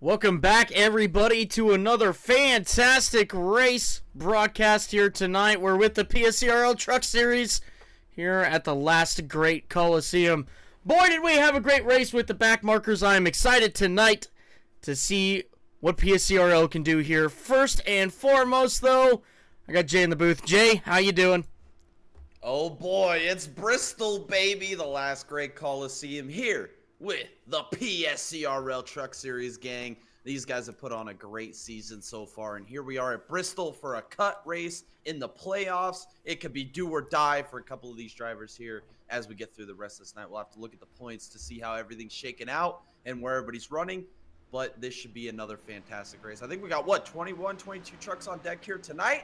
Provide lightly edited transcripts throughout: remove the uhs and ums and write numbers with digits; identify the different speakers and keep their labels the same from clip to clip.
Speaker 1: Welcome back, everybody, to another fantastic race broadcast here tonight. We're with the PSCRL Truck Series here at the last great Coliseum. Boy, did we have a great race with the back markers. I'm excited tonight to see what PSCRL can do here. First and foremost, though, I got Jay in the booth. Jay, how you doing?
Speaker 2: Oh boy, it's Bristol, baby, the last great Coliseum here with the PSCRL Truck Series gang. These guys have put on a great season so far, and here we are at Bristol for a cut race in the playoffs. It could be do or die for a couple of these drivers here as we get through the rest of this night. We'll have to look at the points to see how everything's shaken out and where everybody's running, but this should be another fantastic race. I think we got, 21, 22 trucks on deck here tonight?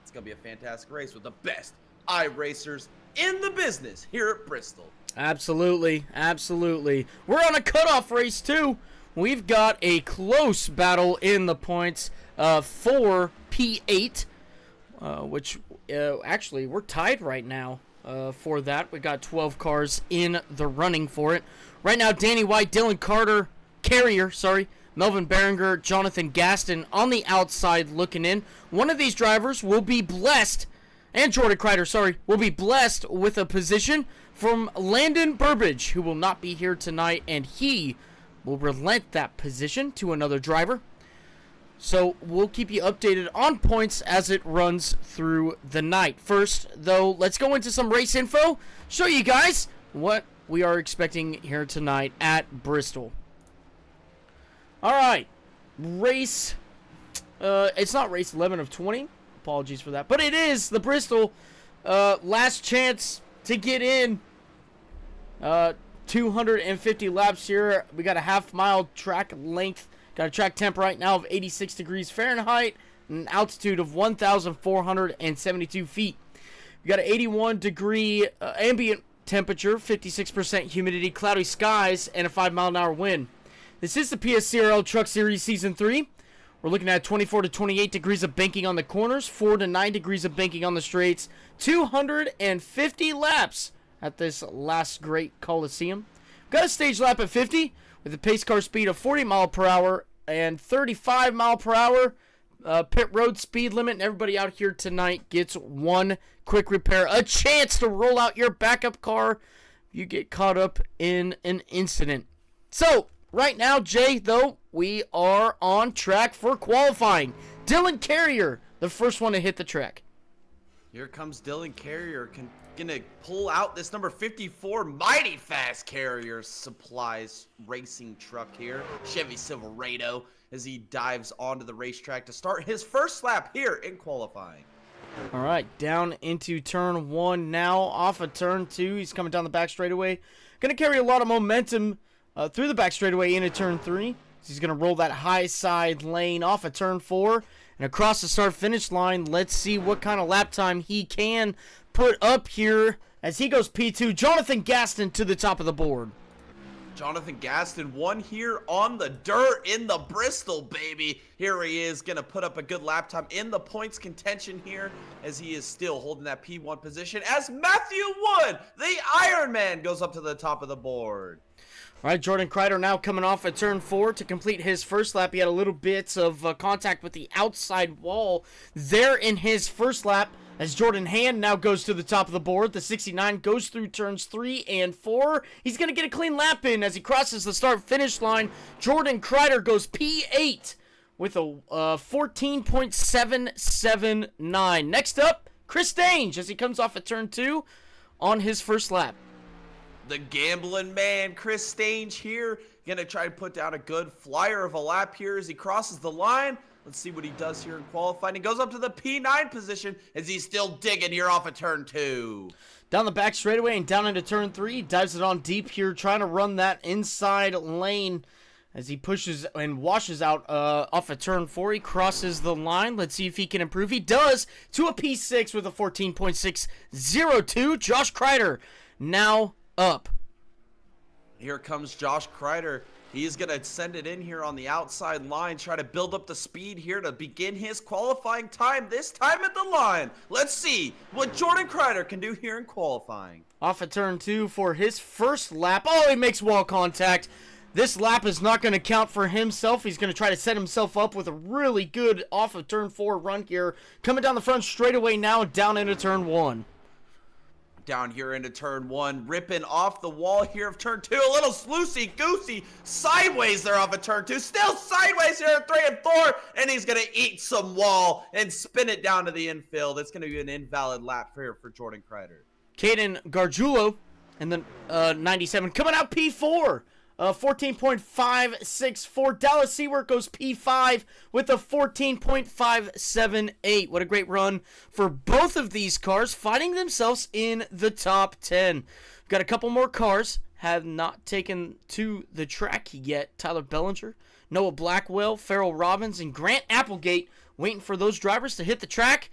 Speaker 2: It's going to be a fantastic race with the best iRacers in the business here at Bristol.
Speaker 1: Absolutely, absolutely. We're on a cutoff race, too. We've got a close battle in the points for P8, which actually we're tied right now for that. We got 12 cars in the running for it. Right now, Danny White, Dylan Carrier, Melvin Berenger, Jonathan Gaston on the outside looking in. One of these drivers will be blessed, and Jordan Kreider, will be blessed with a position from Landon Burbage, who will not be here tonight, and he will relent that position to another driver. So we'll keep you updated on points as it runs through the night. First, though, let's go into some race info, show you guys what we are expecting here tonight at Bristol. All right, race, it's not race 11 of 20. Apologies for that. But it is the Bristol last chance to get in. 250 laps here. We got a half-mile track length. Got a track temp right now of 86 degrees Fahrenheit. And an altitude of 1,472 feet. We got an 81-degree ambient temperature, 56% humidity, cloudy skies, and a 5-mile-an-hour wind. This is the PSCRL Truck Series Season 3. We're looking at 24 to 28 degrees of banking on the corners, 4 to 9 degrees of banking on the straights, 250 laps at this last great Coliseum. Got a stage lap at 50 with a pace car speed of 40 mile per hour and 35 mile per hour. Pit road speed limit, and everybody out here tonight gets one quick repair, a chance to roll out your backup car if you get caught up in an incident. So, right now, Jay, though, we are on track for qualifying. Dylan Carrier, the first one to hit the track.
Speaker 2: Here comes Dylan Carrier, gonna pull out this number 54 mighty fast Carrier Supplies racing truck here, Chevy Silverado, as he dives onto the racetrack to start his first lap here in qualifying.
Speaker 1: All right, down into turn 1 now, off of turn 2. He's coming down the back straightaway. Gonna carry a lot of momentum through the back straightaway into turn 3. He's going to roll that high side lane off of turn 4 and across the start-finish line. Let's see what kind of lap time he can put up here as he goes P2. Jonathan Gaston to the top of the board.
Speaker 2: Jonathan Gaston won here on the dirt in the Bristol, baby. Here he is going to put up a good lap time in the points contention here as he is still holding that P1 position as Matthew Wood, the Iron Man, goes up to the top of the board.
Speaker 1: All right, Jordan Kreider now coming off at turn 4 to complete his first lap. He had a little bit of contact with the outside wall there in his first lap as Jordan Hand now goes to the top of the board. The 69 goes through turns 3 and 4. He's going to get a clean lap in as he crosses the start-finish line. Jordan Kreider goes P8 with a 14.779. Next up, Chris Dange as he comes off at turn 2 on his first lap.
Speaker 2: The gambling man, Chris Dange here, gonna try to put down a good flyer of a lap here as he crosses the line. Let's see what he does here in qualifying. He goes up to the P9 position as he's still digging here off of turn 2.
Speaker 1: Down the back straightaway and down into turn 3. Dives it on deep here, trying to run that inside lane as he pushes and washes out off of turn 4. He crosses the line. Let's see if he can improve. He does to a P6 with a 14.602. Josh Kreider now up.
Speaker 2: Here comes Josh Kreider. He's going to send it in here on the outside line, try to build up the speed here to begin his qualifying time, this time at the line. Let's see what Jordan Kreider can do here in qualifying.
Speaker 1: Off of turn 2 for his first lap. Oh, he makes wall contact. This lap is not going to count for himself. He's going to try to set himself up with a really good off of turn 4 run here. Coming down the front straightaway now, down into turn 1.
Speaker 2: Down here into turn 1, ripping off the wall here of turn 2. A little loosey-goosey sideways there off of turn 2. Still sideways here at 3 and 4. And he's going to eat some wall and spin it down to the infield. It's going to be an invalid lap here for Jordan Kreider.
Speaker 1: Caden Gargiulo and then 97 coming out P4. 14.564. Dallas Seawork goes P5 with a 14.578. What a great run for both of these cars, finding themselves in the top 10. Got a couple more cars have not taken to the track yet. Tyler Bellinger, Noah Blackwell, Farrell Robbins, and Grant Applegate waiting for those drivers to hit the track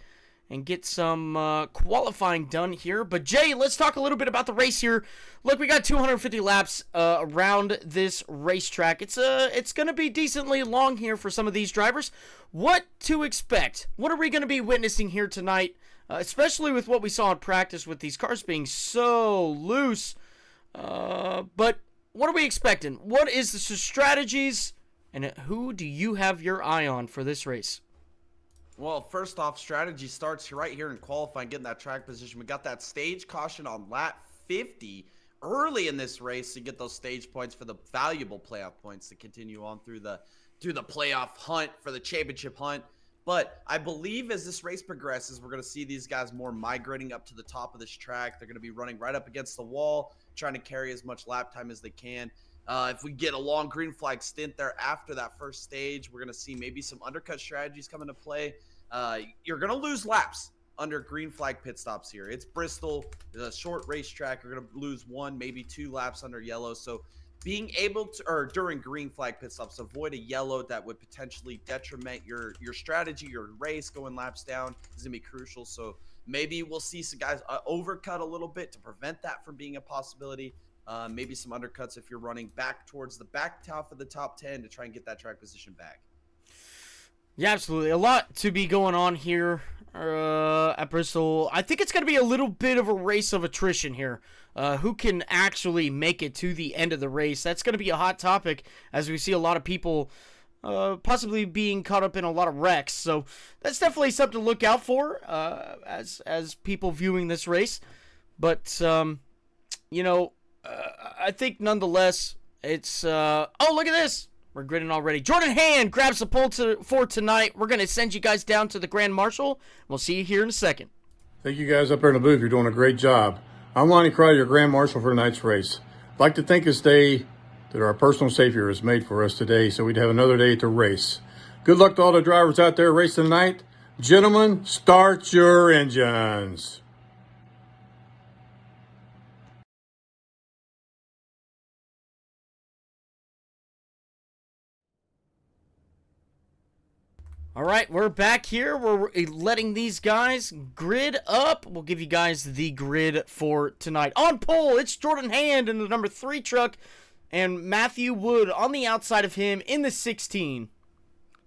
Speaker 1: and get some qualifying done here. But Jay, let's talk a little bit about the race here. Look, we got 250 laps around this racetrack. It's going to be decently long here for some of these drivers. What to expect? What are we going to be witnessing here tonight, especially with what we saw in practice with these cars being so loose? But what are we expecting? What is the strategies, and who do you have your eye on for this race?
Speaker 2: Well, first off, strategy starts right here in qualifying, getting that track position. We got that stage caution on lap 50 early in this race to get those stage points for the valuable playoff points to continue on through the playoff hunt for the championship hunt. But I believe as this race progresses, we're going to see these guys more migrating up to the top of this track. They're going to be running right up against the wall, trying to carry as much lap time as they can. If we get a long green flag stint there after that first stage, we're going to see maybe some undercut strategies come into play. You're going to lose laps under green flag pit stops here. It's Bristol. It's a short racetrack. You're going to lose 1, maybe 2 laps under yellow. So being able to, or during green flag pit stops, avoid a yellow that would potentially detriment your strategy, your race, going laps down is going to be crucial. So maybe we'll see some guys overcut a little bit to prevent that from being a possibility. Maybe some undercuts if you're running back towards the back half of the top 10 to try and get that track position back.
Speaker 1: Yeah, absolutely. A lot to be going on here at Bristol. I think it's going to be a little bit of a race of attrition here. Who can actually make it to the end of the race? That's going to be a hot topic as we see a lot of people possibly being caught up in a lot of wrecks. So that's definitely something to look out for as people viewing this race. But, I think nonetheless, it's... oh, look at this! We're gritting already. Jordan Hand grabs the pole for tonight. We're going to send you guys down to the Grand Marshal. We'll see you here in a second.
Speaker 3: Thank you guys up there in the booth. You're doing a great job. I'm Lonnie Crowder, your Grand Marshal for tonight's race. I'd like to thank this day that our personal Savior has made for us today so we'd have another day to race. Good luck to all the drivers out there racing tonight. Gentlemen, start your engines.
Speaker 1: All right, we're back here. We're letting these guys grid up. We'll give you guys the grid for tonight. On pole, it's Jordan Hand in the number 3 truck, and Matthew Wood on the outside of him in the 16.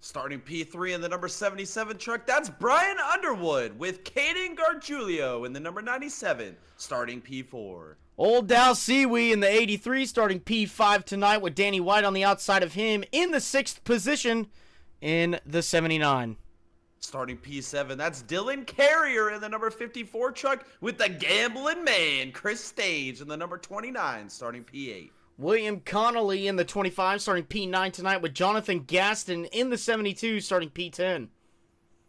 Speaker 2: Starting P3 in the number 77 truck, that's Brian Underwood with Caden Gargiulo in the number 97, starting P4.
Speaker 1: Old Dal Seawee in the 83, starting P5 tonight with Danny White on the outside of him in the 6th position. In the 79.
Speaker 2: Starting P7, that's Dylan Carrier in the number 54 truck with the gambling man, Chris Stage in the number 29, starting P8.
Speaker 1: William Connolly in the 25, starting P9 tonight with Jonathan Gaston in the 72, starting P10.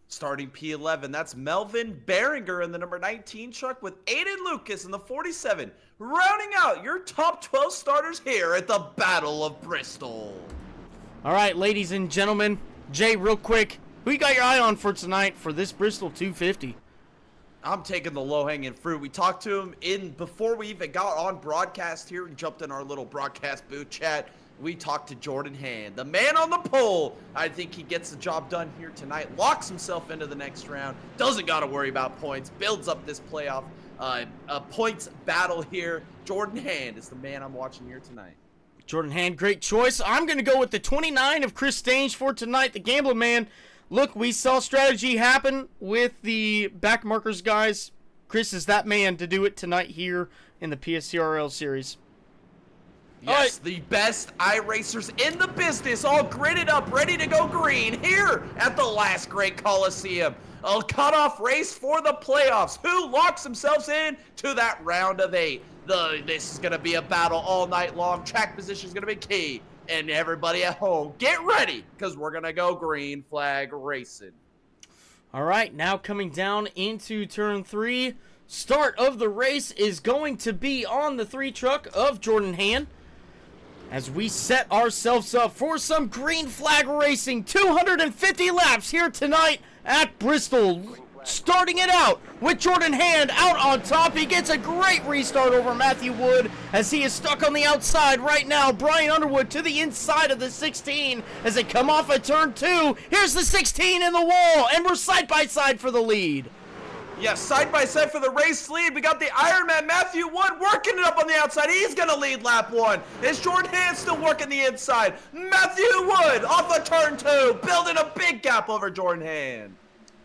Speaker 2: Starting P11, that's Melvin Behringer in the number 19 truck with Aiden Lucas in the 47, rounding out your top 12 starters here at the Battle of Bristol.
Speaker 1: All right, ladies and gentlemen. Jay, real quick, who you got your eye on for tonight for this Bristol 250?
Speaker 2: I'm taking the low-hanging fruit. We talked to him before we even got on broadcast here and jumped in our little broadcast booth chat. We talked to Jordan Hand, the man on the pole. I think he gets the job done here tonight, locks himself into the next round, doesn't got to worry about points, builds up this playoff points battle here. Jordan Hand is the man I'm watching here tonight.
Speaker 1: Jordan Hand, great choice. I'm going to go with the 29 of Chris Stange for tonight, the Gambler Man. Look, we saw strategy happen with the back markers, guys. Chris is that man to do it tonight here in the PSCRL series.
Speaker 2: Yes, the best iRacers in the business, all gridded up, ready to go green here at the last great Coliseum. A cutoff race for the playoffs. Who locks themselves in to that round of 8? This is going to be a battle all night long. Track position is going to be key. And everybody at home, get ready, because we're going to go green flag racing.
Speaker 1: All right, now coming down into turn 3. Start of the race is going to be on the 3 truck of Jordan Hand, as we set ourselves up for some green flag racing. 250 laps here tonight at Bristol. Starting it out with Jordan Hand out on top. He gets a great restart over Matthew Wood as he is stuck on the outside right now. Brian Underwood to the inside of the 16 as they come off at turn 2. Here's the 16 in the wall, and we're side by side for the lead.
Speaker 2: Yeah, side by side for the race lead. We got the Ironman Matthew Wood working it up on the outside. He's going to lead lap 1. Is Jordan Hand still working the inside? Matthew Wood off of turn 2, building a big gap over Jordan Hand.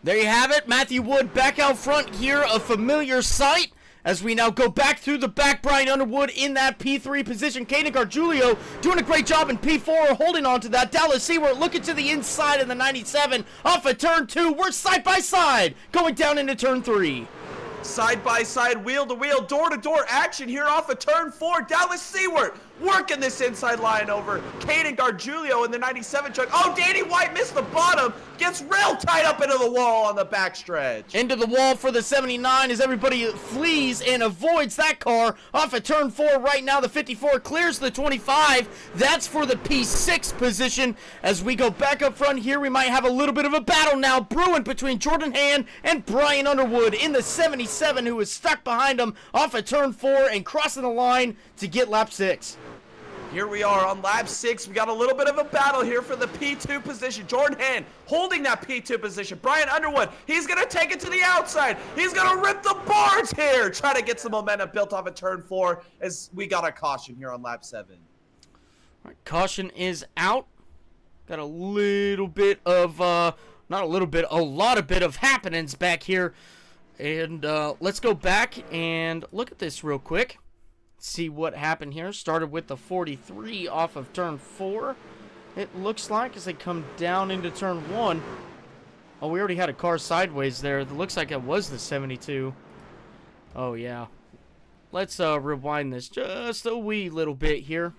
Speaker 1: There you have it. Matthew Wood back out front here, a familiar sight. As we now go back through the back, Brian Underwood in that P3 position. Caden Gargiulio doing a great job in P4, holding on to that. Dallas Seward looking to the inside of the 97. Off of turn 2, we're side by side, going down into turn 3.
Speaker 2: Side by side, wheel to wheel, door to door action here off of turn 4. Dallas Seward working this inside line over Caden Gargiulio in the 97 truck. Oh, Danny White missed the bottom. Gets real tight up into the wall on the backstretch.
Speaker 1: Into the wall for the 79 as everybody flees and avoids that car. Off of turn 4 right now, the 54 clears the 25. That's for the P6 position. As we go back up front here, we might have a little bit of a battle now brewing between Jordan Hand and Brian Underwood in the 77, who is stuck behind him off of turn 4 and crossing the line to get lap 6.
Speaker 2: Here we are on lap 6. We got a little bit of a battle here for the P2 position. Jordan Hand holding that P2 position. Brian Underwood, he's going to take it to the outside. He's going to rip the boards here. Try to get some momentum built off of turn 4 as we got a caution here on lap 7.
Speaker 1: All right, caution is out. Got a little bit of, not a little bit, a lot of bit of happenings back here. And let's go back and look at this real quick. See what happened here. Started with the 43 off of turn 4. It looks like as they come down into turn 1. Oh, we already had a car sideways there. It looks like it was the 72. Oh, yeah. Let's rewind this just a wee little bit here.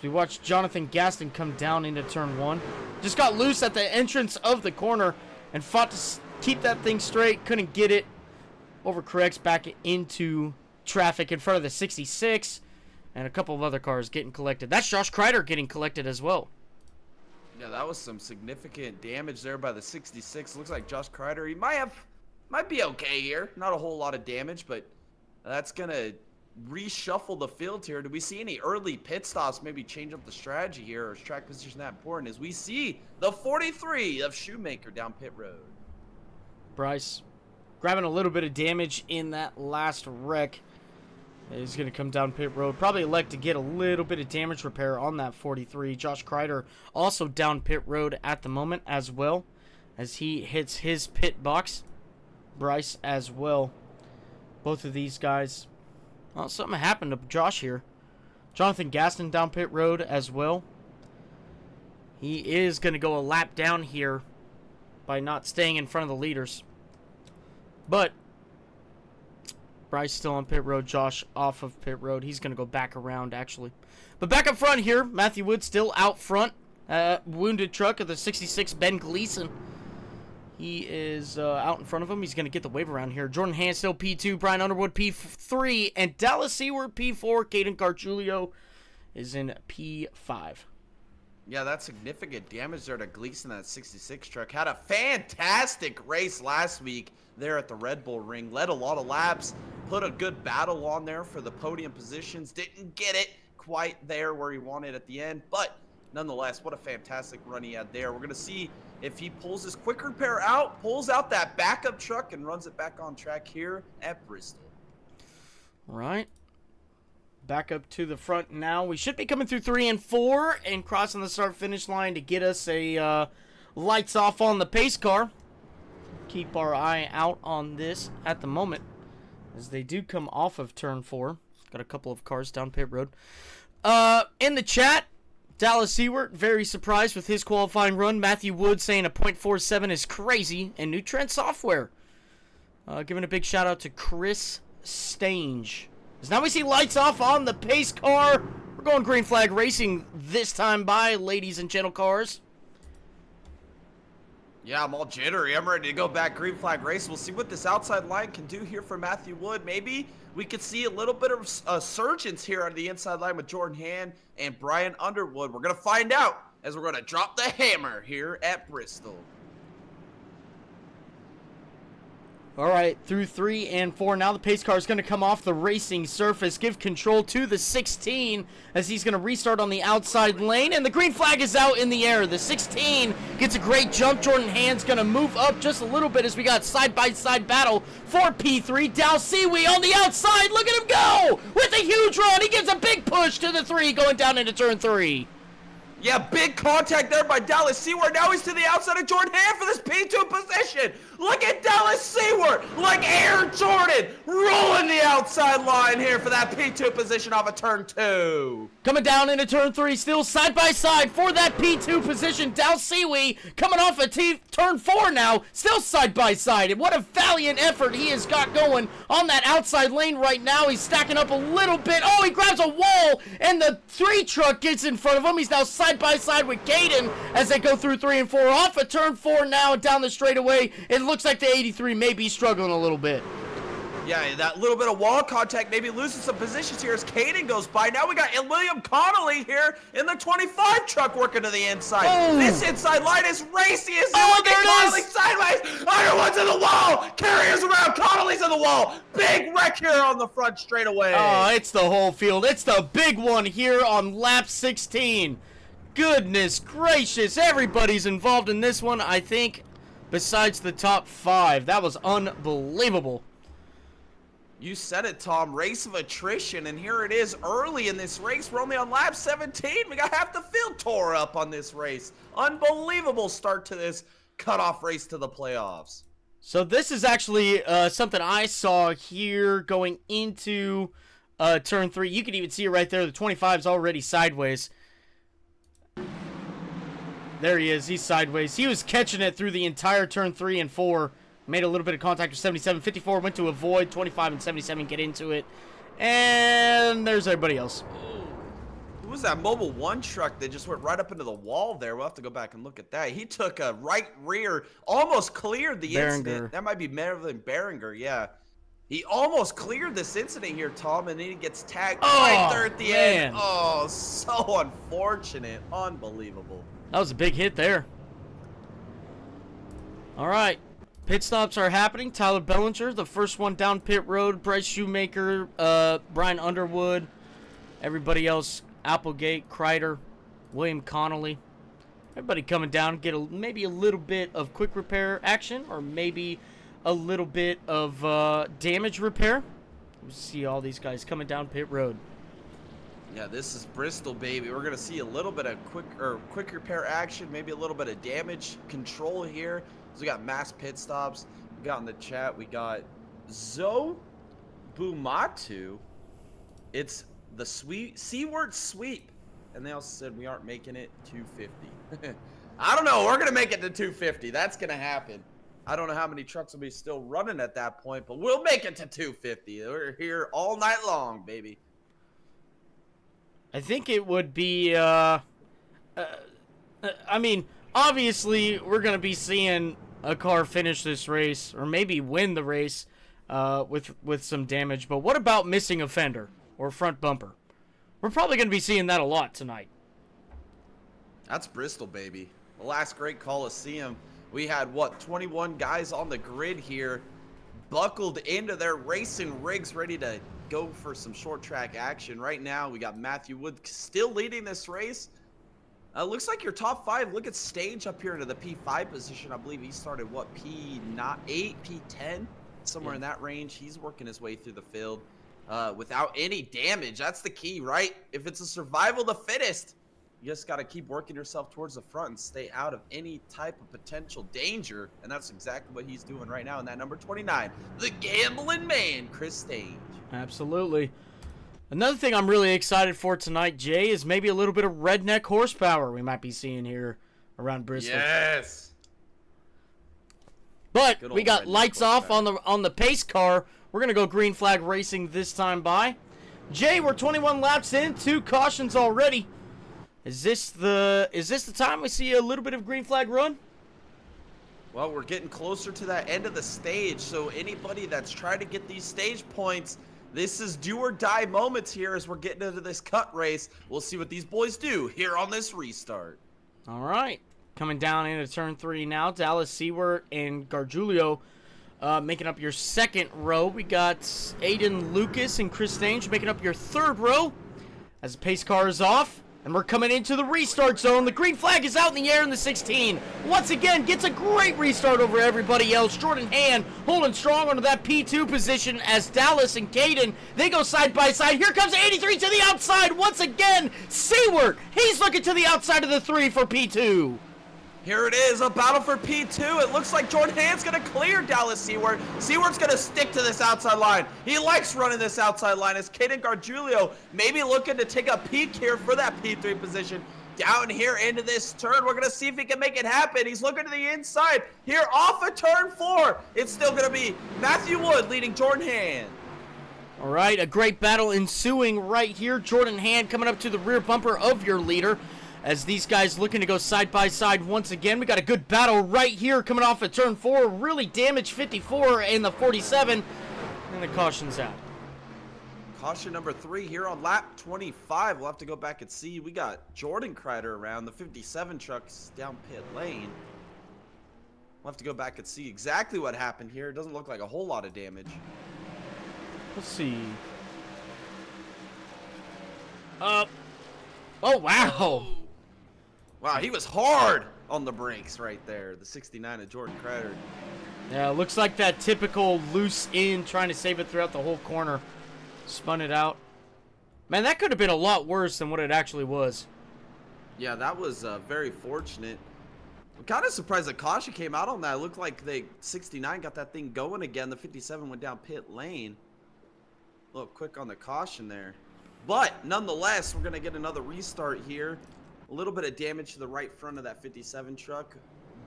Speaker 1: We watched Jonathan Gaston come down into turn 1. Just got loose at the entrance of the corner and fought to keep that thing straight. Couldn't get it. Overcorrects back into traffic in front of the 66, and a couple of other cars getting collected. That's Josh Kreider getting collected as well.
Speaker 2: Yeah, that was some significant damage there by the 66. Looks like Josh Kreider, he might be okay here. Not a whole lot of damage, but that's gonna reshuffle the field here. Do we see any early pit stops? Maybe change up the strategy here, or is track position that important? As we see the 43 of Shoemaker down pit road.
Speaker 1: Bryce grabbing a little bit of damage in that last wreck. He's going to come down pit road. Probably elect to get a little bit of damage repair on that 43. Josh Kreider also down pit road at the moment as well, as he hits his pit box. Bryce as well. Both of these guys. Well, something happened to Josh here. Jonathan Gaston down pit road as well. He is going to go a lap down here by not staying in front of the leaders. But Bryce still on pit road. Josh off of pit road. He's going to go back around, actually. But back up front here, Matthew Wood still out front. Wounded truck of the 66, Ben Gleason. He is out in front of him. He's going to get the wave around here. Jordan Hand still P2. Brian Underwood P3. And Dallas Seward P4. Caden Gargiulio is in P5.
Speaker 2: Yeah, that's significant damage there to Gleason, that 66 truck. Had a fantastic race last week there at the Red Bull Ring. Led a lot of laps. Put a good battle on there for the podium positions. Didn't get it quite there where he wanted at the end. But nonetheless, what a fantastic run he had there. We're going to see if he pulls his quick repair out, pulls out that backup truck, and runs it back on track here at Bristol.
Speaker 1: Right. Back up to the front now. We should be coming through 3 and 4 and crossing the start-finish line to get us a lights off on the pace car. Keep our eye out on this at the moment as they do come off of turn 4. Got a couple of cars down pit road. In the chat, Dallas Seward, very surprised with his qualifying run. Matthew Wood saying a .47 is crazy. And New Trend Software. Giving a big shout out to Chris Stange. As now we see lights off on the pace car. We're going green flag racing this time by, ladies and gentle cars.
Speaker 2: Yeah, I'm all jittery. I'm ready to go back green flag race. We'll see what this outside line can do here for Matthew Wood. Maybe we could see a little bit of a surgence here on the inside line with Jordan Hand and Brian Underwood. We're going to find out as we're going to drop the hammer here at Bristol.
Speaker 1: All right, through 3 and 4. Now the pace car is going to come off the racing surface. Give control to the 16 as he's going to restart on the outside lane. And the green flag is out in the air. The 16 gets a great jump. Jordan Hand's going to move up just a little bit as we got side-by-side battle for P3. Dal Siwi on the outside. Look at him go with a huge run. He gives a big push to the 3 going down into turn 3.
Speaker 2: Yeah, big contact there by Dallas Seward. Now he's to the outside of Jordan Hand for this P2 position. Look at Dallas Seward, like Air Jordan, rolling the outside line here for that P2 position off of turn 2.
Speaker 1: Coming down into turn 3, still side by side for that P2 position. Dal Siwi coming off of turn 4 now, still side by side. And what a valiant effort he has got going on that outside lane right now. He's stacking up a little bit. Oh, he grabs a wall, and the 3 truck gets in front of him. He's now side by side with Caden as they go through 3 and 4. Off of turn 4 now and down the straightaway. It looks like the 83 may be struggling a little bit.
Speaker 2: Yeah, that little bit of wall contact maybe losing some positions here as Caden goes by. Now we got William Connolly here in the 25 truck working to the inside.
Speaker 1: Oh.
Speaker 2: This inside line is racy as
Speaker 1: Oh, there it
Speaker 2: Connolly
Speaker 1: is.
Speaker 2: sideways. Underwood's in the wall. Carriers around. Connolly's in the wall. Big wreck here on the front straightaway.
Speaker 1: Oh, it's the whole field. It's the big one here on lap 16. Goodness gracious, everybody's involved in this one, I think, besides the top 5. That was unbelievable.
Speaker 2: You said it, Tom. Race of attrition, and here it is early in this race. We're only on lap 17. We got half the field tore up on this race. Unbelievable start to this cutoff race to the playoffs.
Speaker 1: So this is actually something I saw here going into turn 3. You can even see it right there. The 25's already sideways. There he is. He's sideways. He was catching it through the entire turn 3 and 4. Made a little bit of contact with 77. 54 went to avoid. 25 and 77 get into it. And there's everybody else.
Speaker 2: Who was that Mobile 1 truck that just went right up into the wall there? We'll have to go back and look at that. He took a right rear, almost cleared the incident. That might be Marilyn Berenger, yeah. He almost cleared this incident here, Tom, and then he gets tagged right there at the end. Oh, so unfortunate. Unbelievable.
Speaker 1: That was a big hit there. All right. Pit stops are happening. Tyler Bellinger, the first one down pit road. Bryce Shoemaker, Brian Underwood. Everybody else, Applegate, Kreider, William Connolly. Everybody coming down, get maybe a little bit of quick repair action, or maybe a little bit of damage repair. We see all these guys coming down pit road.
Speaker 2: Yeah, this is Bristol, baby. We're going to see a little bit of quick repair action, maybe a little bit of damage control here. So we got mass pit stops. We got in the chat, we got Zo Bumatu. It's the Seaward sweep. And they also said we aren't making it 250. I don't know. We're going to make it to 250. That's going to happen. I don't know how many trucks will be still running at that point, but we'll make it to 250. We're here all night long, baby.
Speaker 1: I think it would be, I mean, obviously, we're going to be seeing a car finish this race, or maybe win the race with some damage. But what about missing a fender or front bumper? We're probably going to be seeing that a lot tonight.
Speaker 2: That's Bristol, baby. The last great Coliseum. We had, what, 21 guys on the grid here, buckled into their racing rigs, ready to go for some short track action. Right now, we got Matthew Wood still leading this race. Looks like your top 5. Look at Stage up here into the P5 position. I believe he started, what, P8, P10? Somewhere in that range. He's working his way through the field without any damage. That's the key, right? If it's a survival of the fittest, you just got to keep working yourself towards the front and stay out of any type of potential danger. And that's exactly what he's doing right now in that number 29. The gambling man, Chris Stage.
Speaker 1: Absolutely. Another thing I'm really excited for tonight, Jay, is maybe a little bit of redneck horsepower we might be seeing here around Bristol.
Speaker 2: Yes.
Speaker 1: But
Speaker 2: Good
Speaker 1: we
Speaker 2: old
Speaker 1: got
Speaker 2: redneck
Speaker 1: lights off
Speaker 2: horsepower.
Speaker 1: on the pace car. We're gonna go green flag racing this time by. Jay, we're 21 laps in, 2 cautions already. Is this the time we see a little bit of green flag run?
Speaker 2: Well, we're getting closer to that end of the stage, so anybody that's trying to get these stage points, this is do or die moments here as we're getting into this cut race. We'll see what these boys do here on this restart.
Speaker 1: All right, coming down into turn 3 now. Dallas Seward and Gargiulio making up your second row. We got Aiden Lucas and Chris Stange making up your third row as the pace car is off. And we're coming into the restart zone. The green flag is out in the air in the 16. Once again, gets a great restart over everybody else. Jordan Hand holding strong onto that P2 position as Dallas and Caden, they go side by side. Here comes 83 to the outside. Once again, Seward, he's looking to the outside of the 3 for P2.
Speaker 2: Here it is, a battle for P2. It looks like Jordan Hand's going to clear Dallas Seward. Seward's going to stick to this outside line. He likes running this outside line as Caden Gargiulio maybe looking to take a peek here for that P3 position. Down here into this turn, we're going to see if he can make it happen. He's looking to the inside. Here off of turn 4, it's still going to be Matthew Wood leading Jordan Hand.
Speaker 1: All right, a great battle ensuing right here. Jordan Hand coming up to the rear bumper of your leader. As these guys looking to go side by side once again. We got a good battle right here coming off of turn 4. Really damaged 54 in the 47. And the caution's out.
Speaker 2: Caution number 3 here on lap 25. We'll have to go back and see. We got Jordan Kreider around. The 57 truck's down pit lane. We'll have to go back and see exactly what happened here. It doesn't look like a whole lot of damage.
Speaker 1: Let's see. Oh, wow.
Speaker 2: Wow, he was hard on the brakes right there. The 69 of Jordan Kreider.
Speaker 1: Yeah, looks like that typical loose in, trying to save it throughout the whole corner. Spun it out. Man, that could have been a lot worse than what it actually was.
Speaker 2: Yeah, that was very fortunate. I'm kind of surprised that caution came out on that. It looked like the 69 got that thing going again. The 57 went down pit lane. A little quick on the caution there. But nonetheless, we're going to get another restart here. A little bit of damage to the right front of that 57 truck.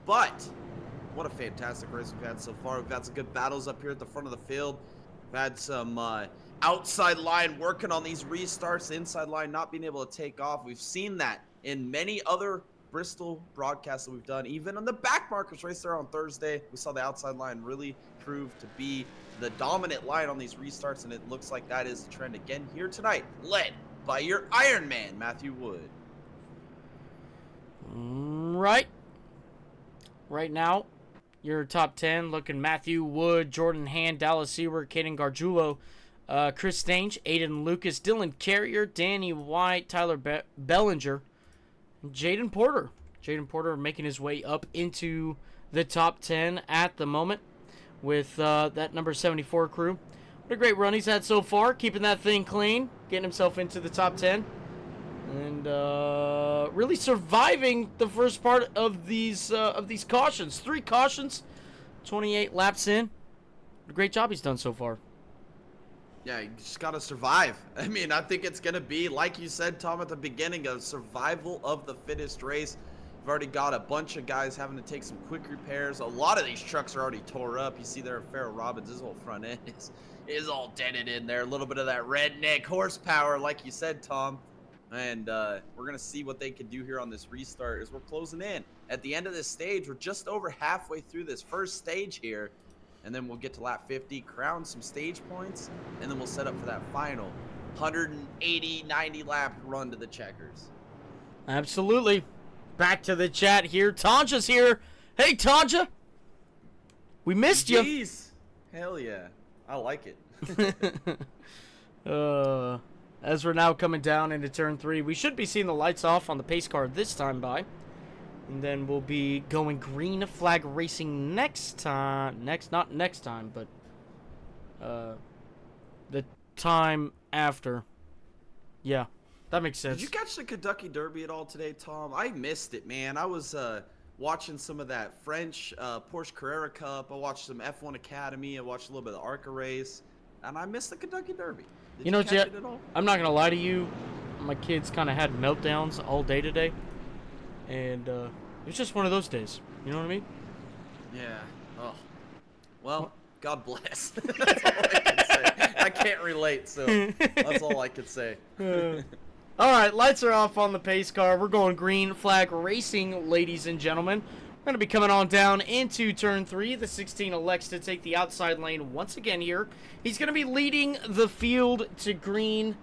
Speaker 2: But what a fantastic race we've had so far. We've had some good battles up here at the front of the field. We've had some outside line working on these restarts. The inside line not being able to take off. We've seen that in many other Bristol broadcasts that we've done. Even on the back markers race there on Thursday, we saw the outside line really prove to be the dominant line on these restarts, and it looks like that is the trend again here tonight, led by your Iron Man, Matthew Wood.
Speaker 1: Right now, your top 10 looking Matthew Wood, Jordan Hand, Dallas Seward, Caden Gargiulo, Chris Stange, Aiden Lucas, Dylan Carrier, Danny White, Tyler Bellinger, and Jaden Porter. Jaden Porter making his way up into the top 10 at the moment with that number 74 crew. What a great run he's had so far, keeping that thing clean, getting himself into the top 10. And really surviving the first part of these cautions. 3 cautions, 28 laps in. What a great job he's done so far.
Speaker 2: Yeah, you just got to survive. I mean, I think it's going to be, like you said, Tom, at the beginning, a survival of the fittest race. We've already got a bunch of guys having to take some quick repairs. A lot of these trucks are already tore up. You see there at Farrell Robbins, his whole front end is all dented in there. A little bit of that redneck horsepower, like you said, Tom. And we're going to see what they can do here on this restart as we're closing in. At the end of this stage, we're just over halfway through this first stage here. And then we'll get to lap 50, crown some stage points, and then we'll set up for that final 180, 90 lap run to the checkers.
Speaker 1: Absolutely. Back to the chat here. Tanja's here. Hey, Tanja. We missed you.
Speaker 2: Jeez. Hell yeah. I like it.
Speaker 1: As we're now coming down into turn 3, we should be seeing the lights off on the pace car this time by. And then we'll be going green flag racing next time. Not next time, but the time after. Yeah, that makes sense.
Speaker 2: Did you catch the Kentucky Derby at all today, Tom? I missed it, man. I was watching some of that French Porsche Carrera Cup. I watched some F1 Academy. I watched a little bit of the ARCA race. and I missed the Kentucky Derby. Did
Speaker 1: You know,
Speaker 2: catch
Speaker 1: Jet,
Speaker 2: it at all?
Speaker 1: I'm not going to lie to you. My kids kind of had meltdowns all day today. And it was just one of those days. You know what I mean?
Speaker 2: Yeah. Oh. Well, God bless. That's all I can say. I can't relate, so that's all I can say.
Speaker 1: All right, lights are off on the pace car. We're going green flag racing, ladies and gentlemen. We're going to be coming on down into turn 3. The 16 elects to take the outside lane once again here. He's going to be leading the field to green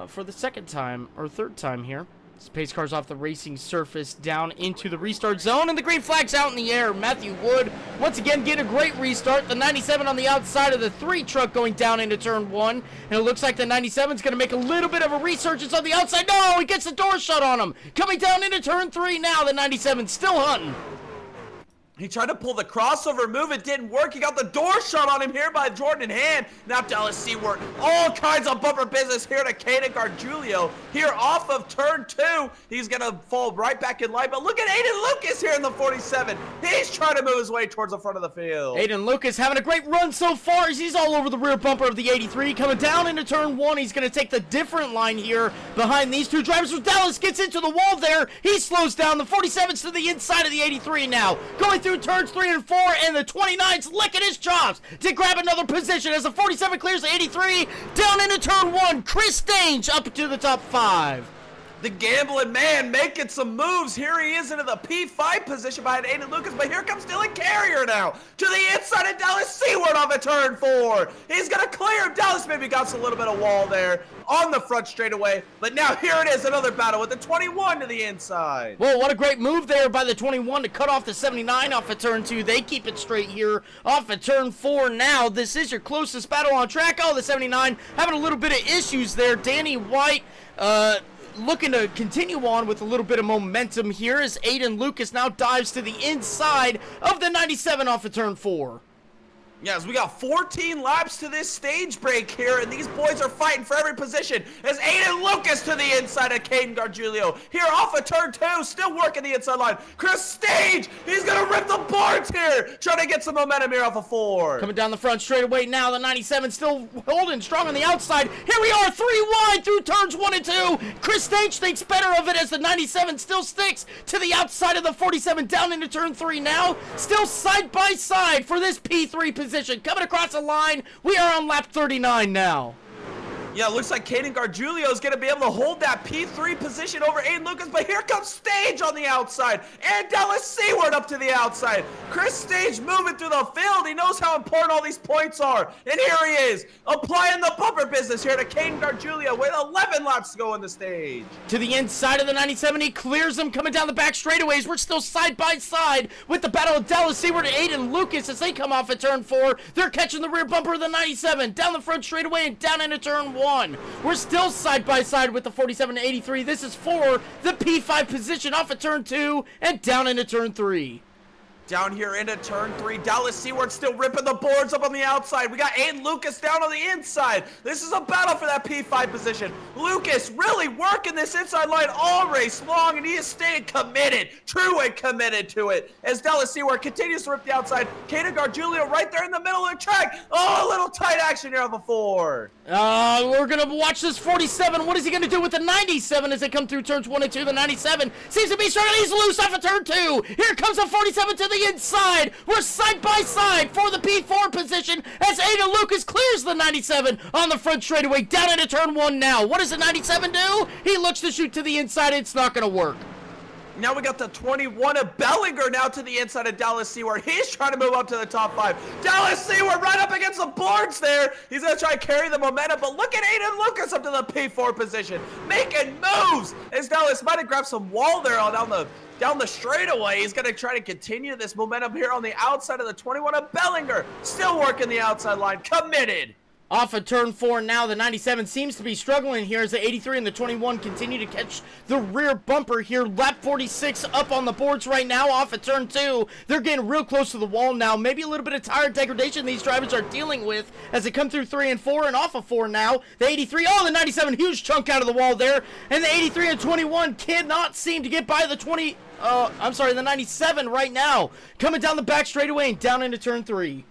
Speaker 1: for the second time or third time here. This pace car's off the racing surface down into the restart zone, and the green flag's out in the air. Matthew Wood once again getting a great restart. The 97 on the outside of the 3 truck going down into turn 1, and it looks like the 97's going to make a little bit of a resurgence on the outside. No, he gets the door shut on him. Coming down into turn 3 now, the 97 still hunting.
Speaker 2: He tried to pull the crossover move. It didn't work. He got the door shut on him here by Jordan Hand. Now Dallas Seward. All kinds of bumper business here to Caden Gargiulio. Here off of turn 2. He's going to fall right back in line. But look at Aiden Lucas here in the 47. He's trying to move his way towards the front of the field.
Speaker 1: Aiden Lucas having a great run so far as he's all over the rear bumper of the 83. Coming down into turn 1. He's going to take the different line here behind these two drivers. So Dallas gets into the wall there. He slows down. The 47's to the inside of the 83 now. Going through turns 3 and 4, and the 29's licking his chops to grab another position as the 47 clears the 83. Down into turn 1, Chris Dange up to the top 5.
Speaker 2: The gambling man making some moves. Here he is into the P5 position behind Aiden Lucas, but here comes Dylan Carrier now to the inside of Dallas Seward off of turn 4. He's going to clear him. Dallas maybe got a little bit of wall there on the front straightaway, but now here it is, another battle with the 21 to the inside.
Speaker 1: Well, what a great move there by the 21 to cut off the 79 off of turn 2. They keep it straight here off of turn 4 now. This is your closest battle on track. Oh, the 79 having a little bit of issues there. Danny White, looking to continue on with a little bit of momentum here as Aiden Lucas now dives to the inside of the 97 off of turn 4.
Speaker 2: Yes, we got 14 laps to this stage break here, and these boys are fighting for every position as Aiden Lucas to the inside of Caden Gargiulio. Here off of turn 2, still working the inside line. Chris Stage, he's going to rip the boards here, trying to get some momentum here off of 4.
Speaker 1: Coming down the front straightaway now, the 97 still holding strong on the outside. Here we are, 3 wide through turns 1 and 2. Chris Stage thinks better of it as the 97 still sticks to the outside of the 47 down into turn 3 now. Still side by side for this P3 position. Coming across the line, we are on lap 39 now.
Speaker 2: Yeah, it looks like Caden Gargiulio is going to be able to hold that P3 position over Aiden Lucas, but here comes Stage on the outside, and Dallas Seward up to the outside. Chris Stage moving through the field. He knows how important all these points are, and here he is, applying the bumper business here to Caden Gargiulio with 11 laps to go in the stage.
Speaker 1: To the inside of the 97, he clears them coming down the back straightaways. We're still side by side with the battle of Dallas Seward and Aiden Lucas as they come off at turn 4. They're catching the rear bumper of the 97, down the front straightaway and down into turn 1. We're still side by side with the 47 to 83. This is for the P5 position off of turn 2 and down into turn 3.
Speaker 2: Down here into turn 3, Dallas Seward still ripping the boards up on the outside. We got Aiden Lucas down on the inside. This is a battle for that P5 position. Lucas really working this inside line all race long, and he is staying committed, true and committed to it. As Dallas Seward continues to rip the outside, Caden Gargiulio right there in the middle of the track. Oh, a little tight action here on the 4.
Speaker 1: We're going to watch this 47. What is he going to do with the 97 as they come through turns 1 and 2? The 97 seems to be struggling. He's loose off of turn 2. Here comes the 47 to the inside. We're side by side for the P4 position as Aiden Lucas clears the 97 on the front straightaway down into turn 1 now. What does the 97 do? He looks to shoot to the inside. It's not going to work.
Speaker 2: Now we got the 21 of Bellinger now to the inside of Dallas Seward. He's trying to move up to the top 5. Dallas Seward right up against the boards there. He's going to try to carry the momentum, but look at Aiden Lucas up to the P4 position, making moves. As Dallas might have grabbed some wall there down the straightaway. He's going to try to continue this momentum here on the outside of the 21 of Bellinger. Still working the outside line, committed.
Speaker 1: Off of turn 4 now, the 97 seems to be struggling here as the 83 and the 21 continue to catch the rear bumper here. Lap 46 up on the boards right now off of turn 2. They're getting real close to the wall now. Maybe a little bit of tire degradation these drivers are dealing with as they come through 3 and 4 and off of 4 now. The 83, oh, the 97, huge chunk out of the wall there. And the 83 and 21 cannot seem to get by the the 97 right now. Coming down the back straightaway and down into turn 3.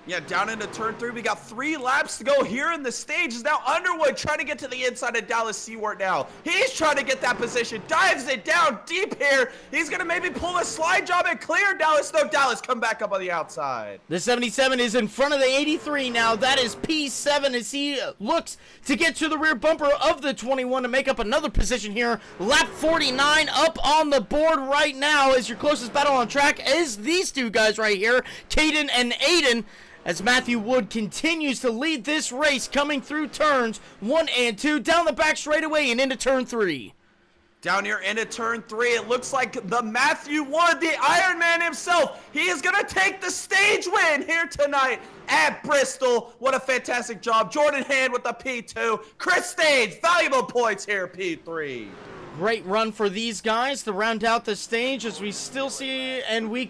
Speaker 2: Yeah, down into turn 3. We got 3 laps to go here in the stage. Is now Underwood trying to get to the inside of Dallas Seward now. He's trying to get that position. Dives it down deep here. He's going to maybe pull a slide job and clear Dallas. No, Dallas come back up on the outside.
Speaker 1: The 77 is in front of the 83 now. That is P7 as he looks to get to the rear bumper of the 21 to make up another position here. Lap 49 up on the board right now as your closest battle on track is these two guys right here, Caden and Aiden, as Matthew Wood continues to lead this race coming through turns 1 and 2, down the back straightaway and into turn 3.
Speaker 2: Down here into turn 3, it looks like the Matthew Wood, the Iron Man himself, he is going to take the stage win here tonight at Bristol. What a fantastic job. Jordan Hand with the P2. Chris Stage, valuable points here, P3.
Speaker 1: Great run for these guys to round out the stage as we still see, and we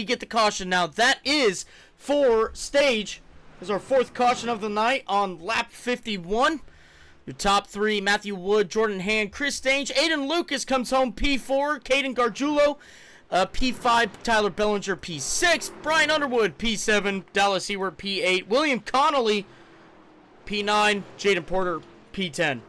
Speaker 1: get the caution now. That is for stage. This is our 4th caution of the night on lap 51. Your top 3, Matthew Wood, Jordan Hand, Chris Stange, Aiden Lucas comes home P4, Caden Gargiulo, P5, Tyler Bellinger, P6, Brian Underwood, P7, Dallas Seward, P8, William Connolly, P9, Jaden Porter, P10.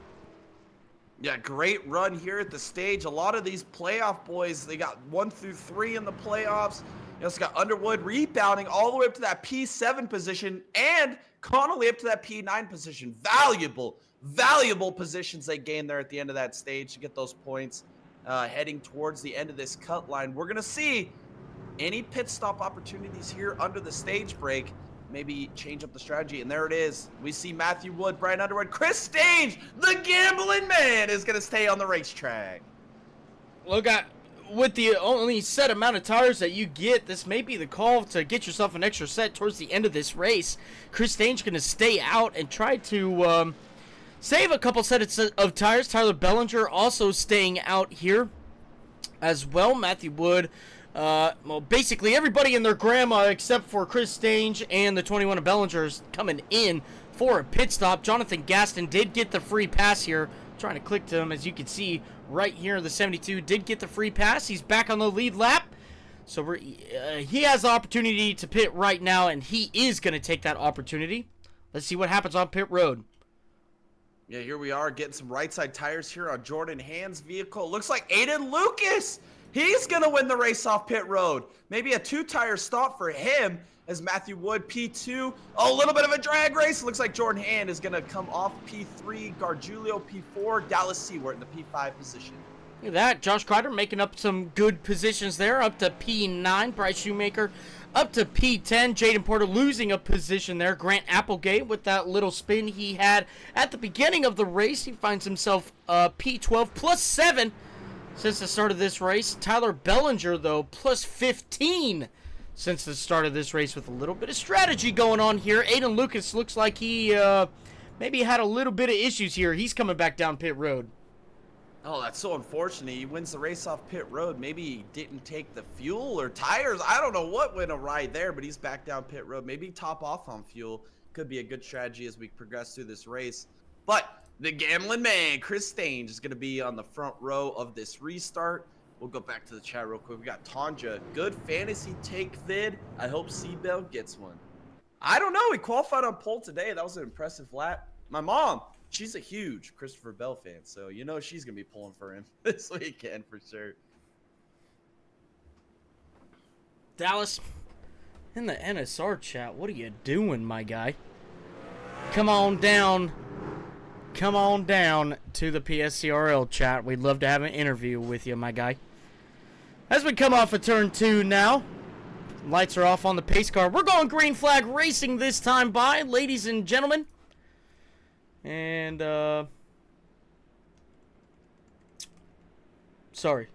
Speaker 2: Yeah, great run here at the stage. A lot of these playoff boys, they got 1 through 3 in the playoffs. You also got Underwood rebounding all the way up to that P7 position and Connolly up to that P9 position. Valuable positions they gained there at the end of that stage to get those points heading towards the end of this cut line. We're going to see any pit stop opportunities here under the stage break. Maybe change up the strategy, and there it is. We see Matthew Wood, Brian Underwood, Chris Stage, the gambling man, is going to stay on the racetrack.
Speaker 1: Look, with the only set amount of tires that you get, this may be the call to get yourself an extra set towards the end of this race. Chris Stage going to stay out and try to save a couple sets of tires. Tyler Bellinger also staying out here as well. Matthew Wood, well, basically everybody and their grandma except for Chris Stange and the 21 of Bellinger's coming in for a pit stop. Jonathan Gaston did get the free pass here. Trying to click to him, as you can see right here. The 72 did get the free pass. He's back on the lead lap. So he has the opportunity to pit right now, and he is going to take that opportunity. Let's see what happens on pit road.
Speaker 2: Yeah, here we are getting some right side tires here on Jordan Hand's vehicle. Looks like Aiden Lucas, he's going to win the race off pit road. Maybe a 2-tire stop for him as Matthew Wood, P2. Oh, a little bit of a drag race. Looks like Jordan Hand is going to come off P3, Gargiulo P4, Dallas Seward in the P5 position.
Speaker 1: Look at that. Josh Kreider making up some good positions there, up to P9. Bryce Shoemaker up to P10. Jaden Porter losing a position there. Grant Applegate with that little spin he had at the beginning of the race. He finds himself P12 plus 7 since the start of this race. Tyler Bellinger, though, plus 15 since the start of this race with a little bit of strategy going on here. Aiden Lucas looks like he maybe had a little bit of issues here. He's coming back down pit road.
Speaker 2: Oh, that's so unfortunate. He wins the race off pit road. Maybe he didn't take the fuel or tires. I don't know what went awry there, but he's back down pit road. Maybe top off on fuel. Could be a good strategy as we progress through this race. But the gambling man, Chris Stange, is going to be on the front row of this restart. We'll go back to the chat real quick. We got Tanja. Good fantasy take vid. I hope Seabell gets one. I don't know. He qualified on pole today. That was an impressive lap. My mom, she's a huge Christopher Bell fan, so you know she's going to be pulling for him this weekend for sure.
Speaker 1: Dallas, in the NSR chat, what are you doing, my guy? Come on down. Come on down to the PSCRL chat. We'd love to have an interview with you, my guy. As we come off of turn 2 now, lights are off on the pace car. We're going green flag racing this time by, ladies and gentlemen. And, sorry.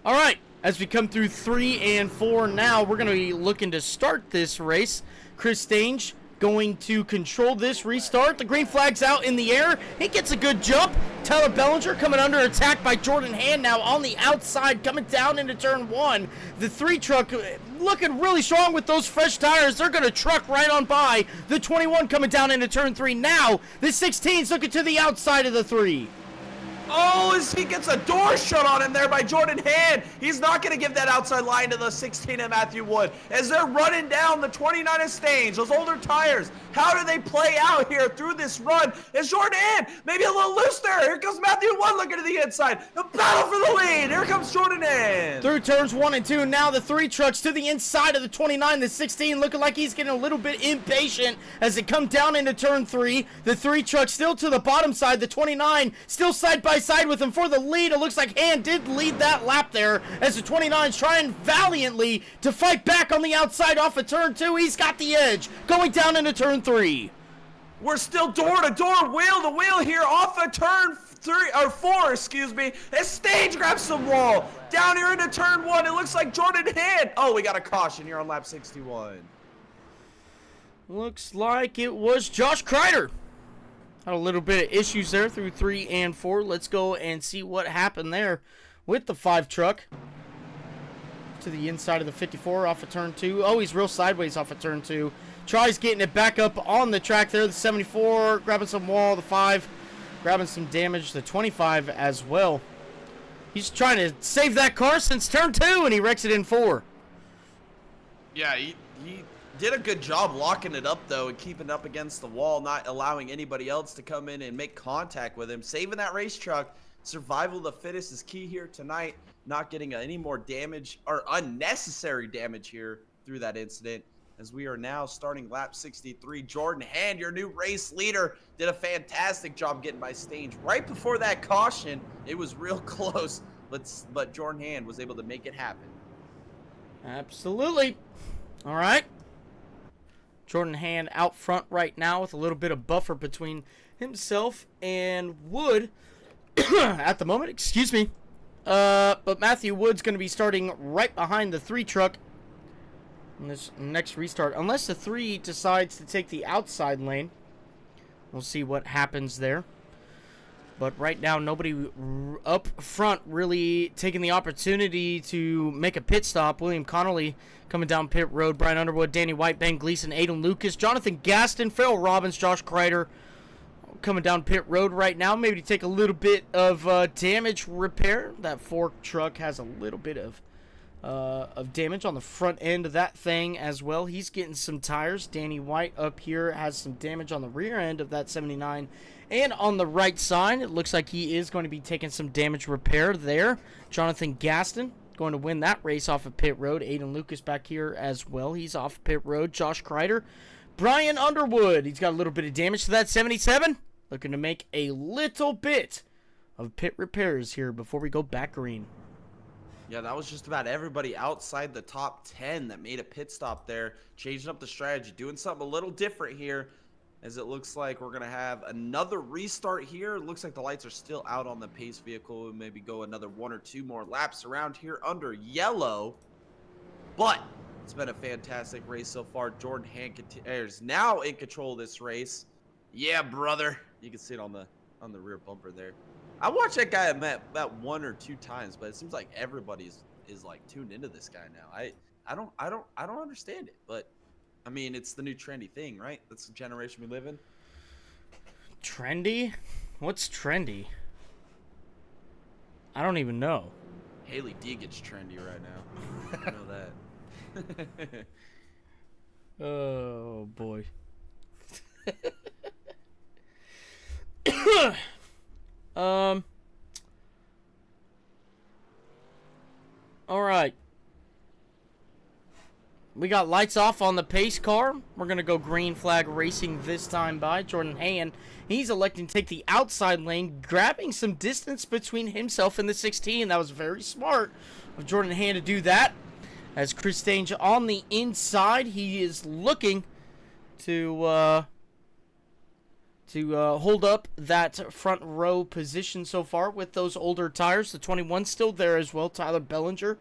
Speaker 1: All right, as we come through 3 and 4 now, we're going to be looking to start this race. Chris Stange going to control this restart. The green flag's out in the air. He gets a good jump. Tyler Bellinger coming under attack by Jordan Hand now on the outside, coming down into turn 1. The 3 truck looking really strong with those fresh tires. They're going to truck right on by. The 21 coming down into turn 3 now. The 16's looking to the outside of the 3.
Speaker 2: Oh, as he gets a door shut on him there by Jordan Hand. He's not going to give that outside line to the 16 of Matthew Wood. As they're running down the 29 of Stange, those older tires, how do they play out here through this run? As Jordan Hand, maybe a little loose there. Here comes Matthew Wood looking to the inside. The battle for the lead. Here comes Jordan Hand.
Speaker 1: Through turns 1 and 2, now the 3 trucks to the inside of the 29, the 16, looking like he's getting a little bit impatient as it comes down into turn 3. The 3 trucks still to the bottom side, the 29 still side by side with him for the lead. It looks like Hand did lead that lap there as the 29's trying valiantly to fight back on the outside off of turn 2. He's got the edge going down into turn 3.
Speaker 2: We're still door to door, wheel to wheel here off of turn 4, excuse me. As Stage grabs some wall down here into turn 1. It looks like Jordan Hand. Oh, we got a caution here on lap 61.
Speaker 1: Looks like it was Josh Kreider. Had a little bit of issues there through 3 and 4. Let's go and see what happened there with the 5 truck. To the inside of the 54 off of turn 2. Oh, he's real sideways off of turn 2. Tries getting it back up on the track there. The 74 grabbing some wall. The 5 grabbing some damage. The 25 as well. He's trying to save that car since turn 2, and he wrecks it in 4.
Speaker 2: Yeah, he did a good job locking it up, though, and keeping it up against the wall, not allowing anybody else to come in and make contact with him. Saving that race truck. Survival of the fittest is key here tonight. Not getting any more damage or unnecessary damage here through that incident. As we are now starting lap 63. Jordan Hand, your new race leader, did a fantastic job getting by Stange. Right before that caution, it was real close, but Jordan Hand was able to make it happen.
Speaker 1: Absolutely. All right. Jordan Hand out front right now with a little bit of buffer between himself and Wood at the moment. Excuse me. But Matthew Wood's going to be starting right behind the 3 truck in this next restart. Unless the 3 decides to take the outside lane. We'll see what happens there. But right now, nobody up front really taking the opportunity to make a pit stop. William Connolly coming down pit road. Brian Underwood, Danny White, Ben Gleason, Aiden Lucas, Jonathan Gaston, Farrell Robbins, Josh Kreider coming down pit road right now. Maybe to take a little bit of damage repair. That 4 truck has a little bit of damage on the front end of that thing as well. He's getting some tires. Danny White up here has some damage on the rear end of that 79. And on the right side, it looks like he is going to be taking some damage repair there. Jonathan Gaston going to win that race off of pit road. Aiden Lucas back here as well. He's off pit road. Josh Kreider. Brian Underwood. He's got a little bit of damage to that 77. Looking to make a little bit of pit repairs here before we go back green.
Speaker 2: Yeah, that was just about everybody outside the top 10 that made a pit stop there. Changing up the strategy. Doing something a little different here. As it looks like we're going to have another restart here. It looks like the lights are still out on the pace vehicle. We'll maybe go another 1 or 2 more laps around here under yellow. But it's been a fantastic race so far. Jordan Hand is now in control of this race. Yeah, brother. You can see it on the rear bumper there. I watched that guy about 1 or 2 times, but it seems like everybody is like tuned into this guy now. I don't understand it, but I mean, it's the new trendy thing, right? That's the generation we live in.
Speaker 1: Trendy? What's trendy? I don't even know.
Speaker 2: Haley D gets trendy right now. I know that.
Speaker 1: Oh, boy. All right. We got lights off on the pace car. We're going to go green flag racing this time by Jordan Hand. He's electing to take the outside lane, grabbing some distance between himself and the 16. That was very smart of Jordan Hand to do that. As Chris Stange on the inside, he is looking to hold up that front row position so far with those older tires. The 21 still there as well, Tyler Bellinger.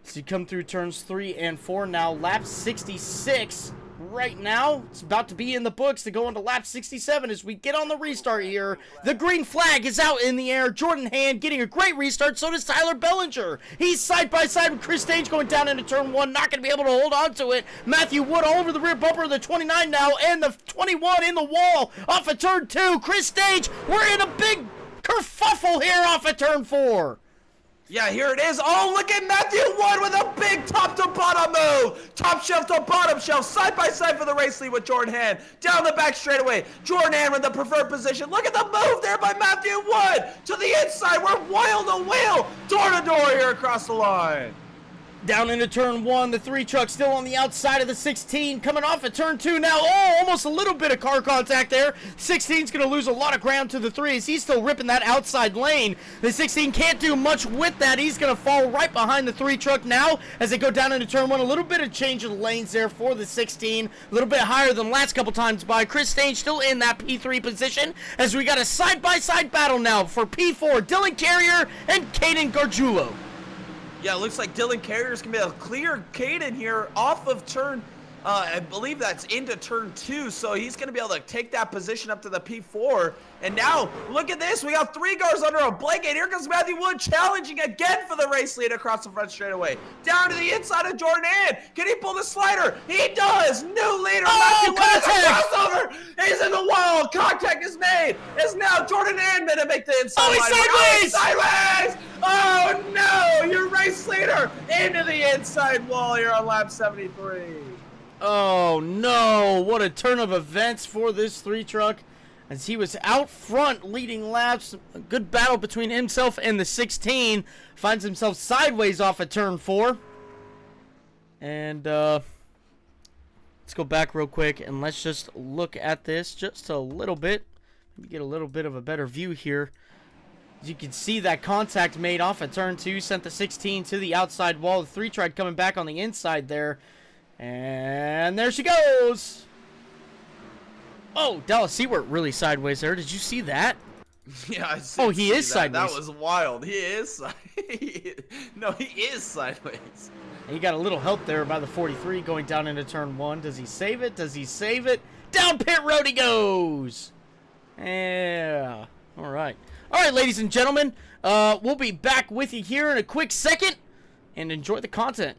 Speaker 1: So you come through turns 3 and 4 now. Lap 66 right now. It's about to be in the books to go into lap 67 as we get on the restart here. The green flag is out in the air. Jordan Hand getting a great restart. So does Tyler Bellinger. He's side by side with Chris Stange going down into turn 1. Not going to be able to hold on to it. Matthew Wood all over the rear bumper of the 29 now. And the 21 in the wall off of turn 2. Chris Stange, we're in a big kerfuffle here off of turn 4.
Speaker 2: Yeah, here it is. Oh, look at Matthew Wood with a big top-to-bottom move. Top shelf to bottom shelf, side by side for the race lead with Jordan Hand. Down the back straightaway. Jordan Hand with the preferred position. Look at the move there by Matthew Wood. To the inside, we're wheel to wheel. Door to door here across the line.
Speaker 1: Down into turn 1, the 3 truck still on the outside of the 16, coming off at turn 2 now. Oh, almost a little bit of car contact there. 16's going to lose a lot of ground to the 3 as he's still ripping that outside lane. The 16 can't do much with that. He's going to fall right behind the 3 truck now as they go down into turn 1. A little bit of change of lanes there for the 16. A little bit higher than last couple times by. Chris Stange still in that P3 position as we got a side-by-side battle now for P4. Dylan Carrier and Caden Gargiulo.
Speaker 2: Yeah, it looks like Dylan Carrier's going to be able to clear Caden here off of turn, I believe that's into turn 2, so he's going to be able to take that position up to the P4. And now, look at this, we got 3 cars under a blanket. Here comes Matthew Wood challenging again for the race lead across the front straightaway. Down to the inside of Jordan Hand. Can he pull the slider? He does! New leader, Matthew Wood is a crossover! He's in the wall! Contact is made! It's now Jordan Hand to make the inside line.
Speaker 1: He's sideways!
Speaker 2: Sideways! Oh no! Your race leader into the inside wall here on lap 73.
Speaker 1: Oh no, what a turn of events for this 3 truck as he was out front leading laps. A good battle between himself and the 16. Finds himself sideways off of turn 4. And let's go back real quick and let's just look at this just a little bit. Maybe get a little bit of a better view here. As you can see, that contact made off of turn 2 sent the 16 to the outside wall. The 3 tried coming back on the inside there. And there she goes. Oh, Dallas Seward really sideways there. Did you see that?
Speaker 2: Yeah, I see.
Speaker 1: Oh, he is sideways.
Speaker 2: That was wild. He is No, he is sideways.
Speaker 1: He got a little help there by the 43 going down into turn 1. Does he save it? Does he save it? Down pit road he goes. Yeah. All right. All right, ladies and gentlemen. We'll be back with you here in a quick second. And enjoy the content.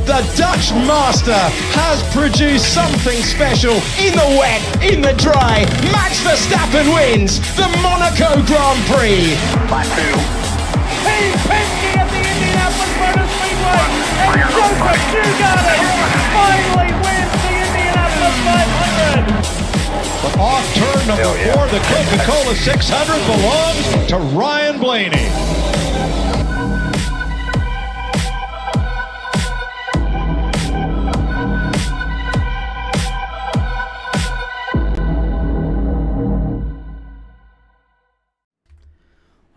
Speaker 4: The Dutch master has produced something special in the wet, in the dry. Max Verstappen wins the Monaco Grand Prix.
Speaker 5: He's pinching at the Indianapolis Motor Speedway, and Joseph Newgarden finally wins the Indianapolis 500.
Speaker 4: But off turn number 4, the Coca-Cola 600 belongs to Ryan Blaney.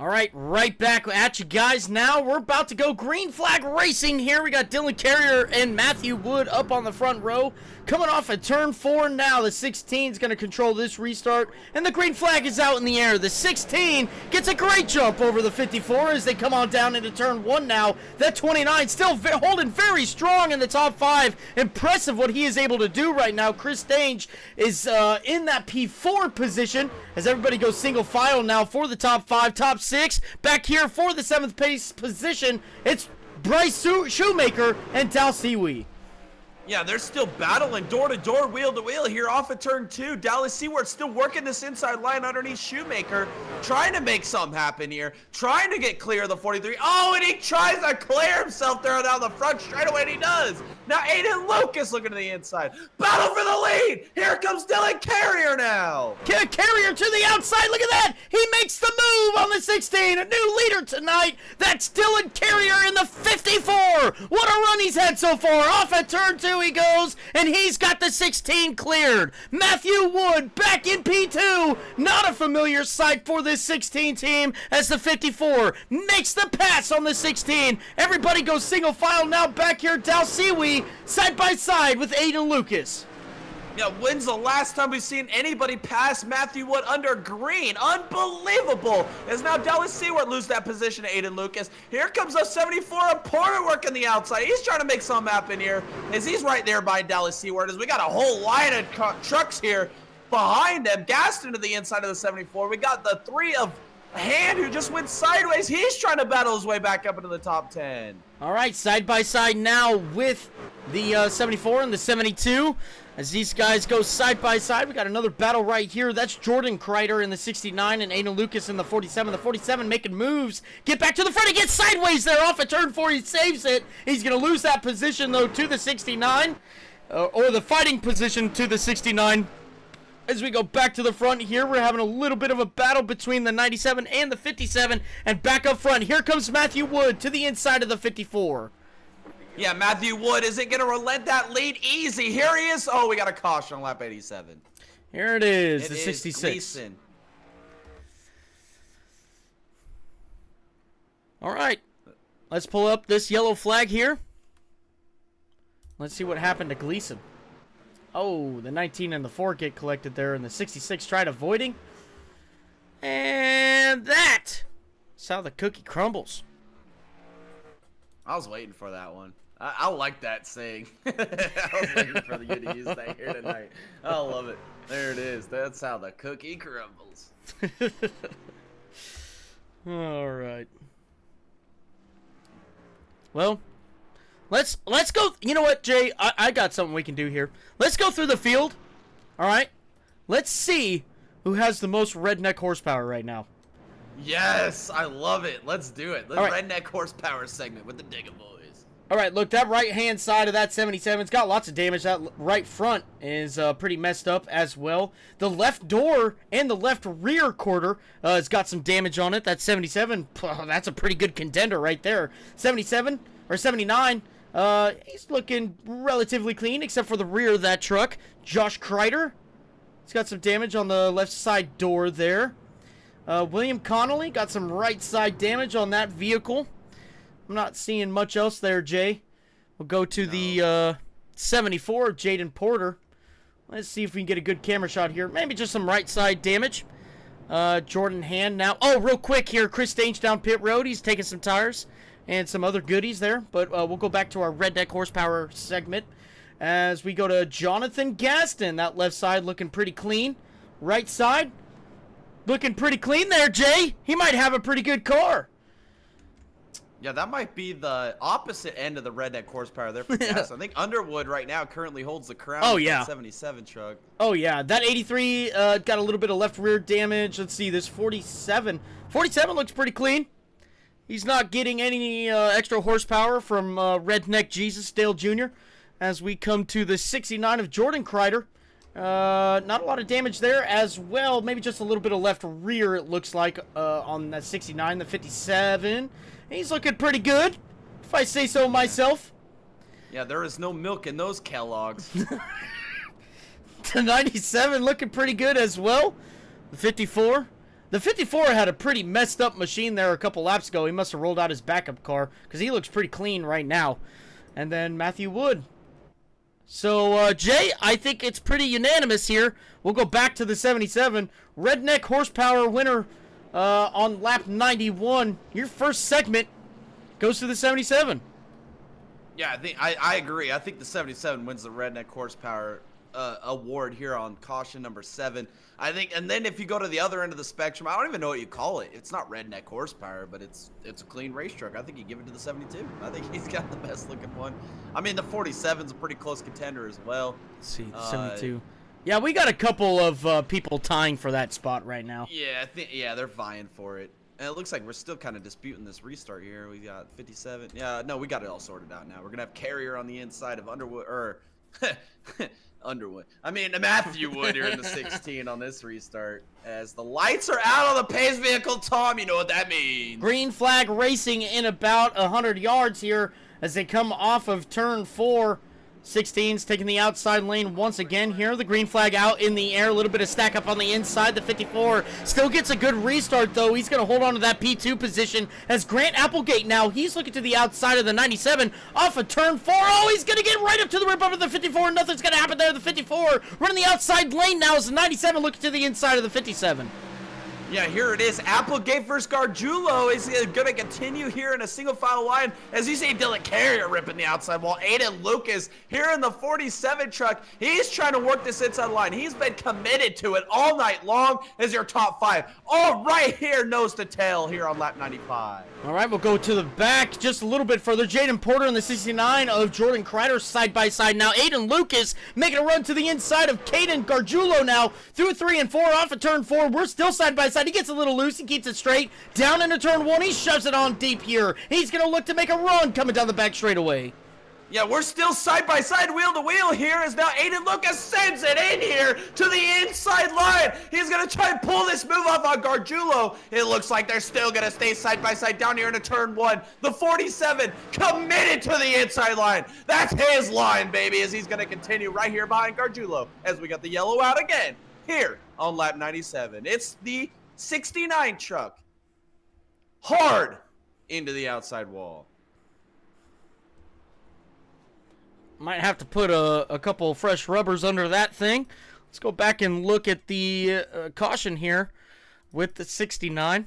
Speaker 1: All right back at you guys. Now we're about to go green flag racing here. We got Dylan Carrier and Matthew Wood up on the front row. Coming off at turn 4 now. The 16 is going to control this restart. And the green flag is out in the air. The 16 gets a great jump over the 54 as they come on down into turn 1 now. That 29 still holding very strong in the top 5. Impressive what he is able to do right now. Chris Dange is in that P4 position as everybody goes single file now for the top 5, top 6. Back here for the 7th place position, it's Bryce Shoemaker and Dal Siwi.
Speaker 2: Yeah, they're still battling door to door, wheel to wheel here off of turn 2. Dallas Seawart's still working this inside line underneath Shoemaker, trying to make something happen here, trying to get clear of the 43. Oh, and he tries to clear himself there down the front straight away, and he does. Now Aiden Lucas looking to the inside. Battle for the lead. Here comes Dylan Carrier now.
Speaker 1: Carrier to the outside. Look at that. He makes the move on the 16. A new leader tonight. That's Dylan Carrier in the 54. What a run he's had so far. Off at turn 2 he goes, and he's got the 16 cleared. Matthew Wood back in P2. Not a familiar sight for this 16 team as the 54 makes the pass on the 16. Everybody goes single file now back here. Dal Siwi side by side with Aiden Lucas.
Speaker 2: Yeah, when's the last time we've seen anybody pass Matthew Wood under green? Unbelievable. As now Dallas Seward lose that position to Aiden Lucas. Here comes a 74 and Porter working the outside. He's trying to make something happen here as he's right there by Dallas Seward as we got a whole line of trucks here behind him. Gaston to the inside of the 74. We got the 3 of Hand who just went sideways. He's trying to battle his way back up into the top 10.
Speaker 1: All right, side by side now with the 74 and the 72. As these guys go side by side, we got another battle right here. That's Jordan Kreider in the 69 and Aiden Lucas in the 47. The 47 making moves. Get back to the front. He gets sideways there off at turn 4. He saves it. He's going to lose that position, though, to the 69. Or the fighting position to the 69. As we go back to the front here, we're having a little bit of a battle between the 97 and the 57. And back up front, here comes Matthew Wood to the inside of the 54.
Speaker 2: Yeah, Matthew Wood isn't going to relent that lead easy. Here he is. Oh, we got a caution on lap 87.
Speaker 1: Here it is,
Speaker 2: It
Speaker 1: the
Speaker 2: is
Speaker 1: 66.
Speaker 2: Gleason.
Speaker 1: All right, let's pull up this yellow flag here. Let's see what happened to Gleason. Oh, the 19 and the 4 get collected there, and the 66 tried avoiding. And that's how the cookie crumbles.
Speaker 2: I was waiting for that one. I like that saying. I was waiting for you to use that here tonight. I love it. There it is. That's how the cookie crumbles.
Speaker 1: All right. Well, let's go. You know what, Jay? I got something we can do here. Let's go through the field. All right. Let's see who has the most redneck horsepower right now.
Speaker 2: Yes, I love it. Let's do it. Let's
Speaker 1: right.
Speaker 2: redneck horsepower segment with the Digga Boys.
Speaker 1: All right, look, that right-hand side of that 77's got lots of damage. That right front is pretty messed up as well. The left door and the left rear quarter has got some damage on it. That 77, that's a pretty good contender right there. 77 or 79, he's looking relatively clean except for the rear of that truck. Josh Kreider, he's got some damage on the left side door there. William Connolly got some right side damage on that vehicle. I'm not seeing much else there, Jay. We'll go to the 74 of Jaden Porter. Let's see if we can get a good camera shot here. Maybe just some right side damage. Jordan Hand now. Oh, real quick here. Chris Dange down pit road. He's taking some tires and some other goodies there. But we'll go back to our redneck horsepower segment as we go to Jonathan Gaston. That left side looking pretty clean. Right side looking pretty clean there, Jay. He might have a pretty good car.
Speaker 2: Yeah, that might be the opposite end of the redneck horsepower there for gas. I think Underwood right now currently holds the crown.
Speaker 1: Oh,
Speaker 2: with
Speaker 1: yeah.
Speaker 2: that 77 truck.
Speaker 1: Oh, yeah. That 83 got a little bit of left rear damage. Let's see, this 47. 47 looks pretty clean. He's not getting any extra horsepower from Redneck Jesus, Dale Jr. As we come to the 69 of Jordan Kreider. Not a lot of damage there as well. Maybe just a little bit of left rear, it looks like, on that 69. The 57. He's looking pretty good, if I say so myself.
Speaker 2: Yeah, there is no milk in those Kellogg's.
Speaker 1: The 97 looking pretty good as well. The 54. The 54 had a pretty messed up machine there a couple laps ago. He must have rolled out his backup car because he looks pretty clean right now. And then Matthew Wood. So, Jay, I think it's pretty unanimous here. We'll go back to the 77. Redneck horsepower winner on lap 91. Your first segment goes to the 77.
Speaker 2: Yeah, I agree. I think the 77 wins the Redneck Horsepower award here on caution number 7. I think, and then if you go to the other end of the spectrum, I don't even know what you call it. It's not Redneck Horsepower, but it's a clean race truck. I think you give it to the 72. I think he's got the best looking one. I mean, the 47's a pretty close contender as well.
Speaker 1: Let's see, the 72. Yeah, we got a couple of people tying for that spot right now.
Speaker 2: Yeah, they're vying for it. And it looks like we're still kind of disputing this restart here. We got 57. Yeah, no, we got it all sorted out now. We're going to have Carrier on the inside of Underwood, or Underwood. I mean, Matthew Wood here in the 16 on this restart. As the lights are out on the pace vehicle, Tom, you know what that means.
Speaker 1: Green flag racing in about 100 yards here as they come off of turn 4. 16's taking the outside lane once again here. The green flag out in the air. A little bit of stack up on the inside. The 54 still gets a good restart, though. He's going to hold on to that P2 position as Grant Applegate now. He's looking to the outside of the 97 off of turn 4. Oh, he's going to get right up to the rip of the 54. Nothing's going to happen there. The 54 running the outside lane now as the 97 looking to the inside of the 57.
Speaker 2: Yeah, here it is. Applegate versus Gargiulo is going to continue here in a single file line. As you see, Dylan Carrier ripping the outside wall. Aiden Lucas here in the 47 truck. He's trying to work this inside line. He's been committed to it all night long as your top 5. All right here, nose to tail here on lap 95.
Speaker 1: All right, we'll go to the back just a little bit further. Jaden Porter in the 69 of Jordan Kreider side by side now. Aiden Lucas making a run to the inside of Caden Gargiulo now through 3 and 4 off of turn 4. We're still side by side. He gets a little loose. He keeps it straight. Down into turn 1. He shoves it on deep here. He's going to look to make a run coming down the back straightaway.
Speaker 2: Yeah, we're still side by side, wheel to wheel here as now Aiden Lucas sends it in here to the inside line. He's going to try and pull this move off on Gargiulo. It looks like they're still going to stay side by side down here into turn 1. The 47 committed to the inside line. That's his line, baby, as he's going to continue right here behind Gargiulo as we got the yellow out again here on lap 97. It's the 69 truck. Hard into the outside wall.
Speaker 1: Might have to put a couple fresh rubbers under that thing. Let's go back and look at the caution here with the 69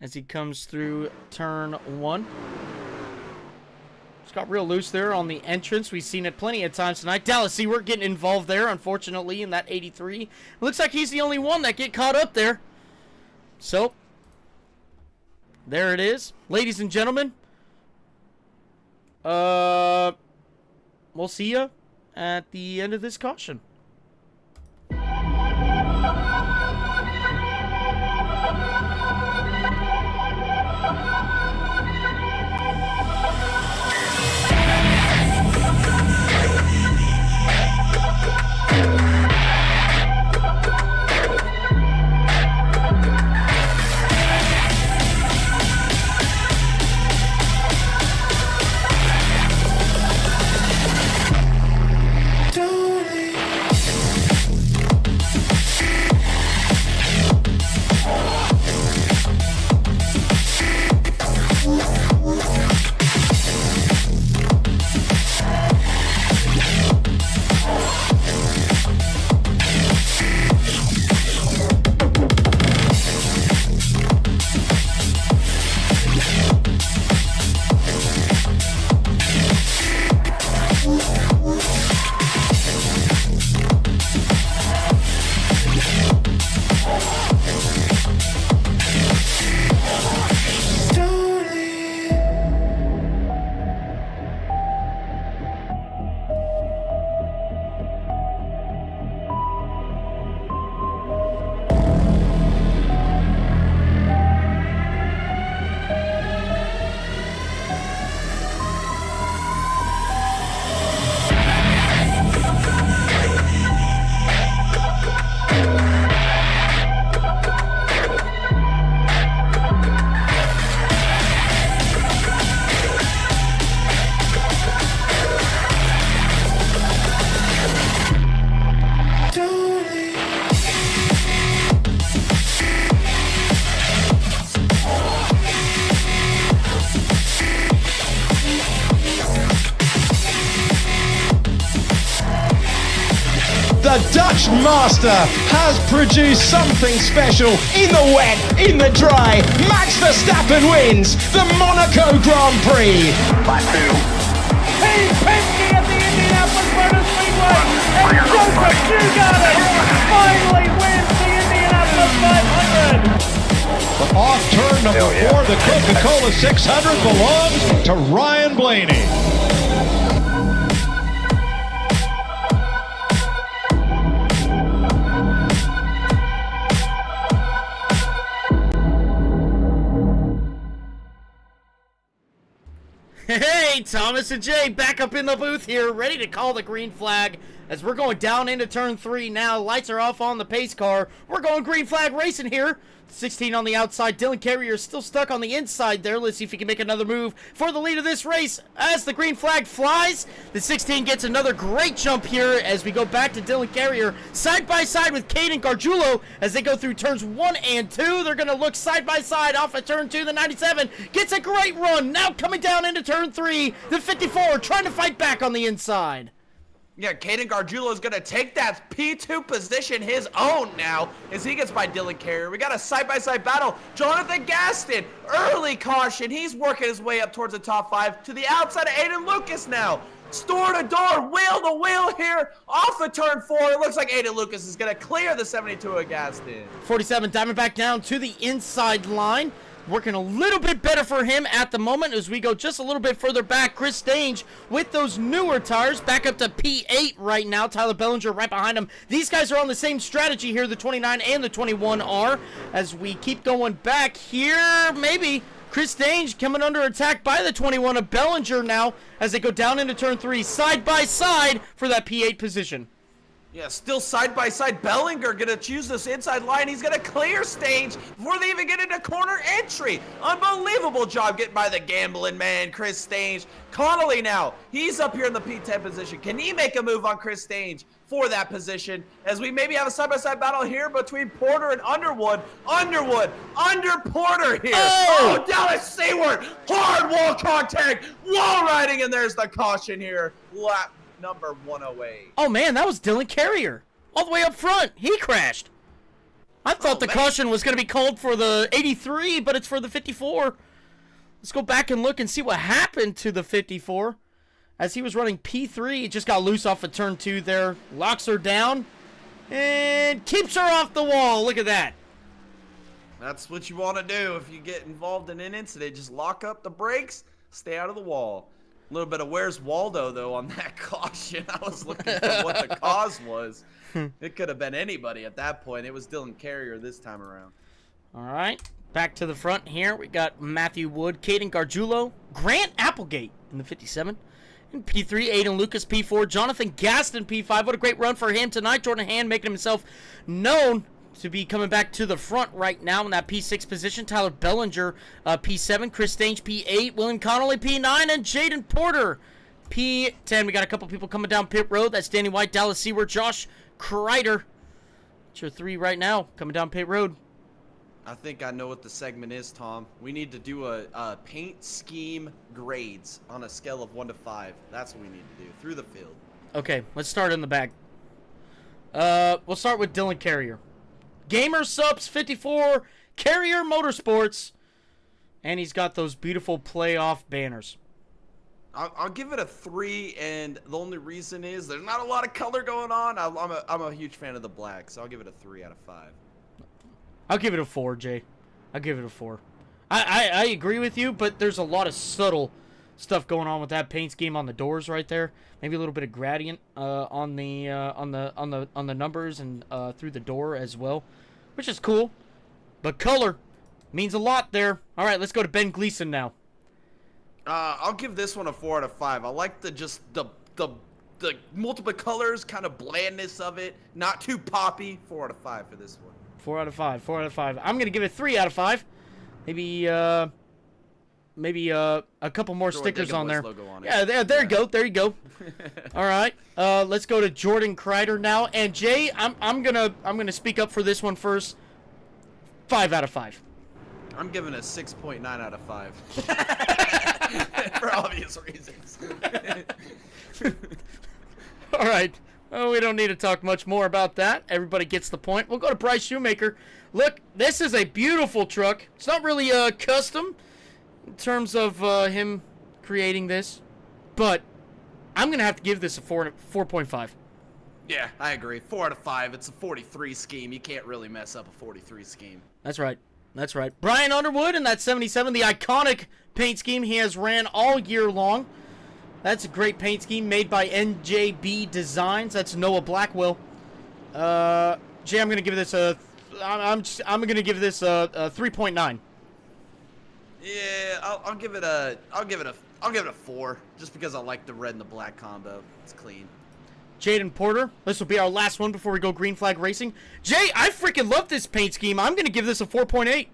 Speaker 1: as he comes through turn 1. Just got real loose there on the entrance. We've seen it plenty of times tonight. Dallas Seward getting involved there, unfortunately, in that 83. It looks like he's the only one that get caught up there. So, there it is. Ladies and gentlemen, we'll see you at the end of this caution.
Speaker 4: The Dutch master has produced something special in the wet, in the dry. Max Verstappen wins the Monaco Grand Prix.
Speaker 5: Team Penske at the Indianapolis Motor Speedway, and Joseph Newgarden finally wins the Indianapolis 500.
Speaker 6: The off turn number 4, the Coca-Cola 600 belongs to Ryan Blaney.
Speaker 1: Hey, Thomas and Jay back up in the booth here, ready to call the green flag as we're going down into turn 3 now. Lights are off on the pace car. We're going green flag racing here. 16 on the outside. Dylan Carrier is still stuck on the inside there. Let's see if he can make another move for the lead of this race. As the green flag flies, the 16 gets another great jump here as we go back to Dylan Carrier side by side with Caden Gargiulo as they go through turns 1 and 2. They're going to look side by side off of turn 2. The 97 gets a great run. Now coming down into turn 3. The 54 trying to fight back on the inside.
Speaker 2: Yeah, Caden Gargiulo is going to take that P2 position his own now as he gets by Dylan Carrier. We got a side-by-side battle. Jonathan Gaston, early caution. He's working his way up towards the top 5 to the outside of Aiden Lucas now. Store to door, wheel to wheel here off of turn 4. It looks like Aiden Lucas is going to clear the 72 of Gaston.
Speaker 1: 47 Diamondback down to the inside line. Working a little bit better for him at the moment as we go just a little bit further back. Chris Stange with those newer tires back up to P8 right now. Tyler Bellinger right behind him. These guys are on the same strategy here. The 29 and the 21 are. As we keep going back here, maybe Chris Stange coming under attack by the 21 of Bellinger now as they go down into turn 3 side by side for that P8 position.
Speaker 2: Yeah, still side by side. Bellinger gonna choose this inside line. He's gonna clear stage before they even get into corner entry. Unbelievable job getting by the gambling man, Chris Stange. Connolly now, he's up here in the P10 position. Can he make a move on Chris Stange for that position? As we maybe have a side-by-side battle here between Porter and Underwood. Underwood, under Porter here. Oh, Dallas Seward, hard wall contact, wall riding, and there's the caution here. Lap number 108.
Speaker 1: Oh man, that was Dylan Carrier all the way up front. He crashed. I thought the caution was going to be called for the 83, but it's for the 54. Let's go back and look and see what happened to the 54 as he was running P3. He just got loose off of turn 2 there, locks her down and keeps her off the wall. Look at that.
Speaker 2: That's what you want to do if you get involved in an incident. Just lock up the brakes, stay out of the wall. A little bit of where's Waldo, though, on that caution. I was looking for what the cause was. It could have been anybody at that point. It was Dylan Carrier this time around.
Speaker 1: All right, back to the front here. We got Matthew Wood, Caden Gargiulo, Grant Applegate in the 57. In P3, Aiden Lucas, P4, Jonathan Gaston, P5. What a great run for him tonight. Jordan Hand making himself known to be coming back to the front right now in that P6 position. Tyler Bellinger, P7. Chris Stange, P8. William Connolly, P9. And Jaden Porter, P10. We got a couple people coming down pit road. That's Danny White, Dallas Seward, Josh Kreider. It's your 3 right now coming down pit road.
Speaker 2: I think I know what the segment is, Tom. We need to do a paint scheme grades on a scale of 1 to 5. That's what we need to do through the field.
Speaker 1: Okay, let's start in the back. We'll start with Dylan Carrier. Gamer Subs 54, Carrier Motorsports, and he's got those beautiful playoff banners.
Speaker 2: I'll give it a 3, and the only reason is there's not a lot of color going on. I'm a huge fan of the black, so I'll give it a 3 out of 5.
Speaker 1: I'll give it a 4, Jay. I'll give it a 4. I agree with you, but there's a lot of subtle stuff going on with that paint scheme on the doors right there. Maybe a little bit of gradient on the numbers and through the door as well, which is cool. But color means a lot there. All right, let's go to Ben Gleason now.
Speaker 2: I'll give this one a 4 out of 5. I like the multiple colors, kind of blandness of it. Not too poppy. 4 out of 5 for this one.
Speaker 1: 4 out of 5. 4 out of 5. I'm gonna give it 3 out of 5. Maybe a couple more stickers on there. Yeah, there you go. There you go. All right. Let's go to Jordan Kreider now. And Jay, I'm gonna speak up for this one first. 5 out of 5.
Speaker 2: I'm giving a 6.9 out of 5. For obvious reasons.
Speaker 1: All right. Oh, we don't need to talk much more about that. Everybody gets the point. We'll go to Bryce Shoemaker. Look, this is a beautiful truck. It's not really custom in terms of him creating this, but I'm going to have to give this a 4.5.
Speaker 2: Yeah, I agree. 4 out of 5. It's a 43 scheme. You can't really mess up a 43 scheme.
Speaker 1: That's right. That's right. Brian Underwood in that 77, the iconic paint scheme he has ran all year long. That's a great paint scheme made by NJB Designs. That's Noah Blackwell. Jay, I'm gonna give this a 3.9.
Speaker 2: Yeah, I'll give it a 4, just because I like the red and the black combo. It's clean.
Speaker 1: Jaden Porter, this will be our last one before we go green flag racing. Jay, I freaking love this paint scheme. I'm gonna give this a 4.8.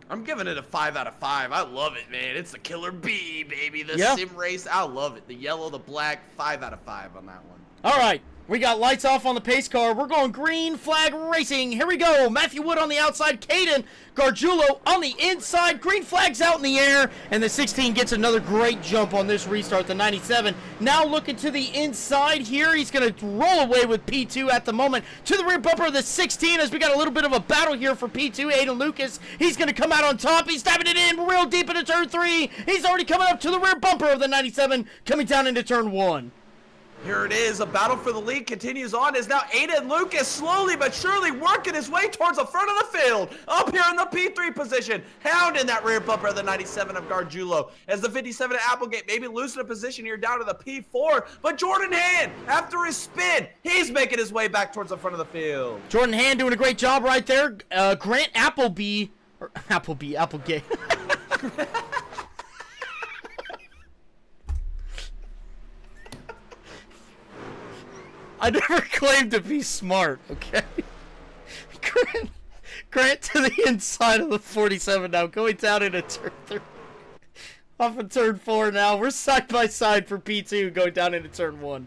Speaker 2: I'm giving it a 5 out of 5. I love it, man. It's the Killer B, baby. The
Speaker 1: Yeah.
Speaker 2: sim race. I love it. The yellow, the black. 5 out of 5 on that one.
Speaker 1: All right, we got lights off on the pace car. We're going green flag racing. Here we go. Matthew Wood on the outside. Caden Gargiulo on the inside. Green flag's out in the air. And the 16 gets another great jump on this restart. The 97 now looking to the inside here. He's going to roll away with P2 at the moment. To the rear bumper of the 16 as we got a little bit of a battle here for P2. Aiden Lucas. He's going to come out on top. He's diving it in real deep into turn 3. He's already coming up to the rear bumper of the 97. Coming down into turn 1.
Speaker 2: Here it is. A battle for the lead continues on as now Aiden Lucas slowly but surely working his way towards the front of the field. Up here in the P3 position. Hounding that rear bumper of the 97 of Gargiulo. As the 57 of Applegate maybe losing a position here down to the P4. But Jordan Hand, after his spin, he's making his way back towards the front of the field.
Speaker 1: Jordan Hand doing a great job right there. Grant Applegate. I never claimed to be smart, okay? Grant to the inside of the 47 now, going down into turn 3. Off of turn 4 now. We're side by side for P2 going down into turn 1.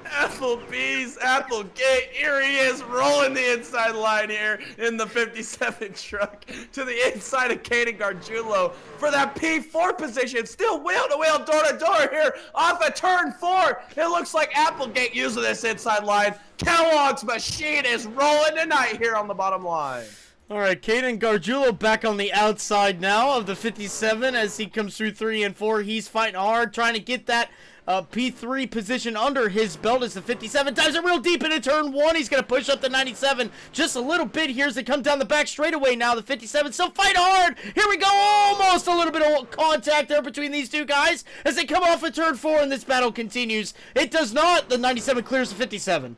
Speaker 2: Applebee's, Applegate, here he is rolling the inside line here in the 57 truck to the inside of Caden Gargiulo for that P4 position. Still wheel to wheel, door to door here off of turn 4. It looks like Applegate using this inside line. Kellogg's machine is rolling tonight here on the bottom line.
Speaker 1: All right, Caden Gargiulo back on the outside now of the 57 as he comes through 3 and 4. He's fighting hard, trying to get that P3 position under his belt as the 57 dives it real deep into turn 1. He's going to push up the 97 just a little bit here as they come down the back straightaway now. The 57 still fight hard. Here we go. Almost a little bit of contact there between these two guys as they come off of turn 4 and this battle continues. It does not. The 97 clears the 57.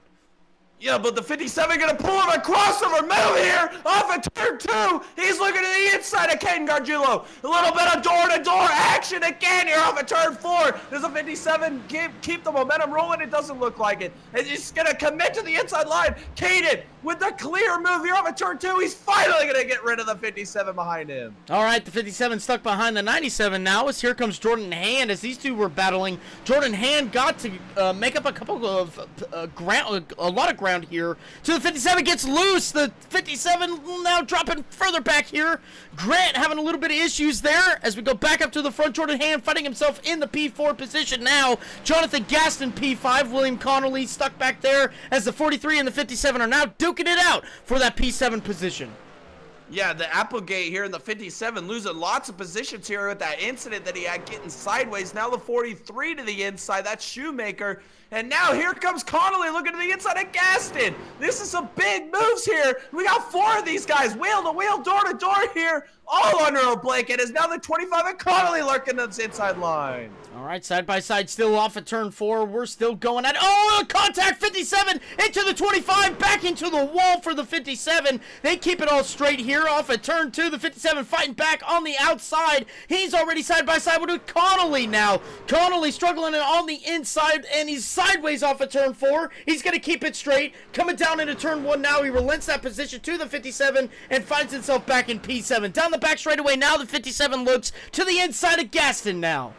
Speaker 2: Yeah, but the 57 gonna pull him across over middle here off of turn 2. He's looking to the inside of Caden Gargiulo. A little bit of door-to-door action again here off of turn 4. Does the 57 keep the momentum rolling? It doesn't look like it. And he's gonna commit to the inside line. Caden with the clear move here off of turn 2. He's finally gonna get rid of the 57 behind him.
Speaker 1: All right, the 57 stuck behind the 97 now as here comes Jordan Hand as these two were battling. Jordan Hand got to make up a couple of a lot of ground here. So the 57 gets loose. The 57 now dropping further back here. Grant having a little bit of issues there as we go back up to the front. Jordan Hand fighting himself in the P4 position now. Jonathan Gaston P5. William Connolly stuck back there as the 43 and the 57 are now duking it out for that P7 position.
Speaker 2: Yeah, the Applegate here in the 57 losing lots of positions here with that incident that he had getting sideways. Now the 43 to the inside. That's Shoemaker. And now here comes Connolly looking to the inside of Gaston. This is some big moves here. We got 4 of these guys, wheel to wheel, door to door here, all under a blanket. As now the 25 and Connolly lurking this inside line.
Speaker 1: All right, side by side, still off at turn 4. We're still going at contact 57 into the 25, back into the wall for the 57. They keep it all straight here off at turn 2. The 57 fighting back on the outside. He's already side by side with Connolly now. Connolly struggling on the inside, and he's sideways off of turn 4. He's going to keep it straight. Coming down into turn 1 now. He relents that position to the 57 and finds himself back in P7. Down the back straightaway now. The 57 looks to the inside of Gaston now.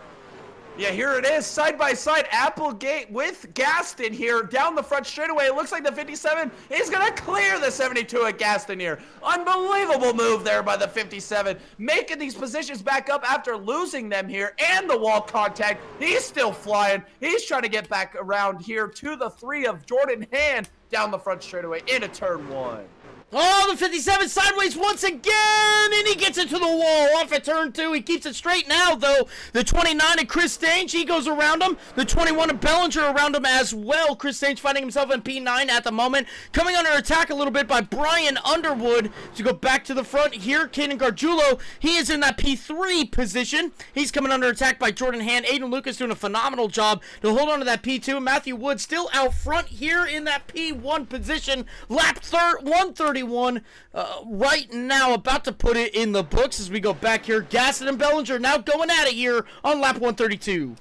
Speaker 2: Yeah, here it is, side by side, Applegate with Gaston here down the front straightaway. It looks like the 57 is gonna clear the 72 at Gaston here. Unbelievable move there by the 57, making these positions back up after losing them here and the wall contact. He's still flying. He's trying to get back around here to the 3 of Jordan Hand down the front straightaway into turn 1.
Speaker 1: Oh, the 57 sideways once again, and he gets it to the wall off at turn 2. He keeps it straight now, though. The 29 of Chris Stange, he goes around him. The 21 of Bellinger around him as well. Chris Stange finding himself in P9 at the moment. Coming under attack a little bit by Brian Underwood to go back to the front here. Caden Gargiulo, he is in that P3 position. He's coming under attack by Jordan Hand. Aiden Lucas doing a phenomenal job to hold on to that P2. Matthew Wood still out front here in that P1 position. Lap 131. Right now, about to put it in the books as we go back here. Gaston and Bellinger now going at it here on lap 132.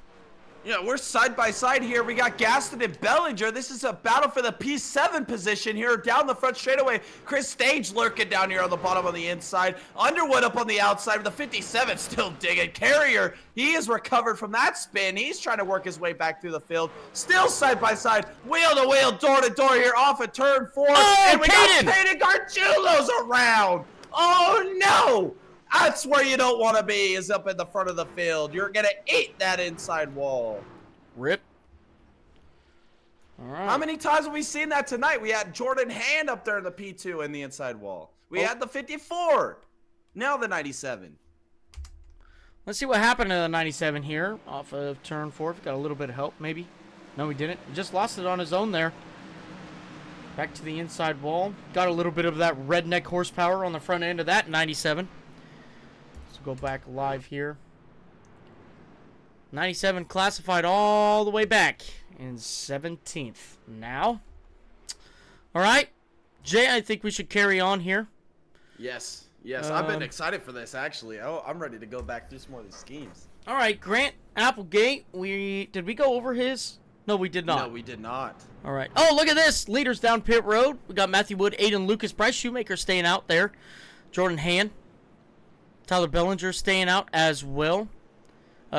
Speaker 2: Yeah, we're side by side here. We got Gaston and Bellinger. This is a battle for the P7 position here down the front straightaway. Chris Stage lurking down here on the bottom on the inside. Underwood up on the outside with the 57 still digging. Carrier, he is recovered from that spin. He's trying to work his way back through the field. Still side by side, wheel to wheel, door to door here off of turn 4.
Speaker 1: Oh,
Speaker 2: and we got Caden Gargiulo's around. Oh, no. That's where you don't want to be, is up in the front of the field. You're going to eat that inside wall.
Speaker 1: Rip. All right.
Speaker 2: How many times have we seen that tonight? We had Jordan Hand up there in the P2 in the inside wall. We had the 54. Now the 97.
Speaker 1: Let's see what happened to the 97 here off of turn 4. Got a little bit of help, maybe. No, he didn't. He just lost it on his own there. Back to the inside wall. Got a little bit of that redneck horsepower on the front end of that 97. Let's go back live here. 97 classified all the way back in 17th. Now, all right, Jay, I think we should carry on here.
Speaker 2: Yes, I've been excited for this, actually. I'm ready to go back through some more of these schemes.
Speaker 1: All right, Grant Applegate, did we go over his? No, we did not.
Speaker 2: No, we did not.
Speaker 1: All right. Oh, look at this. Leaders down pit road. We got Matthew Wood, Aiden Lucas, Bryce Shoemaker staying out there. Jordan Hand. Tyler Bellinger staying out as well.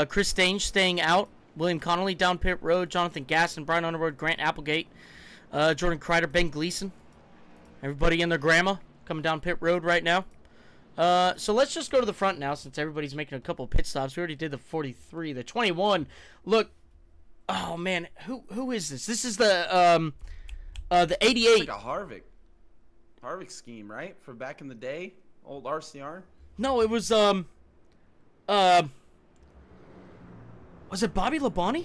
Speaker 1: Chris Stange staying out. William Connolly down pit road. Jonathan Gaston, Brian Underwood, Grant Applegate. Jordan Kreider, Ben Gleason. Everybody and their grandma coming down pit road right now. So let's just go to the front now since everybody's making a couple of pit stops. We already did the 43. The 21. Look. Oh, man. Who is this? This is the 88.
Speaker 2: It's like a Harvick scheme, right? From back in the day? Old RCR?
Speaker 1: No, it was, was it Bobby Labonte?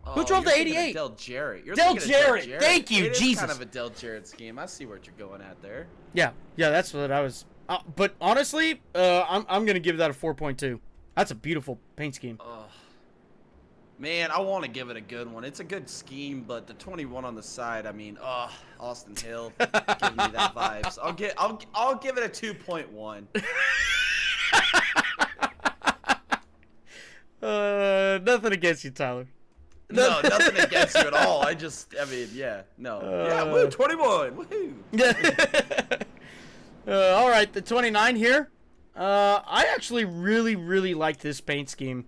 Speaker 1: Who drove the 88?
Speaker 2: Del Jarrett.
Speaker 1: Del Jarrett. Thank you,
Speaker 2: it is
Speaker 1: Jesus.
Speaker 2: kind of a Del Jarrett scheme. I see what you're going at there.
Speaker 1: Yeah, that's what I was. But honestly, I'm gonna give that a 4.2. That's a beautiful paint scheme.
Speaker 2: Man, I want to give it a good one. It's a good scheme, but the 21 on the side, I mean, Austin Hill giving me that vibes. I'll give it a 2.1.
Speaker 1: Nothing against you, Tyler.
Speaker 2: No, nothing against you at all. Yeah, no. Yeah, woo, 21. Woohoo.
Speaker 1: All right, the 29 here. I actually really like this paint scheme.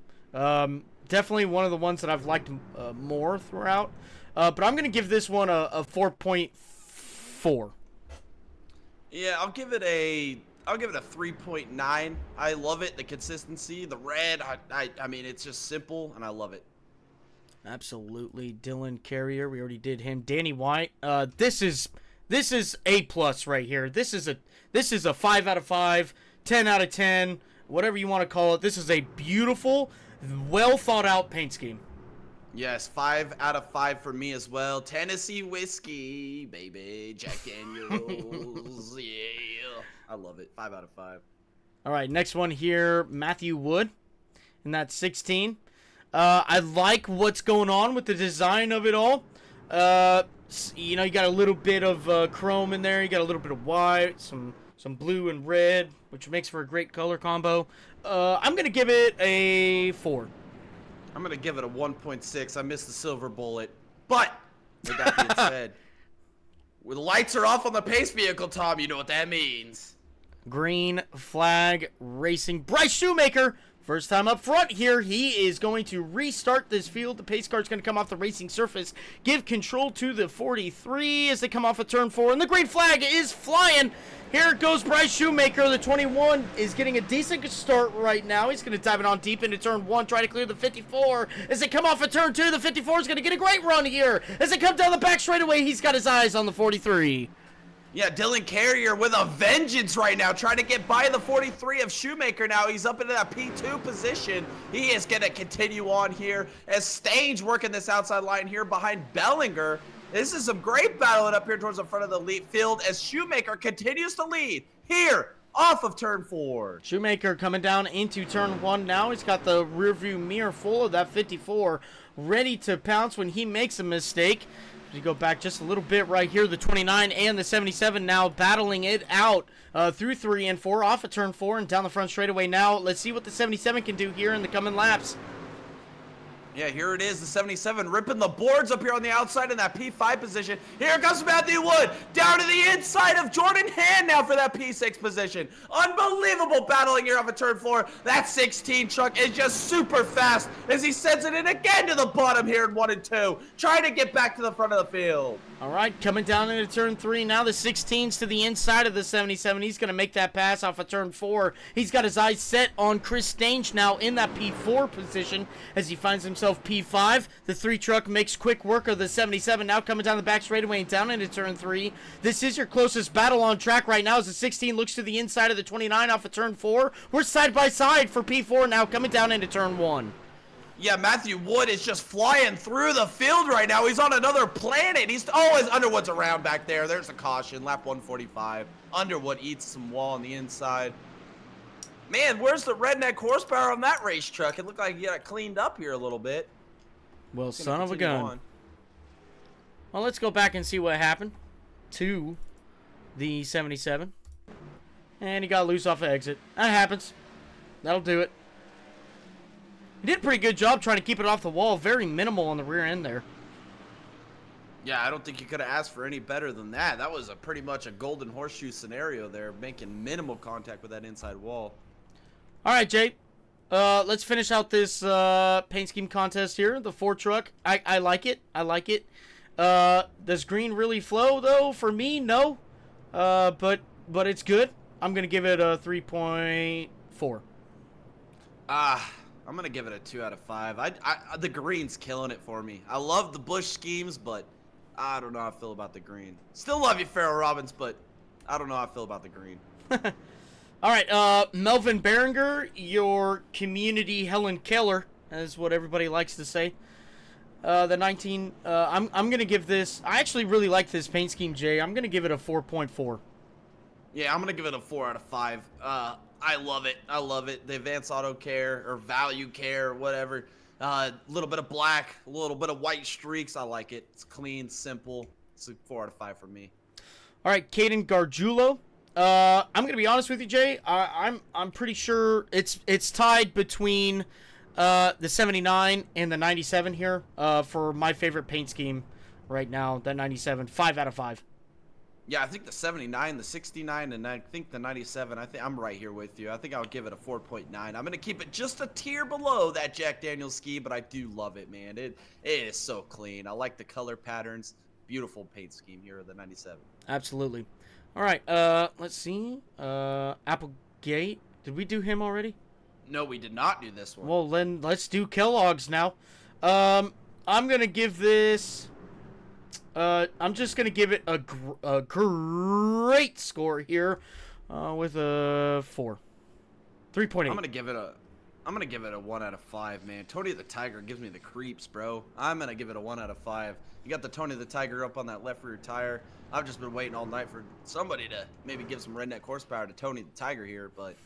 Speaker 1: Definitely one of the ones that I've liked more throughout. But I'm going to give this one a 4.4.
Speaker 2: Yeah, I'll give it a 3.9. I love it, the consistency, the red. I mean, it's just simple, and I love it.
Speaker 1: Absolutely. Dylan Carrier, we already did him. Danny White. This is A+ right here. This is a 5 out of 5, 10 out of 10, whatever you want to call it. This is a beautiful, well thought out paint scheme.
Speaker 2: Yes, 5 out of 5 for me as well. Tennessee whiskey, baby, Jack Daniels, yeah. I love it. 5 out of 5.
Speaker 1: All right, next one here, Matthew Wood, and that's 16. I like what's going on with the design of it all. You know, you got a little bit of chrome in there. You got a little bit of white, some blue and red, which makes for a great color combo. I'm going to give it a 4.
Speaker 2: I'm going to give it a 1.6. I missed the silver bullet. But, with that being said, when the lights are off on the pace vehicle, Tom, you know what that means.
Speaker 1: Green flag racing. Bryce Shoemaker First time up front here, he is going to restart this field. The pace car is going to come off the racing surface, give control to the 43 as they come off of turn 4, and the green flag is flying. Here goes Bryce Shoemaker. The 21 is getting a decent start right now. He's going to dive it on deep into turn 1, try to clear the 54. As they come off of turn 2, the 54 is going to get a great run here. As they come down the back straightaway, he's got his eyes on the 43.
Speaker 2: Yeah, Dylan Carrier with a vengeance right now, trying to get by the 43 of Shoemaker now. He's up into that P2 position. He is going to continue on here as Stange working this outside line here behind Bellinger. This is some great battling up here towards the front of the lead field as Shoemaker continues to lead here off of turn 4.
Speaker 1: Shoemaker coming down into turn 1 now. He's got the rearview mirror full of that 54, ready to pounce when he makes a mistake. You go back just a little bit right here, the 29 and the 77 now battling it out through 3 and 4, off of turn 4 and down the front straightaway now. Let's see what the 77 can do here in the coming laps.
Speaker 2: Yeah, here it is, the 77 ripping the boards up here on the outside in that P5 position. Here comes Matthew Wood down to the inside of Jordan Hand now for that P6 position. Unbelievable battling here off of turn 4. That 16 truck is just super fast as he sends it in again to the bottom here in 1 and 2, trying to get back to the front of the field.
Speaker 1: All right, coming down into turn 3 now. The 16's to the inside of the 77. He's going to make that pass off of turn 4. He's got his eyes set on Chris Stange now in that P4 position as he finds himself P5. The 3 truck makes quick work of the 77 now coming down the back straightaway and down into turn 3. This is your closest battle on track right now as the 16 looks to the inside of the 29 off of turn 4. We're side by side for P4 now coming down into turn 1.
Speaker 2: Yeah, Matthew Wood is just flying through the field right now. He's on another planet. He's always Underwood's around back there. There's a caution, lap 145. Underwood eats some wall on the inside. Man, where's the redneck horsepower on that race truck? It looked like he got it cleaned up here a little bit.
Speaker 1: Well, son of a gun. Well, let's go back and see what happened to the 77. And he got loose off of exit. That happens. That'll do it. He did a pretty good job trying to keep it off the wall. Very minimal on the rear end there.
Speaker 2: Yeah, I don't think you could have asked for any better than that. That was pretty much a golden horseshoe scenario there, making minimal contact with that inside wall.
Speaker 1: All right, Jay. Let's finish out this paint scheme contest here. The 4 truck. I like it. I like it. Does green really flow, though? For me, no. But it's good. I'm going to give it a 3.4.
Speaker 2: I'm going to give it a 2 out of 5. The green's killing it for me. I love the bush schemes, but I don't know how I feel about the green. Still love you, Farrell Robbins, but I don't know how I feel about the green.
Speaker 1: All right, Melvin Berenger, your community Helen Keller, is what everybody likes to say. The 19, I'm going to give this, I actually really like this paint scheme, Jay. I'm going to give it a 4.4.
Speaker 2: Yeah, I'm going to give it a 4 out of 5. I love it. I love it. The Advanced Auto Care or Value Care, whatever. A little bit of black, a little bit of white streaks. I like it. It's clean, simple. It's a 4 out of 5 for me.
Speaker 1: All right, Caden Gargiulo. I'm gonna be honest with you, Jay. I'm pretty sure it's tied between the 79 and the 97 here for my favorite paint scheme right now. That 97, 5 out of 5.
Speaker 2: Yeah, I think the 79, the 69, and I think the 97, I'm right here with you. I think I'll give it a 4.9. I'm going to keep it just a tier below that Jack Daniels ski, but I do love it, man. It is so clean. I like the color patterns. Beautiful paint scheme here of the 97.
Speaker 1: Absolutely. All right, let's see. Applegate. Did we do him already?
Speaker 2: No, we did not do this one.
Speaker 1: Well, then let's do Kellogg's now. I'm going to give this... I'm just going to give it a great score here with a 4. 3.8.
Speaker 2: I'm going to give it a 1 out of 5, man. Tony the Tiger gives me the creeps, bro. I'm going to give it a 1 out of 5. You got the Tony the Tiger up on that left rear tire. I've just been waiting all night for somebody to maybe give some redneck horsepower to Tony the Tiger here, but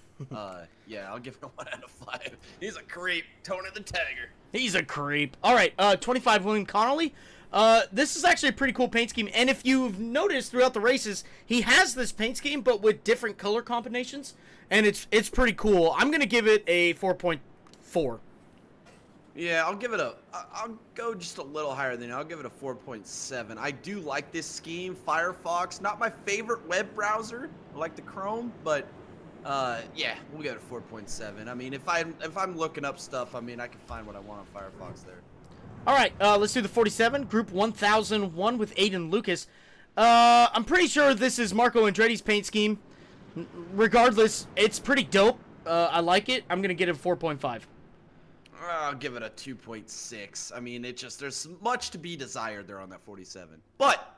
Speaker 2: yeah, I'll give it a 1 out of 5. He's a creep, Tony the Tiger.
Speaker 1: He's a creep. All right, 25 William Connolly. This is actually a pretty cool paint scheme, and if you've noticed throughout the races, he has this paint scheme, but with different color combinations, and it's pretty cool. I'm gonna give it a 4.4.
Speaker 2: Yeah, I'll go just a little higher than you. I'll give it a 4.7. I do like this scheme, Firefox. Not my favorite web browser. I like the Chrome, but Yeah, we'll go to 4.7. I mean, if I'm looking up stuff, I mean, I can find what I want on Firefox there.
Speaker 1: All right, let's do the 47, Group 1001 with Aiden Lucas. I'm pretty sure this is Marco Andretti's paint scheme. Regardless, it's pretty dope. I like it. I'm going to get it a 4.5.
Speaker 2: I'll give it a 2.6. I mean, there's much to be desired there on that 47. But,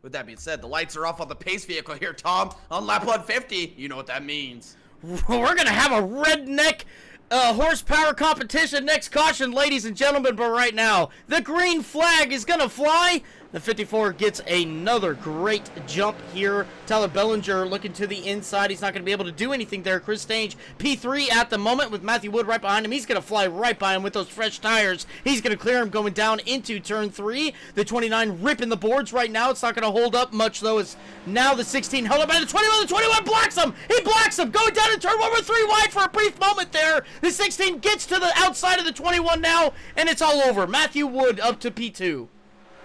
Speaker 2: with that being said, the lights are off on the pace vehicle here, Tom. On lap 150, you know what that means.
Speaker 1: We're going to have a redneck horsepower competition. Next caution, ladies and gentlemen. But right now, the green flag is going to fly. The 54 gets another great jump here. Tyler Bellinger looking to the inside. He's not going to be able to do anything there. Chris Stange, P3 at the moment with Matthew Wood right behind him. He's going to fly right by him with those fresh tires. He's going to clear him going down into turn 3. The 29 ripping the boards right now. It's not going to hold up much, though, as now the 16 held up by the 21. The 21 blocks him. He blocks him. Going down in turn 1 with 3 wide for a brief moment there. The 16 gets to the outside of the 21 now, and it's all over. Matthew Wood up to P2.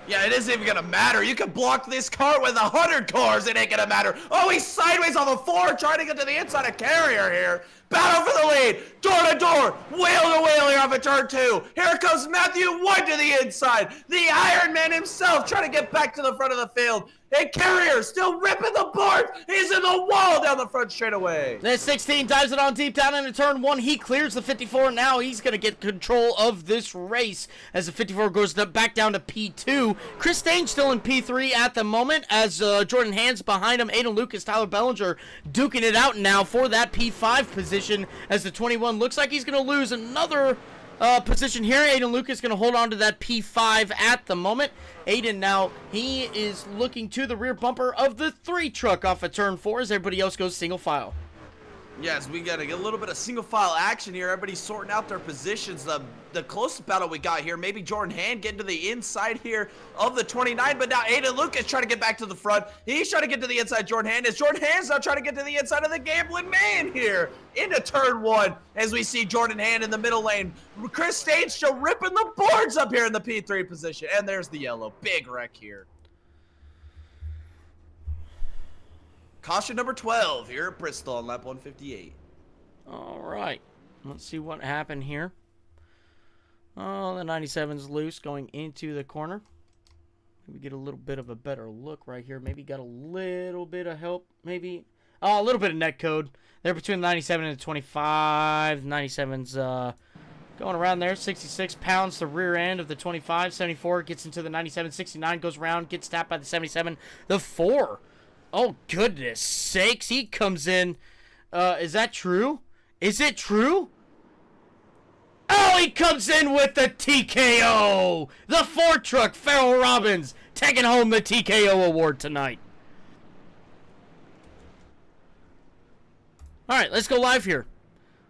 Speaker 2: Yeah, it isn't even gonna matter. You can block this car with 100 cars. It ain't gonna matter. Oh, he's sideways on the 4, trying to get to the inside of Carrier here. Battle for the lead. Door to door. Wheel to wheel here off of turn 2. Here comes Matthew Wood to the inside. The Iron Man himself trying to get back to the front of the field. And Carrier still ripping the board. He's in the wall down the front straightaway.
Speaker 1: The 16 dives it on deep down into turn 1. He clears the 54. Now he's going to get control of this race as the 54 goes back down to P2. Chris Stange still in P3 at the moment as Jordan Hands behind him. Aiden Lucas, Tyler Bellinger duking it out now for that P5 position as the 21 looks like he's going to lose another position here. Aiden Lucas going to hold on to that P5 at the moment. Aiden now, he is looking to the rear bumper of the 3 truck off of turn 4 as everybody else goes single file.
Speaker 2: Yes, we got to get a little bit of single file action here. Everybody's sorting out their positions. The closest battle we got here, maybe Jordan Hand getting to the inside here of the 29, but now Aiden Lucas trying to get back to the front. He's trying to get to the inside Jordan Hand. As Jordan Hand's now trying to get to the inside of the Gambling Man here into turn 1 as we see Jordan Hand in the middle lane. Chris Stage still ripping the boards up here in the P3 position. And there's the yellow. Big wreck here. Caution number 12 here at Bristol on lap 158.
Speaker 1: All right. Let's see what happened here. Oh, the 97's loose going into the corner. Maybe get a little bit of a better look right here. Maybe got a little bit of help. Maybe a little bit of net code. They're between the 97 and the 25. The 97's going around there. 66 pounds the rear end of the 25. 74 gets into the 97. 69 goes around, gets tapped by the 77. The 4. Oh, goodness sakes. He comes in. Is that true? Is it true? Oh, he comes in with the TKO. The 4 truck, Farrell Robbins, taking home the TKO award tonight. All right, let's go live here.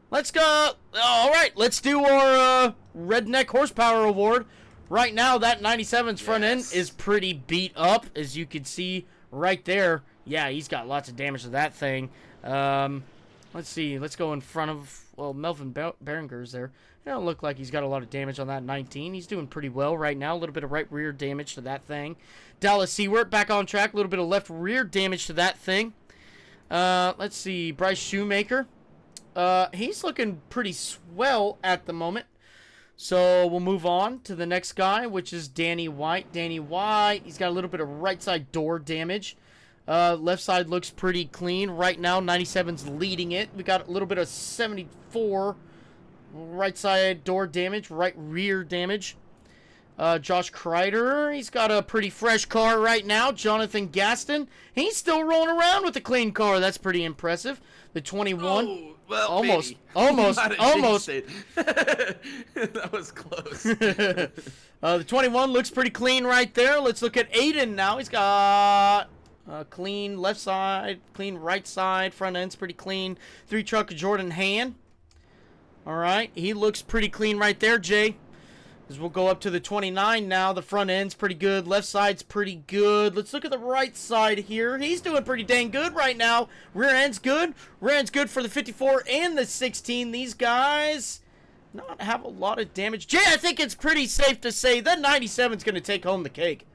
Speaker 1: Let's go. All right, let's do our Redneck Horsepower Award. Right now, that 97's front end is pretty beat up, as you can see right there. Yeah, he's got lots of damage to that thing. Let's see. Let's go in front of, well, Melvin Berenger's there. It don't look like he's got a lot of damage on that 19. He's doing pretty well right now. A little bit of right rear damage to that thing. Dallas Seward back on track. A little bit of left rear damage to that thing. Let's see. Bryce Shoemaker. He's looking pretty swell at the moment. So we'll move on to the next guy, which is Danny White. Danny White, he's got a little bit of right side door damage. Left side looks pretty clean. Right now, 97's leading it. We got a little bit of 74 right side door damage, right rear damage. Josh Kreider, he's got a pretty fresh car right now. Jonathan Gaston, he's still rolling around with a clean car. That's pretty impressive. The 21,
Speaker 2: well,
Speaker 1: almost.
Speaker 2: That was close.
Speaker 1: The 21 looks pretty clean right there. Let's look at Aiden now. He's got clean left side, clean right side. Front end's pretty clean. 3 truck Jordan Hand. All right, he looks pretty clean right there, Jay. As we'll go up to the 29 now. The front end's pretty good. Left side's pretty good. Let's look at the right side here. He's doing pretty dang good right now. Rear end's good. Rear end's good for the 54 and the 16. These guys not have a lot of damage. Jay, I think it's pretty safe to say that 97's going to take home the cake.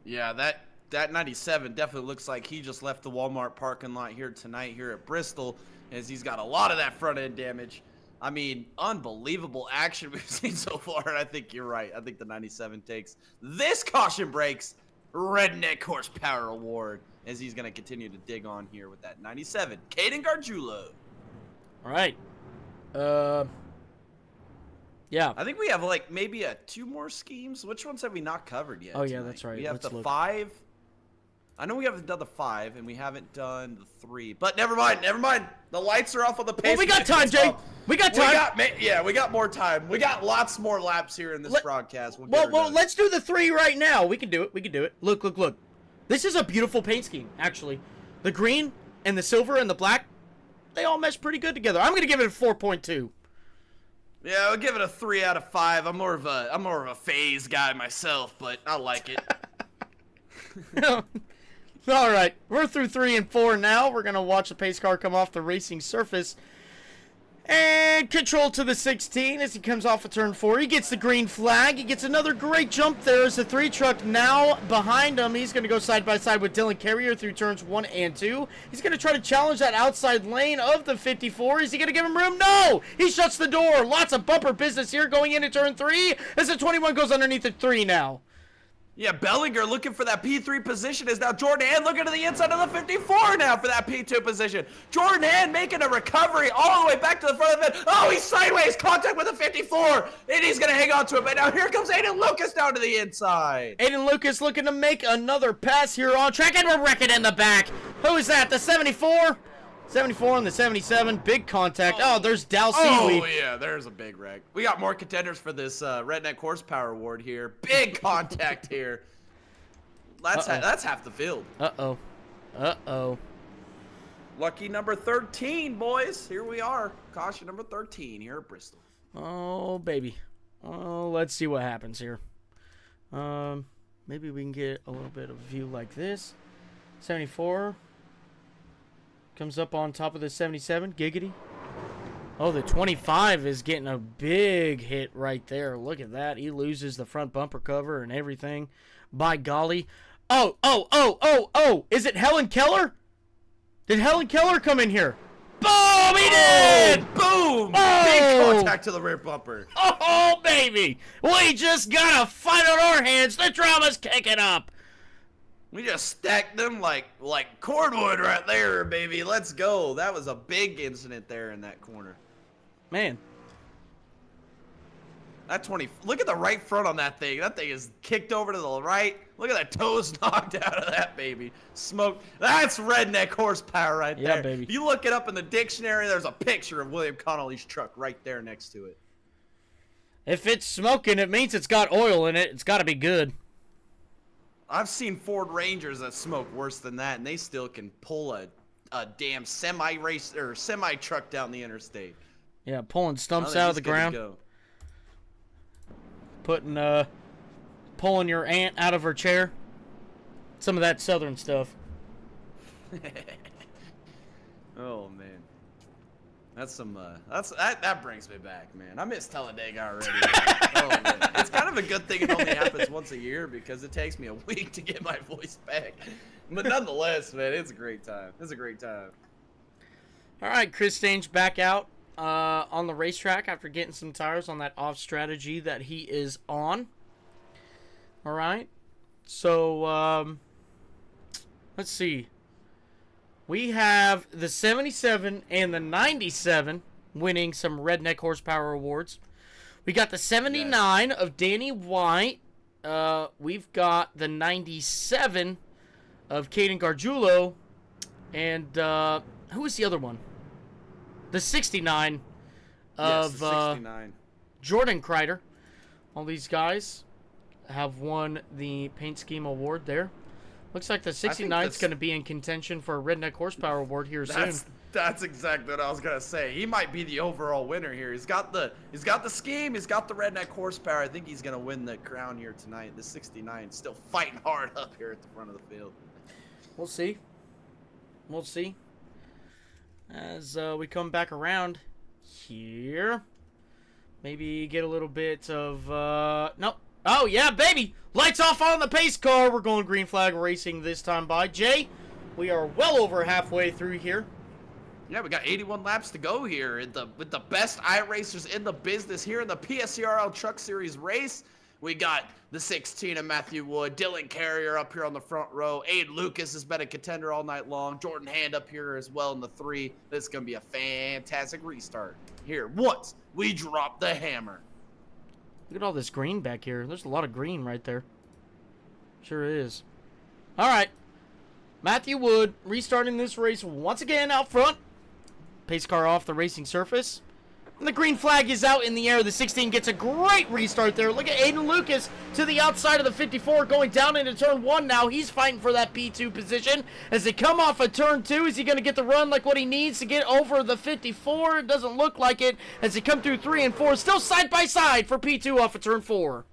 Speaker 2: Yeah, that that 97 definitely looks like he just left the Walmart parking lot here tonight here at Bristol, as he's got a lot of that front end damage. I mean, unbelievable action we've seen so far, and I think you're right. I think the 97 takes this caution breaks Redneck Horsepower Award, as he's going to continue to dig on here with that 97. Caden Gargiulo.
Speaker 1: All right. Yeah.
Speaker 2: I think we have like maybe two more schemes. Which ones have we not covered yet?
Speaker 1: Oh, yeah,
Speaker 2: tonight?
Speaker 1: that's right.
Speaker 2: We have
Speaker 1: Let's
Speaker 2: the
Speaker 1: look.
Speaker 2: 5. I know we haven't done the 5, and we haven't done the 3. But never mind. The lights are off on the pace.
Speaker 1: Well, we got time, Jay. We got time.
Speaker 2: We got more time. We got lots more laps here in this broadcast.
Speaker 1: Well, let's do the 3 right now. We can do it. Look. This is a beautiful paint scheme, actually. The green and the silver and the black, they all mesh pretty good together. I'm going to give it a 4.2.
Speaker 2: Yeah, I'll give it a 3 out of 5. I'm more of a phase guy myself, but I like it.
Speaker 1: All right, we're through 3 and 4 now. We're going to watch the pace car come off the racing surface. And control to the 16 as he comes off of turn 4. He gets the green flag. He gets another great jump there as the 3 truck now behind him. He's going to go side by side with Dylan Carrier through turns 1 and 2. He's going to try to challenge that outside lane of the 54. Is he going to give him room? No! He shuts the door. Lots of bumper business here going into turn 3 as the 21 goes underneath the 3 now.
Speaker 2: Yeah, Bellinger looking for that P3 position is now Jordan Hand looking to the inside of the 54 now for that P2 position. Jordan Hand making a recovery all the way back to the front of the fence. Oh, he's sideways, contact with the 54, and he's going to hang on to it. But now here comes Aiden Lucas down to the inside.
Speaker 1: Aiden Lucas looking to make another pass here on track, and we're wrecking in the back. Who is that, the 74? 74 on the 77, big contact. Oh, there's Dal Seaweed.
Speaker 2: Oh, yeah, there's a big wreck. We got more contenders for this Redneck Horsepower Award here. Big contact here. That's half the field.
Speaker 1: Uh-oh.
Speaker 2: Lucky number 13, boys. Here we are. Caution number 13 here at Bristol.
Speaker 1: Oh, baby. Oh, let's see what happens here. Maybe we can get a little bit of view like this. 74. Comes up on top of the 77. Giggity. Oh, the 25 is getting a big hit right there. Look at that. He loses the front bumper cover and everything. By golly. Oh. Is it Helen Keller? Did Helen Keller come in here? Boom! He did!
Speaker 2: Boom!
Speaker 1: Oh!
Speaker 2: Big contact to the rear bumper.
Speaker 1: Oh, baby. We just got a fight on our hands. The drama's kicking up.
Speaker 2: We just stacked them like cordwood right there, baby. Let's go. That was a big incident there in that corner.
Speaker 1: Man.
Speaker 2: That 20. Look at the right front on that thing. That thing is kicked over to the right. Look at that toes knocked out of that baby. Smoke. That's redneck horsepower right there.
Speaker 1: Yeah, baby.
Speaker 2: If you look it up in the dictionary, there's a picture of William Connolly's truck right there next to it.
Speaker 1: If it's smoking, it means it's got oil in it. It's got to be good.
Speaker 2: I've seen Ford Rangers that smoke worse than that, and they still can pull a damn semi truck down the interstate.
Speaker 1: Yeah, pulling stumps out of the ground. Pulling your aunt out of her chair. Some of that southern stuff.
Speaker 2: Oh man, that's some that brings me back, man. I miss Talladega already. Oh man, it's kind of a good thing it only happens once a year because it takes me a week to get my voice back. But nonetheless, man, it's a great time.
Speaker 1: All right, Chris Stange back out on the racetrack after getting some tires on that off strategy that he is on. All right, so let's see. We have the 77 and the 97 winning some Redneck Horsepower Awards. We got the 79 of Danny White. We've got the 97 of Caden Gargiulo. And who was the other one? The 69 of
Speaker 2: the 69.
Speaker 1: Jordan Kreider. All these guys have won the Paint Scheme Award there. Looks like the 69 is going to be in contention for a Redneck Horsepower Award here soon.
Speaker 2: That's exactly what I was gonna say. He might be the overall winner here. He's got the scheme. He's got the Redneck Horsepower. I think he's gonna win the crown here tonight. The 69 still fighting hard up here at the front of the field.
Speaker 1: We'll see. As we come back around here, maybe get a little bit of nope. Oh, yeah, baby. Lights off on the pace car. We're going green flag racing this time by. Jay, we are well over halfway through here.
Speaker 2: Yeah, we got 81 laps to go here with the best iRacers in the business here in the PSCRL Truck Series race. We got the 16 of Matthew Wood, Dylan Carrier up here on the front row. Aiden Lucas has been a contender all night long. Jordan Hand up here as well in the 3. This is going to be a fantastic restart. Here, once we drop the hammer.
Speaker 1: Look at all this green back here. There's a lot of green right there. Sure is. All right. Matthew Wood restarting this race once again out front. Pace car off the racing surface. And the green flag is out in the air. The 16 gets a great restart there. Look at Aiden Lucas to the outside of the 54 going down into turn 1 now. He's fighting for that P2 position. As they come off of turn 2, is he going to get the run like what he needs to get over the 54? It doesn't look like it. As they come through 3 and 4, still side by side for P2 off of turn 4.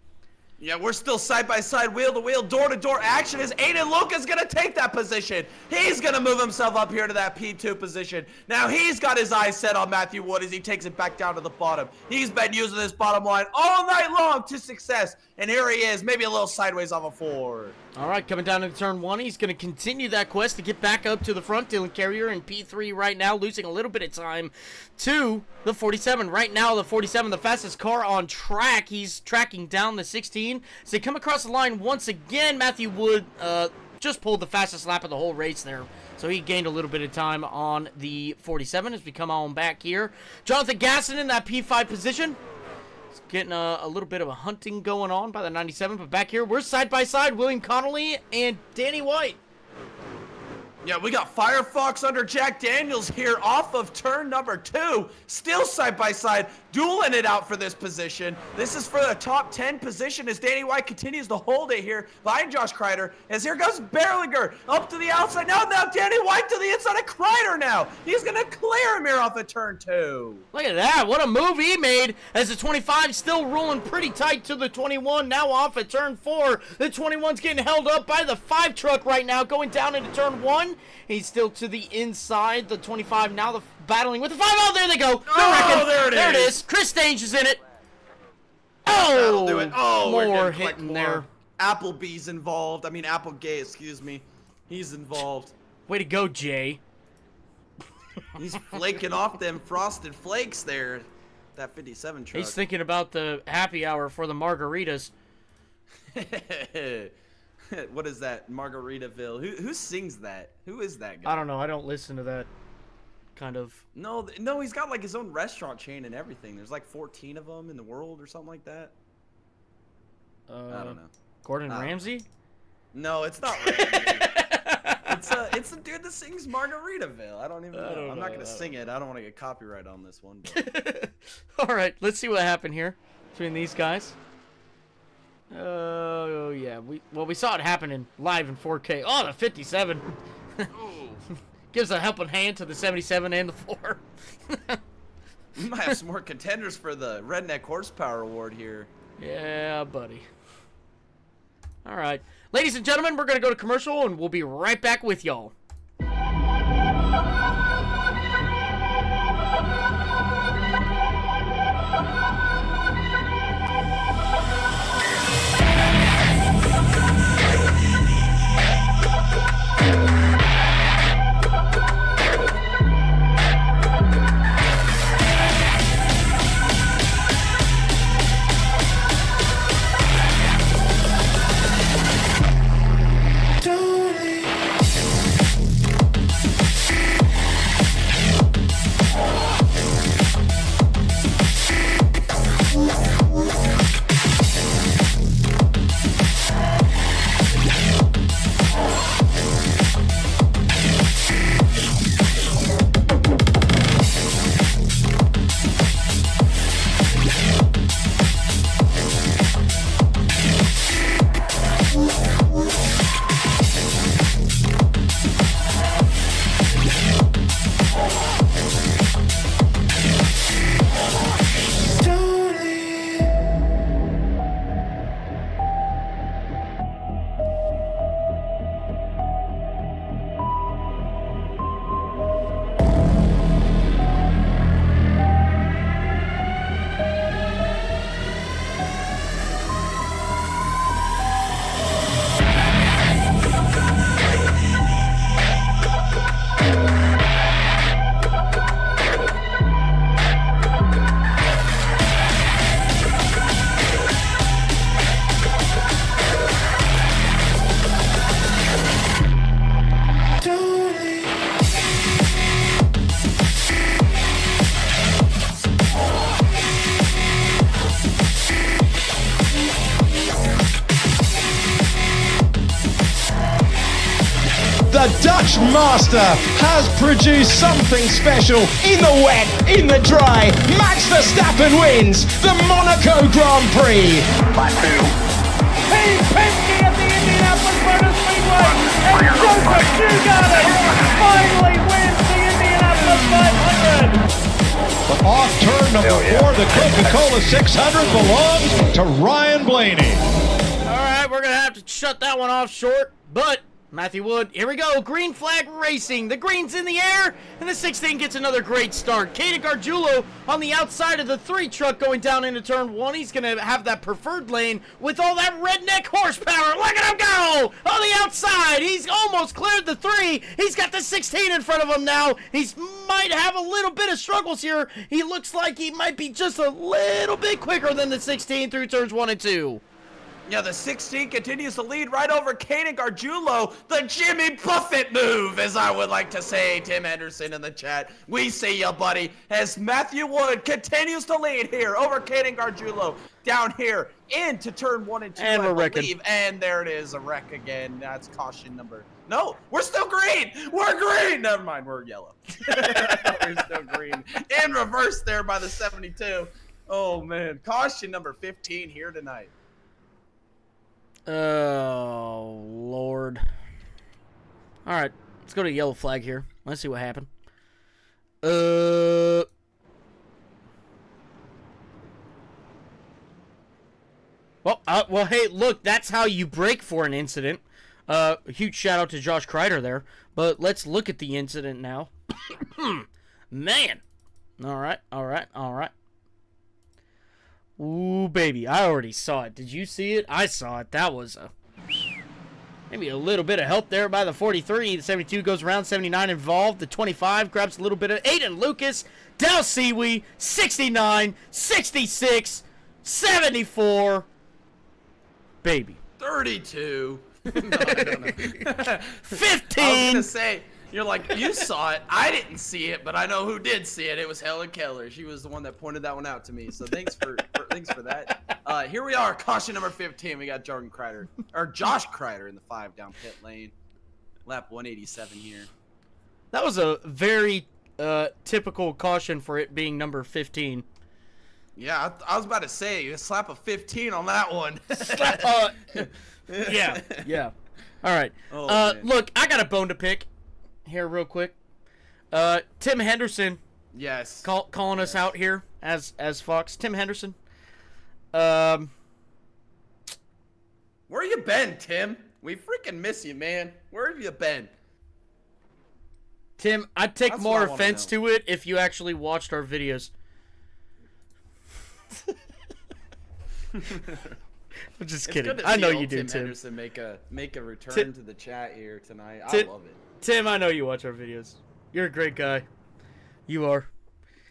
Speaker 2: Yeah, we're still side-by-side, wheel-to-wheel, door-to-door action. Is Aiden Lucas going to take that position? He's going to move himself up here to that P2 position. Now he's got his eyes set on Matthew Wood as he takes it back down to the bottom. He's been using this bottom line all night long to success. And here he is, maybe a little sideways off a 4.
Speaker 1: All right, coming down into turn 1, he's going to continue that quest to get back up to the front. Dylan Carrier in P3 right now, losing a little bit of time to the 47. Right now, the 47, the fastest car on track. He's tracking down the 16. As they come across the line once again, Matthew Wood just pulled the fastest lap of the whole race there. So he gained a little bit of time on the 47 as we come on back here. Jonathan Gasson in that P5 position. Getting a little bit of a hunting going on by the 97, but back here, we're side by side, William Connolly and Danny White.
Speaker 2: Yeah, we got Firefox under Jack Daniels here off of turn number 2. Still side by side, dueling it out for this position. This is for the top 10 position as Danny White continues to hold it here behind Josh Kreider. As here goes Berlinger up to the outside. Now Danny White to the inside of Kreider now. He's going to clear him here off of turn 2.
Speaker 1: Look at that. What a move he made as the 25 still rolling pretty tight to the 21. Now off at turn 4. The 21's getting held up by the 5 truck right now going down into turn 1. He's still to the inside. The 25 now battling with the 5. Oh, there they go.
Speaker 2: Oh, there it
Speaker 1: is. Chris Stange is in it. Oh,
Speaker 2: that'll do it. Oh,
Speaker 1: more hitting there.
Speaker 2: Applebee's involved. I mean, Applegate, excuse me. He's involved.
Speaker 1: Way to go, Jay.
Speaker 2: He's flaking off them frosted flakes there. That 57 truck.
Speaker 1: He's thinking about the happy hour for the margaritas.
Speaker 2: What is that? Margaritaville. Who sings that? Who is that guy?
Speaker 1: I don't know. I don't listen to that kind of.
Speaker 2: No, he's got like his own restaurant chain and everything. There's like 14 of them in the world or something like that. I don't know.
Speaker 1: Gordon Ramsay?
Speaker 2: No, it's not Ramsay. It's the dude that sings Margaritaville. I don't even know. I'm not gonna sing it. I don't want to get copyright on this one. But.
Speaker 1: All right, let's see what happened here between these guys. Oh yeah, we saw it happening live in 4K. Oh, the 57 gives a helping hand to the 77 and the 4.
Speaker 2: We might have some more contenders for the Redneck Horsepower Award here.
Speaker 1: Yeah, buddy. All right, ladies and gentlemen, we're gonna go to commercial, and we'll be right back with y'all.
Speaker 4: The Dutch master has produced something special in the wet, in the dry. Max Verstappen wins the Monaco Grand Prix.
Speaker 5: Team Penske at the Indianapolis Motor Speedway, and Joseph Newgarden finally wins the Indianapolis 500.
Speaker 6: But off turn number 4, the Coca-Cola 600 belongs to Ryan Blaney.
Speaker 1: All right, we're going to have to shut that one off short, but Matthew Wood, here we go. Green flag racing. The green's in the air, and the 16 gets another great start. Caden Gargiulo on the outside of the 3 truck going down into turn 1. He's going to have that preferred lane with all that redneck horsepower. Look at him go on the outside. He's almost cleared the 3. He's got the 16 in front of him now. He might have a little bit of struggles here. He looks like he might be just a little bit quicker than the 16 through turns 1 and 2.
Speaker 2: Yeah, the 16 continues to lead right over Caden Gargiulo. The Jimmy Buffett move, as I would like to say. Tim Henderson in the chat. We see ya, buddy. As Matthew Wood continues to lead here over Caden Gargiulo. Down here into turn 1 and 2,
Speaker 1: and
Speaker 2: I
Speaker 1: we're
Speaker 2: believe. And there it is, a wreck again. That's caution number... No, we're still green. We're green. Never mind, we're yellow. We're still green. In reverse there by the 72. Oh, man. Caution number 15 here tonight.
Speaker 1: Oh, Lord. All right, let's go to yellow flag here. Let's see what happened. Well, hey, look, that's how you break for an incident. A huge shout out to Josh Kreider there. But let's look at the incident now. Man. All right. Ooh, baby, I already saw it. Did you see it? I saw it. That was maybe a little bit of help there by the 43. The 72 goes around, 79 involved. The 25 grabs a little bit of Aiden Lucas. Dal Siwi, 69, 66, 74. Baby.
Speaker 2: 32. No, I don't know.
Speaker 1: 15.
Speaker 2: I was going to say, you're like, you saw it. I didn't see it, but I know who did see it. It was Helen Keller. She was the one that pointed that one out to me. So thanks for that. Here we are, caution number 15. We got Josh Kreider in the 5 down pit lane. Lap 187 here.
Speaker 1: That was a very typical caution for it being number 15.
Speaker 2: Yeah, I was about to say, you slap a 15 on that one.
Speaker 1: Yeah. All right. Look, I got a bone to pick here real quick. Tim Henderson.
Speaker 2: Yes.
Speaker 1: Calling us out here as Fox. Tim Henderson. Where
Speaker 2: you been, Tim? We freaking miss you, man. Where have you been?
Speaker 1: Tim, I'd take
Speaker 2: That's
Speaker 1: more
Speaker 2: what I wanna
Speaker 1: offense to it if you actually watched our videos. I'm just kidding. I know you do,
Speaker 2: Tim
Speaker 1: Tim.
Speaker 2: Henderson make a return to the chat here tonight. I love it.
Speaker 1: Tim, I know you watch our videos. You're a great guy. You are.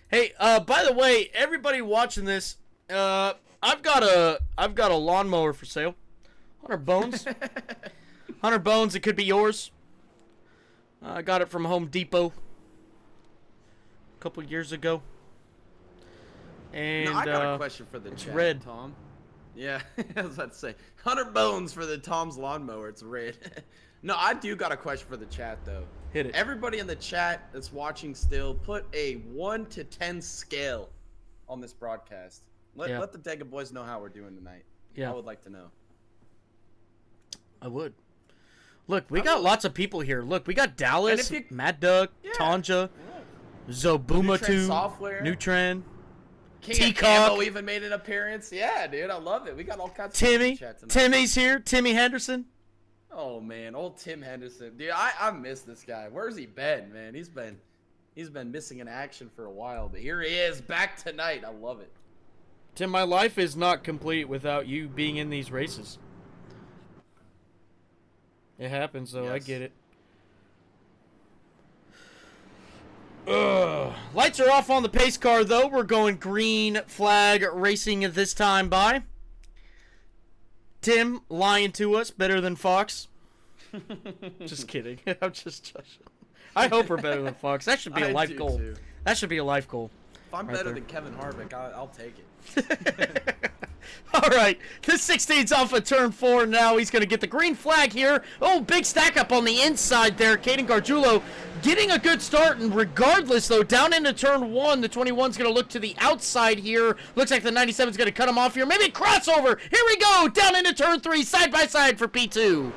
Speaker 1: Hey, by the way, everybody watching this, I've got a lawnmower for sale. 100 bones. 100 bones. It could be yours. I got it from Home Depot a couple years ago. And
Speaker 2: I got a question for the chat,
Speaker 1: red.
Speaker 2: Tom. Yeah, I was about to say 100 bones for the Tom's lawnmower. It's red. No, I do got a question for the chat though.
Speaker 1: Hit it.
Speaker 2: Everybody in the chat that's watching still, put a 1 to 10 scale on this broadcast. Let the Dega boys know how we're doing tonight.
Speaker 1: Yeah.
Speaker 2: I would like to know.
Speaker 1: I would. Look, we got lots of people here. Look, we got Dallas, Mad Doug, Tanja, Zobumatu, Nutren,
Speaker 2: King Cambo even made an appearance. Yeah, dude, I love it. We got all kinds of people in the chat tonight.
Speaker 1: Timmy's here. Timmy Henderson.
Speaker 2: Oh man, old Tim Henderson, dude. I miss this guy. Where's he been, man? He's been missing in action for a while, but here he is back tonight. I love it.
Speaker 1: Tim, my life is not complete without you being in these races. It happens, though. Yes. I get it. Lights are off on the pace car, though. We're going green flag racing this time by. Tim lying to us better than Fox. Just kidding. I'm just joshing. I hope we're better than Fox. That should be a life goal. Too. That should be a life goal.
Speaker 2: If I'm better than Kevin Harvick, I'll take it.
Speaker 1: All right, the 16's off of turn 4 now. He's going to get the green flag here. Oh, big stack up on the inside there. Caden Gargiulo getting a good start, and regardless, though, down into turn 1, the 21's going to look to the outside here. Looks like the 97's going to cut him off here. Maybe crossover. Here we go. Down into turn 3, side by side for P2.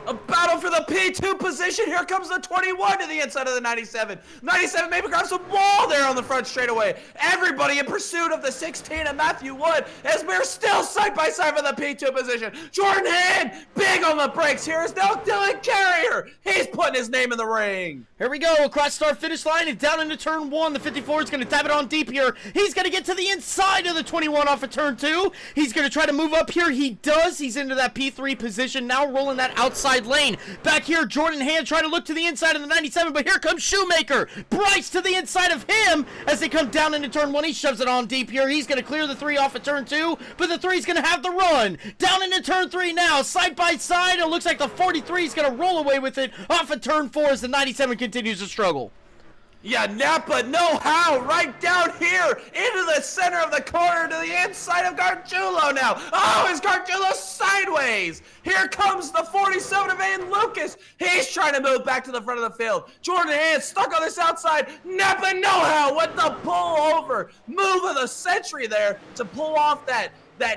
Speaker 2: A battle for the P2 position. Here comes the 21 to the inside of the 97. 97 maybe grabs some wall there on the front straightaway. Everybody in pursuit of the 16 and Matthew Wood, as we're still side by side for the P2 position. Jordan Hand, big on the brakes here is now Dylan Carrier. He's putting his name in the ring.
Speaker 1: Here we go, across start finish line and down into turn 1. The 54 is going to tap it on deep here. He's going to get to the inside of the 21 off of turn 2. He's going to try to move up here. He does. He's into that P3 position, now rolling that outside lane. Back here, Jordan Hand trying to look to the inside of the 97, but here comes Shoemaker. Bryce to the inside of him as they come down into turn 1. He shoves it on deep here. He's going to clear the 3 off of turn 2, but the 3's going to have the run. Down into turn 3 now, side by side. It looks like the 43 is going to roll away with it off of turn 4 as the 97 continues to struggle.
Speaker 2: Yeah, Napa know-how right down here into the center of the corner to the inside of Gargiulo now. Oh, is Gargiulo sideways? Here comes the 47 of Aiden Lucas. He's trying to move back to the front of the field. Jordan Hand stuck on this outside. Napa know-how with the pull over. Move of the century there to pull off that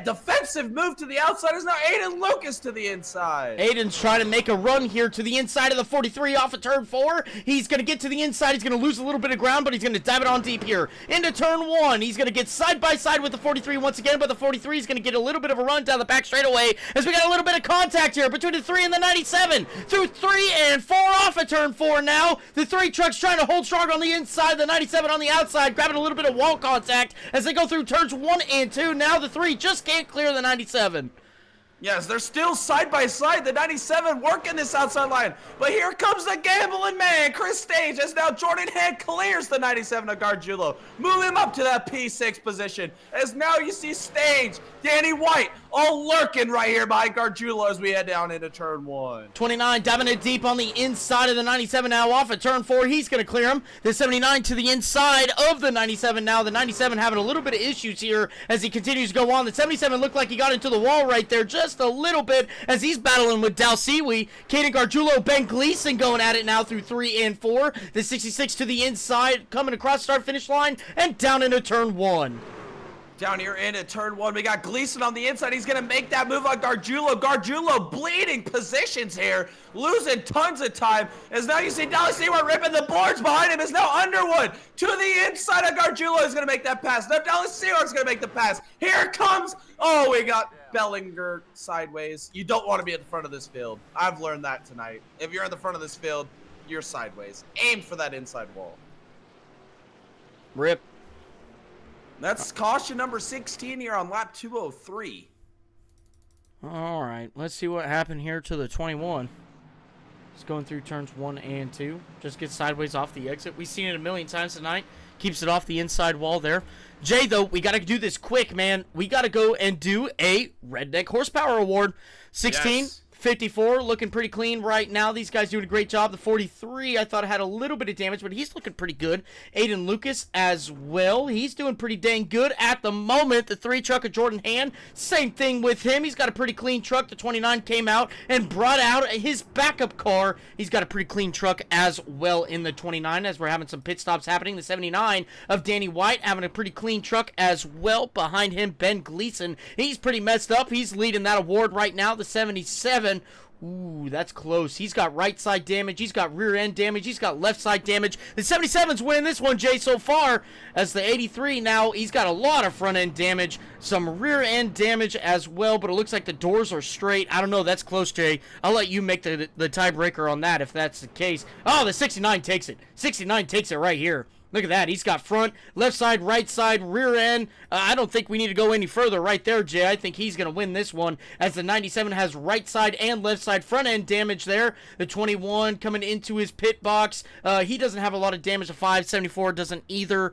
Speaker 2: defensive move to the outside is now Aiden Lucas to the inside.
Speaker 1: Aiden's trying to make a run here to the inside of the 43 off of turn 4. He's going to get to the inside. He's going to lose a little bit of ground, but he's going to dive it on deep here. Into turn 1. He's going to get side by side with the 43 once again, but the 43 is going to get a little bit of a run down the back straightaway as we got a little bit of contact here between the 3 and the 97. Through 3 and 4 off of turn 4 now. The 3 truck's trying to hold strong on the inside, the 97 on the outside, grabbing a little bit of wall contact as they go through turns 1 and 2. Now the 3 just can't clear the 97.
Speaker 2: Yes, they're still side by side. The 97 working this outside line. But here comes the gambling man, Chris Stage, as now Jordan Hand clears the 97 of Gargiulo. Move him up to that P6 position. As now you see Stage, Danny White, all lurking right here behind Gargiulo as we head down into turn 1.
Speaker 1: 29 diving it deep on the inside of the 97 now off at turn 4. He's going to clear him. The 79 to the inside of the 97 now. The 97 having a little bit of issues here as he continues to go on. The 77 looked like he got into the wall right there just a little bit as he's battling with Dalsiwi. Caden Gargiulo, Ben Gleason going at it now through 3 and 4. The 66 to the inside coming across start finish line and down into turn 1.
Speaker 2: Down here into turn 1, we got Gleason on the inside. He's going to make that move on Gargiulo. Gargiulo bleeding positions here, losing tons of time. As now you see Dallas Seward ripping the boards behind him. Is now Underwood to the inside of Gargiulo is going to make that pass. Now Dallas Seward's going to make the pass. Here it comes. Oh, we got Bellinger sideways. You don't want to be at the front of this field. I've learned that tonight. If you're in the front of this field, you're sideways. Aim for that inside wall.
Speaker 1: Rip.
Speaker 2: That's caution number 16 here on lap 203.
Speaker 1: All right, let's see what happened here to the 21. It's going through turns 1 and 2. Just gets sideways off the exit. We've seen it a million times tonight. Keeps it off the inside wall there. Jay, though, we got to do this quick, man. We got to go and do a Redneck Horsepower Award. 16.
Speaker 2: Yes.
Speaker 1: 54, looking pretty clean right now. These guys doing a great job. The 43, I thought had a little bit of damage, but he's looking pretty good. Aiden Lucas as well. He's doing pretty dang good at the moment. The 3 truck of Jordan Hand, same thing with him. He's got a pretty clean truck. The 29 came out and brought out his backup car. He's got a pretty clean truck as well in the 29 as we're having some pit stops happening. The 79 of Danny White having a pretty clean truck as well. Behind him, Ben Gleason. He's pretty messed up. He's leading that award right now. The 77. Ooh, that's close. He's got right side damage. He's got rear end damage. He's got left side damage. The 77's winning this one, Jay, so far. As the 83 now, he's got a lot of front end damage. Some rear end damage as well, but it looks like the doors are straight. I don't know. That's close, Jay. I'll let you make the tiebreaker on that if that's the case. Oh, the 69 takes it. 69 takes it right here. Look at that. He's got front, left side, right side, rear end. I don't think we need to go any further right there, Jay. I think he's going to win this one as the 97 has right side and left side front end damage there. The 21 coming into his pit box. He doesn't have a lot of damage. The 574 doesn't either.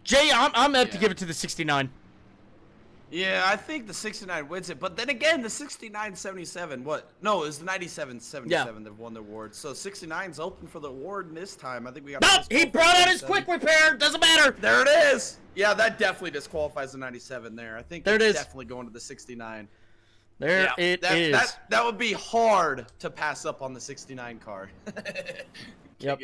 Speaker 1: Jay, I'm up to give it to the 69.
Speaker 2: Yeah, I think the 69 wins it, but then again, the 69-77, what? No, it was the 97-77 that won the award. So 69's open for the award this time. I think we got.
Speaker 1: Nope, he brought out his quick repair. Doesn't matter.
Speaker 2: There it is. Yeah, that definitely disqualifies the 97 there. I think
Speaker 1: there
Speaker 2: it's
Speaker 1: it is.
Speaker 2: Definitely going to the 69.
Speaker 1: There it is.
Speaker 2: That would be hard to pass up on the 69 car.
Speaker 1: Yep.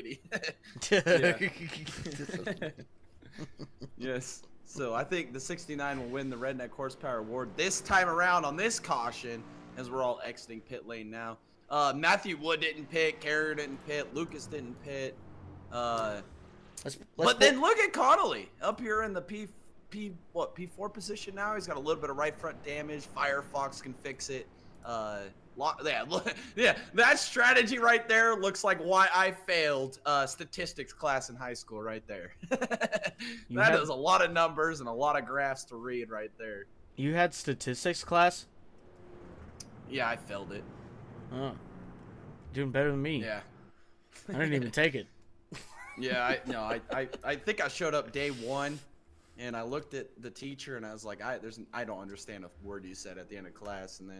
Speaker 2: Yes. So I think the 69 will win the Redneck Horsepower Award this time around on this caution, as we're all exiting pit lane now. Matthew Wood didn't pit, Carrier didn't pit, Lucas didn't pit. But then look at Connolly up here in the P4 position now. He's got a little bit of right front damage. Firefox can fix it. Yeah, that strategy right there looks like why I failed statistics class in high school right there. That is a lot of numbers and a lot of graphs to read right there.
Speaker 1: You had statistics class?
Speaker 2: Yeah, I failed it.
Speaker 1: Oh. Doing better than me.
Speaker 2: Yeah.
Speaker 1: I didn't even take it.
Speaker 2: Yeah, I think I showed up day one and I looked at the teacher and I was like, I don't understand a word you said at the end of class, and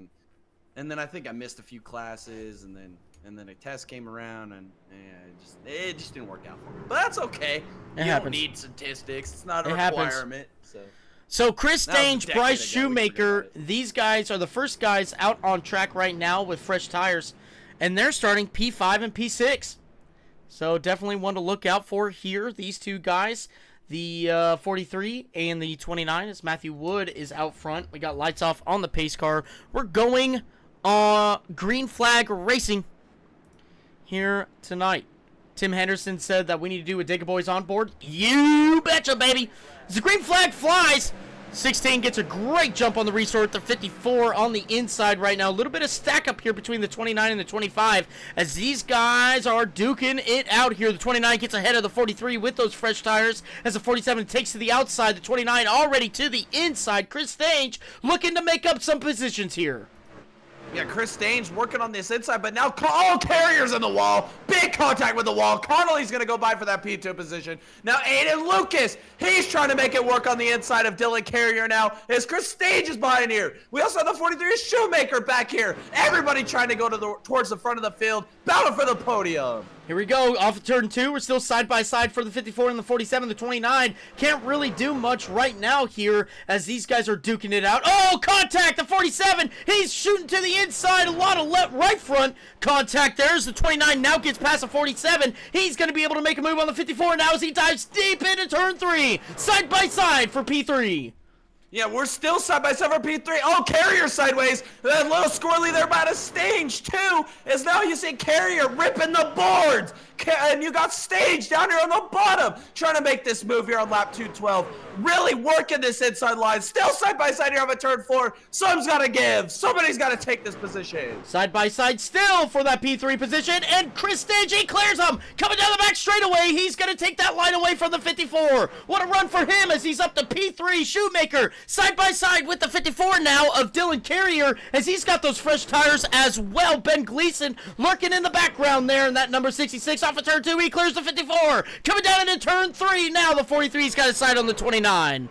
Speaker 2: then I think I missed a few classes, and then a test came around, and it just didn't work out for me. But that's okay. You don't need statistics. It's not a requirement.
Speaker 1: So Chris Dange, Bryce Shoemaker, these guys are the first guys out on track right now with fresh tires, and they're starting P5 and P6. So definitely one to look out for here. These two guys, the 43 and the 29, as Matthew Wood is out front. We got lights off on the pace car. We're going green flag racing here tonight. Tim Henderson said that we need to do a Digger Boys on board. You betcha, baby. As the green flag flies, 16 gets a great jump on the restart. The 54 on the inside right now. A little bit of stack up here between the 29 and the 25 as these guys are duking it out here. The 29 gets ahead of the 43 with those fresh tires as the 47 takes to the outside. The 29 already to the inside. Chris Dange looking to make up some positions here.
Speaker 2: Yeah, Chris Dange working on this inside, but now Carrier's in the wall. Big contact with the wall. Connolly's going to go by for that P2 position. Now Aiden Lucas, he's trying to make it work on the inside of Dylan Carrier now as Chris Dange is behind here. We also have the 43 Shoemaker back here. Everybody trying to go towards the front of the field. Battle for the podium.
Speaker 1: Here we go, off of turn 2. We're still side by side for the 54 and the 47. The 29 can't really do much right now here as these guys are duking it out. Oh, contact! The 47, he's shooting to the inside. A lot of right front contact there as the 29 now gets past the 47. He's going to be able to make a move on the 54 now as he dives deep into turn 3. Side by side for P3.
Speaker 2: Yeah, we're still side by side for P3. Oh, Carrier sideways. That little squirrely there by the stage, too. As now you see Carrier ripping the boards. And you got Stage down here on the bottom. Trying to make this move here on lap 212. Really working this inside line. Still side by side here on a turn 4. Something's got to give. Somebody's got to take this position.
Speaker 1: Side by side still for that P3 position. And Chris Stage, he clears him. Coming down the back straightaway. He's going to take that line away from the 54. What a run for him as he's up to P3. Shoemaker side by side with the 54 now of Dylan Carrier as he's got those fresh tires as well. Ben Gleason lurking in the background there in that number 66 off of turn 2. He clears the 54. Coming down into turn 3 now. The 43's got a side on the 29.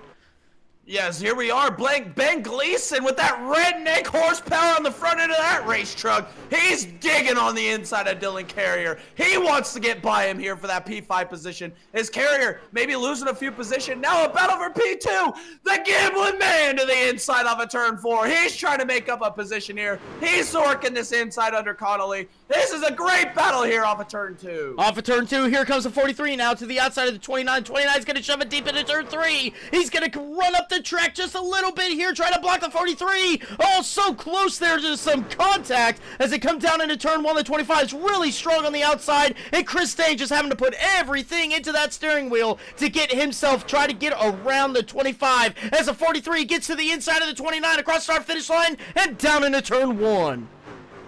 Speaker 2: Yes, here we are. Ben Gleason with that redneck horsepower on the front end of that race truck. He's digging on the inside of Dylan Carrier. He wants to get by him here for that P5 position. His Carrier maybe losing a few positions. Now a battle for P2. The gambling man to the inside of a turn 4. He's trying to make up a position here. He's working this inside under Connolly. This is a great battle here off of turn 2.
Speaker 1: Off of turn 2, here comes the 43 now to the outside of the 29. 29's going to shove it deep into turn 3. He's going to run up the track just a little bit here, trying to block the 43. Oh, so close there to some contact as they come down into turn 1. The 25 is really strong on the outside, and Chris Dange is having to put everything into that steering wheel to get himself, try to get around the 25 as the 43 gets to the inside of the 29 across the start finish line and down into turn 1.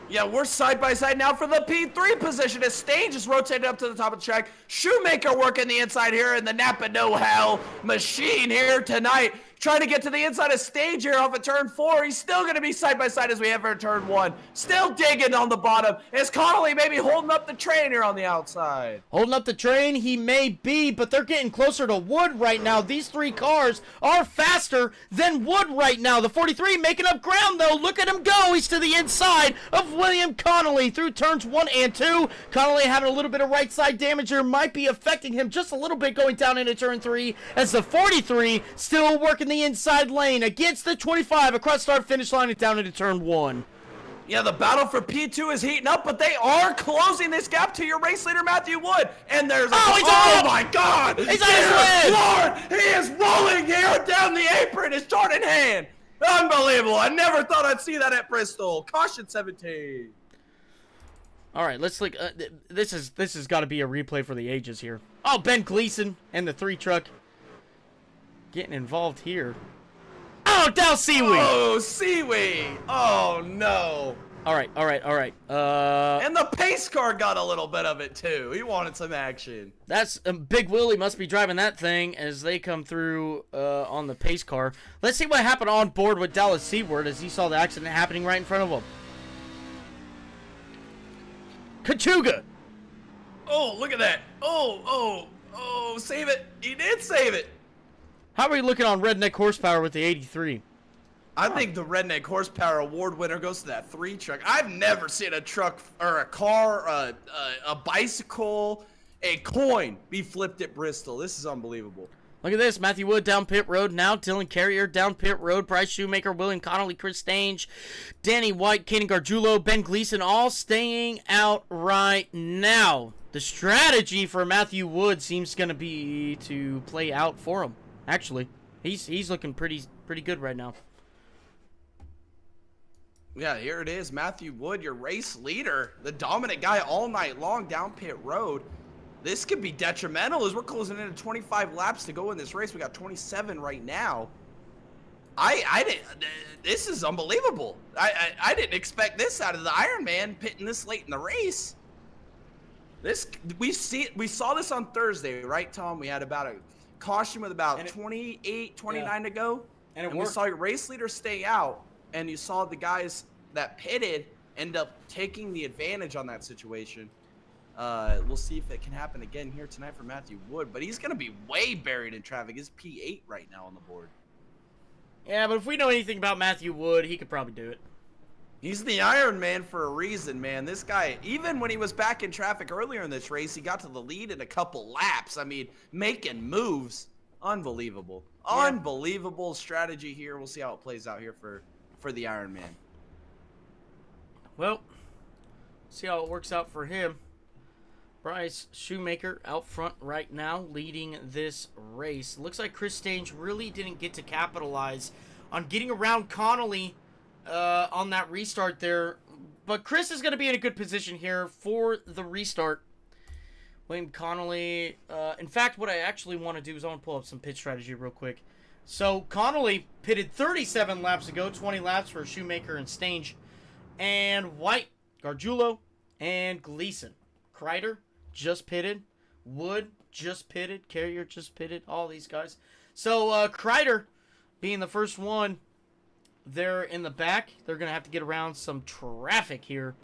Speaker 2: Yeah, we're side by side now for the P3 position as Stage is rotated up to the top of the track. Shoemaker working the inside here in the Napa Know-How machine here tonight. Trying to get to the inside of stage here off of turn 4. He's still going to be side by side as we have for turn 1. Still digging on the bottom. Is Connolly maybe holding up the train here on the outside?
Speaker 1: Holding up the train, he may be, but they're getting closer to Wood right now. These 3 cars are faster than Wood right now. The 43 making up ground, though. Look at him go. He's to the inside of William Connolly through turns 1 and 2. Connolly having a little bit of right side damage here. Might be affecting him just a little bit going down into turn 3 as the 43 still working the inside lane against the 25 across start finish line and down into turn 1.
Speaker 2: Yeah, the battle for P2 is heating up, but they are closing this gap to your race leader, Matthew Wood. And there's
Speaker 1: oh
Speaker 2: my God!
Speaker 1: He's on his way!
Speaker 2: Lord, he is rolling here down the apron, his chart in hand. Unbelievable! I never thought I'd see that at Bristol. Caution 17.
Speaker 1: All right, let's look. This has got to be a replay for the ages here. Oh, Ben Gleason and the 3 truck getting involved here. Oh, down Seaweed.
Speaker 2: Oh, Seaweed. Oh, no.
Speaker 1: All right.
Speaker 2: And the pace car got a little bit of it, too. He wanted some action.
Speaker 1: That's Big Willie must be driving that thing as they come through on the pace car. Let's see what happened on board with Dallas Seaward as he saw the accident happening right in front of him. Kachuga.
Speaker 2: Oh, look at that. Oh, save it. He did save it.
Speaker 1: How are we looking on Redneck Horsepower with the 83?
Speaker 2: I think the Redneck Horsepower Award winner goes to that 3 truck. I've never seen a truck or a car, a bicycle, a coin be flipped at Bristol. This is unbelievable.
Speaker 1: Look at this. Matthew Wood down pit road now. Dylan Carrier down pit road. Bryce Shoemaker, William Connolly, Chris Stange, Danny White, Kaden Gargiulo, Ben Gleason all staying out right now. The strategy for Matthew Wood seems going to be to play out for him. Actually, he's looking pretty good right now.
Speaker 2: Yeah, here it is. Matthew Wood, your race leader. The dominant guy all night long down pit road. This could be detrimental as we're closing in at 25 laps to go in this race. We got 27 right now. I didn't. This is unbelievable. I didn't expect this out of the Ironman pitting this late in the race. We saw this on Thursday, right, Tom? We had about a caution with about 28, 29 to go. And we saw your race leader stay out, and you saw the guys that pitted end up taking the advantage on that situation. We'll see if it can happen again here tonight for Matthew Wood, but he's going to be way buried in traffic. He's P8 right now on the board.
Speaker 1: Yeah, but if we know anything about Matthew Wood, he could probably do it.
Speaker 2: He's the Iron Man for a reason, man. This guy, even when he was back in traffic earlier in this race, he got to the lead in a couple laps. I mean, making moves. Unbelievable. Yeah. Unbelievable strategy here. We'll see how it plays out here for the Iron Man.
Speaker 1: Well, see how it works out for him. Bryce Shoemaker out front right now, leading this race. Looks like Chris Stange really didn't get to capitalize on getting around Connolly on that restart there. But Chris is going to be in a good position here for the restart. William Connolly. In fact, what I actually want to do is I want to pull up some pit strategy real quick. So Connolly pitted 37 laps ago, 20 laps for Shoemaker and Stange. And White, Gargiulo, and Gleason. Kreider just pitted. Wood just pitted. Carrier just pitted. All these guys. So Kreider being the first one there in the back. They're going to have to get around some traffic here.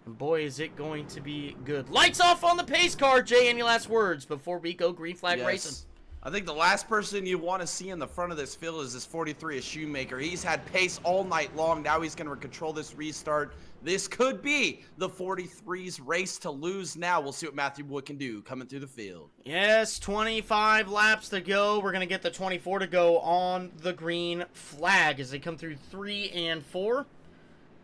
Speaker 1: And boy, is it going to be good. Lights off on the pace car. Jay, any last words before we go green flag racing?
Speaker 2: I think the last person you want to see in the front of this field is this 43, a Shoemaker. He's had pace all night long. Now he's going to control this restart. This could be the 43's race to lose now. We'll see what Matthew Wood can do coming through the field.
Speaker 1: Yes, 25 laps to go. We're going to get the 24 to go on the green flag as they come through 3 and 4.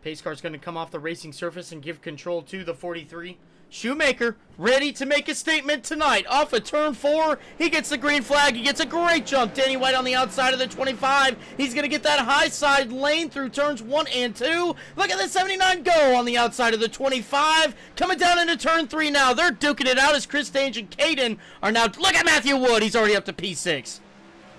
Speaker 1: Pace car's going to come off the racing surface and give control to the 43. Shoemaker ready to make a statement tonight. Off of turn 4, he gets the green flag. He gets a great jump. Danny White on the outside of the 25. He's going to get that high side lane through turns 1 and 2. Look at the 79 go on the outside of the 25. Coming down into turn 3 now. They're duking it out as Chris Stange and Caden are now. Look at Matthew Wood. He's already up to P6.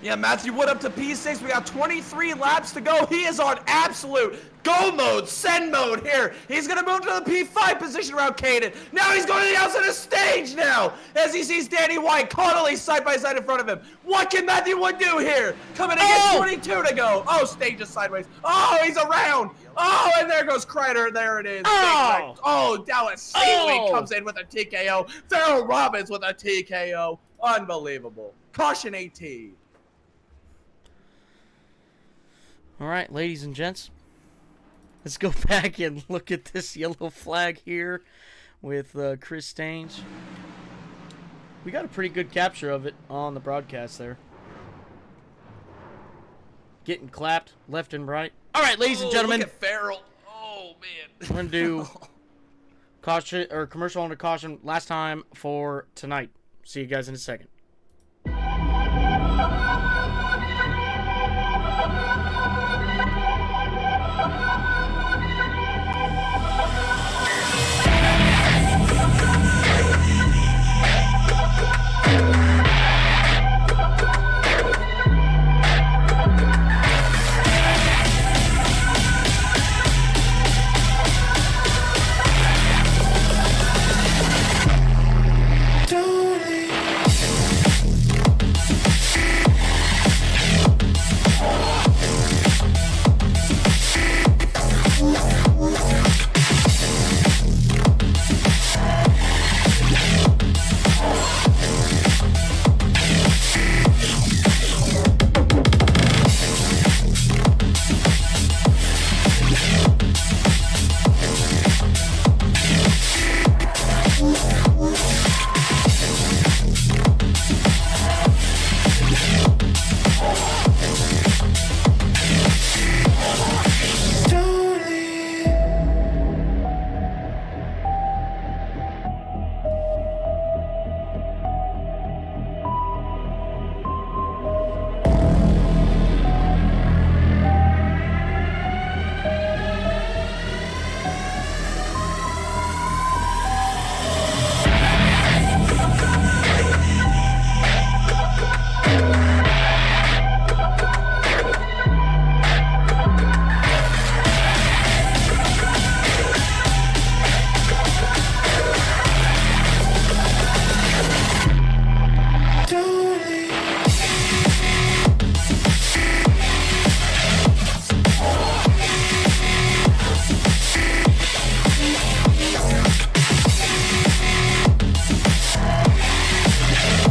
Speaker 2: Yeah, Matthew Wood up to P6. We got 23 laps to go. He is on absolute go mode, send mode here. He's going to move to the P5 position around Caden. Now he's going to the outside of the stage now as he sees Danny White Connolly side by side in front of him. What can Matthew Wood do here? Coming against 22 to go. Oh, stage is sideways. Oh, he's around. Oh, and there goes Kreider. There it is. Oh, Dallas Sealy comes in with a TKO. Farrell Robbins with a TKO. Unbelievable. Caution AT.
Speaker 1: All right, ladies and gents, let's go back and look at this yellow flag here with Chris Staines. We got a pretty good capture of it on the broadcast there. Getting clapped left and right. All right, ladies and gentlemen.
Speaker 2: Look at Farrell. Oh, man.
Speaker 1: We're going to do caution or commercial under caution last time for tonight. See you guys in a second.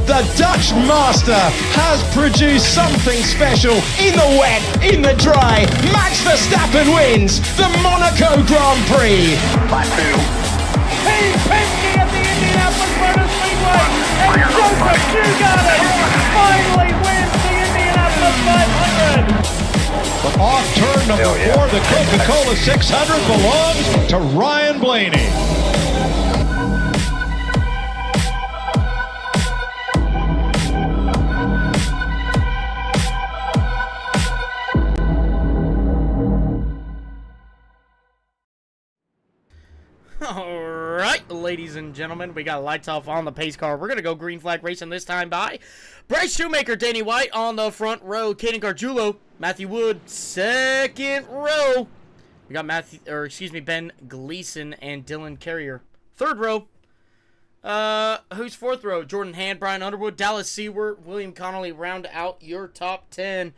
Speaker 4: The Dutch master has produced something special in the wet, in the dry. Max Verstappen wins the Monaco Grand Prix.
Speaker 5: Team Penske at the Indianapolis Motor Speedway, and Joseph Newgarden finally wins the Indianapolis 500.
Speaker 6: But off turn number 4, the Coca-Cola 600 belongs to Ryan Blaney.
Speaker 1: Alright, ladies and gentlemen, we got lights off on the pace car. We're going to go green flag racing this time by Bryce Shoemaker, Danny White on the front row, Caden Gargiulo, Matthew Wood, second row. We got Ben Gleason and Dylan Carrier. Third row. Who's fourth row? Jordan Hand, Brian Underwood, Dallas Seward, William Connolly round out your top 10.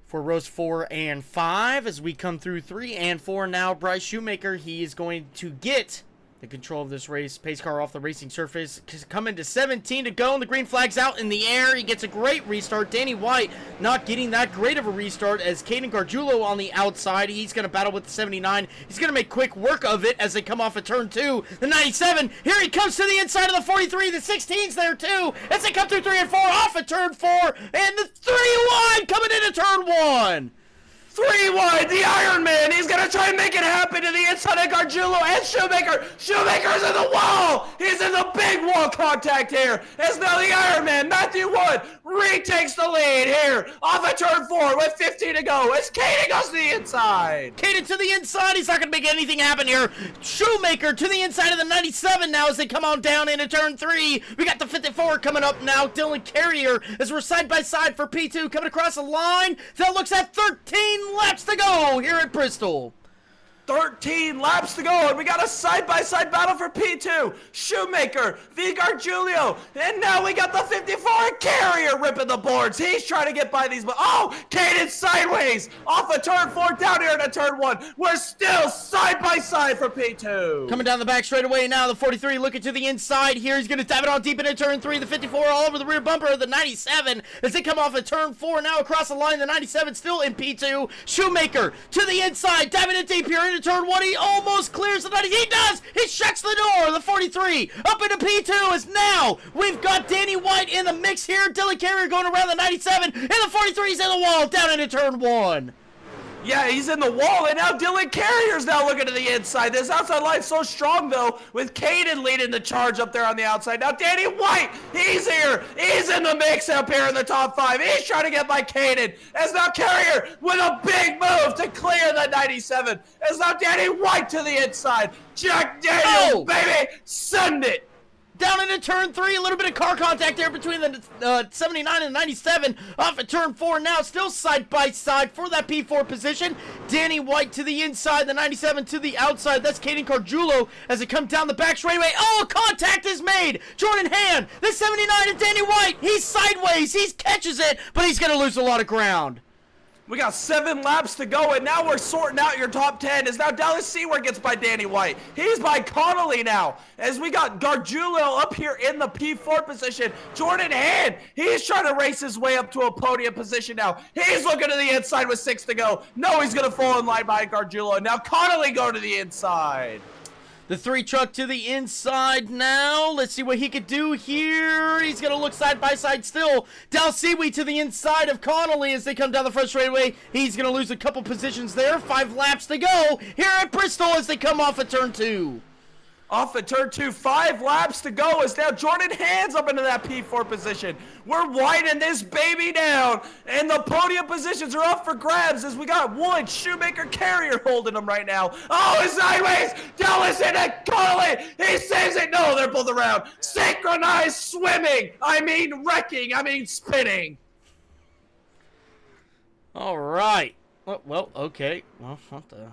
Speaker 1: For rows 4 and 5, as we come through 3 and 4 now, Bryce Shoemaker, he is going to get the control of this race. Pace car off the racing surface, coming to 17 to go, and the green flag's out in the air. He gets a great restart. Danny White not getting that great of a restart as Caden Gargiulo on the outside. He's going to battle with the 79. He's going to make quick work of it as they come off of turn 2. The 97, here he comes to the inside of the 43. The 16's there too as they come through 3 and 4 off of turn 4, and the 3 wide coming into turn 1.
Speaker 2: 3 wide, the Iron Man. He's gonna try and make it happen to the inside of Gargiulo and Shoemaker. Shoemaker's in the wall. He's in the big wall contact here. It's now the Iron Man. Matthew Wood retakes the lead here off of turn 4 with 15 to go. As Caden goes to the inside.
Speaker 1: Caden to the inside. He's not going to make anything happen here. Shoemaker to the inside of the 97 now as they come on down into turn 3. We got the 54 coming up now. Dylan Carrier as we're side by side for P2 coming across the line. That looks at 13 laps to go here at Bristol.
Speaker 2: 13 laps to go, and we got a side-by-side battle for P2. Shoemaker, v. Gargiulo, and now we got the 54 Carrier ripping the boards. He's trying to get by these, but oh, Caden sideways off of turn 4 down here into turn 1. We're still side-by-side for P2.
Speaker 1: Coming down the back straightaway now, the 43 looking to the inside here. He's going to dive it on deep into turn 3. The 54 all over the rear bumper of the 97 as they come off of turn 4 now across the line. The 97 still in P2. Shoemaker to the inside, diving in deep here into turn 1. He almost clears the 90. He does! He shuts the door. The 43 up into P2 is now. We've got Danny White in the mix here. Dylan Carrier going around the 97, and the 43 is in the wall down into turn 1.
Speaker 2: Yeah, he's in the wall, and now Dylan Carrier's now looking to the inside. This outside line's so strong, though, with Caden leading the charge up there on the outside. Now, Danny White, he's here. He's in the mix up here in the top 5. He's trying to get by Caden. As now Carrier with a big move to clear the 97. As now Danny White to the inside. Jack Daniels, baby, send it.
Speaker 1: Down into turn 3, a little bit of car contact there between the 79 and the 97. Off at turn 4 now, still side by side for that P4 position. Danny White to the inside, the 97 to the outside. That's Caden Gargiulo as it comes down the back straightaway. Oh, contact is made. Jordan Hand, the 79 and Danny White. He's sideways, he catches it, but he's going to lose a lot of ground.
Speaker 2: We got 7 laps to go, and now we're sorting out your top 10. As now Dallas Seward gets by Danny White. He's by Connolly now. As we got Gargiulo up here in the P4 position. Jordan Hand, he's trying to race his way up to a podium position now. He's looking to the inside with 6 to go. No, he's going to fall in line by Gargiulo. Now Connolly go to the inside.
Speaker 1: The 3 truck to the inside now. Let's see what he could do here. He's going to look side by side still. Dalsewi to the inside of Connolly as they come down the front straightaway. He's going to lose a couple positions there. 5 laps to go here at Bristol as they come off of turn 2.
Speaker 2: Off of turn 2, 5 laps to go as now Jordan Hands up into that P4 position. We're winding this baby down, and the podium positions are up for grabs as we got Wood, Shoemaker, Carrier holding them right now. Oh, it's sideways! Dallas into Connolly! He saves it! No, they're both around. Synchronized swimming! I mean wrecking! I mean spinning!
Speaker 1: All right. Well, okay. Well, what the...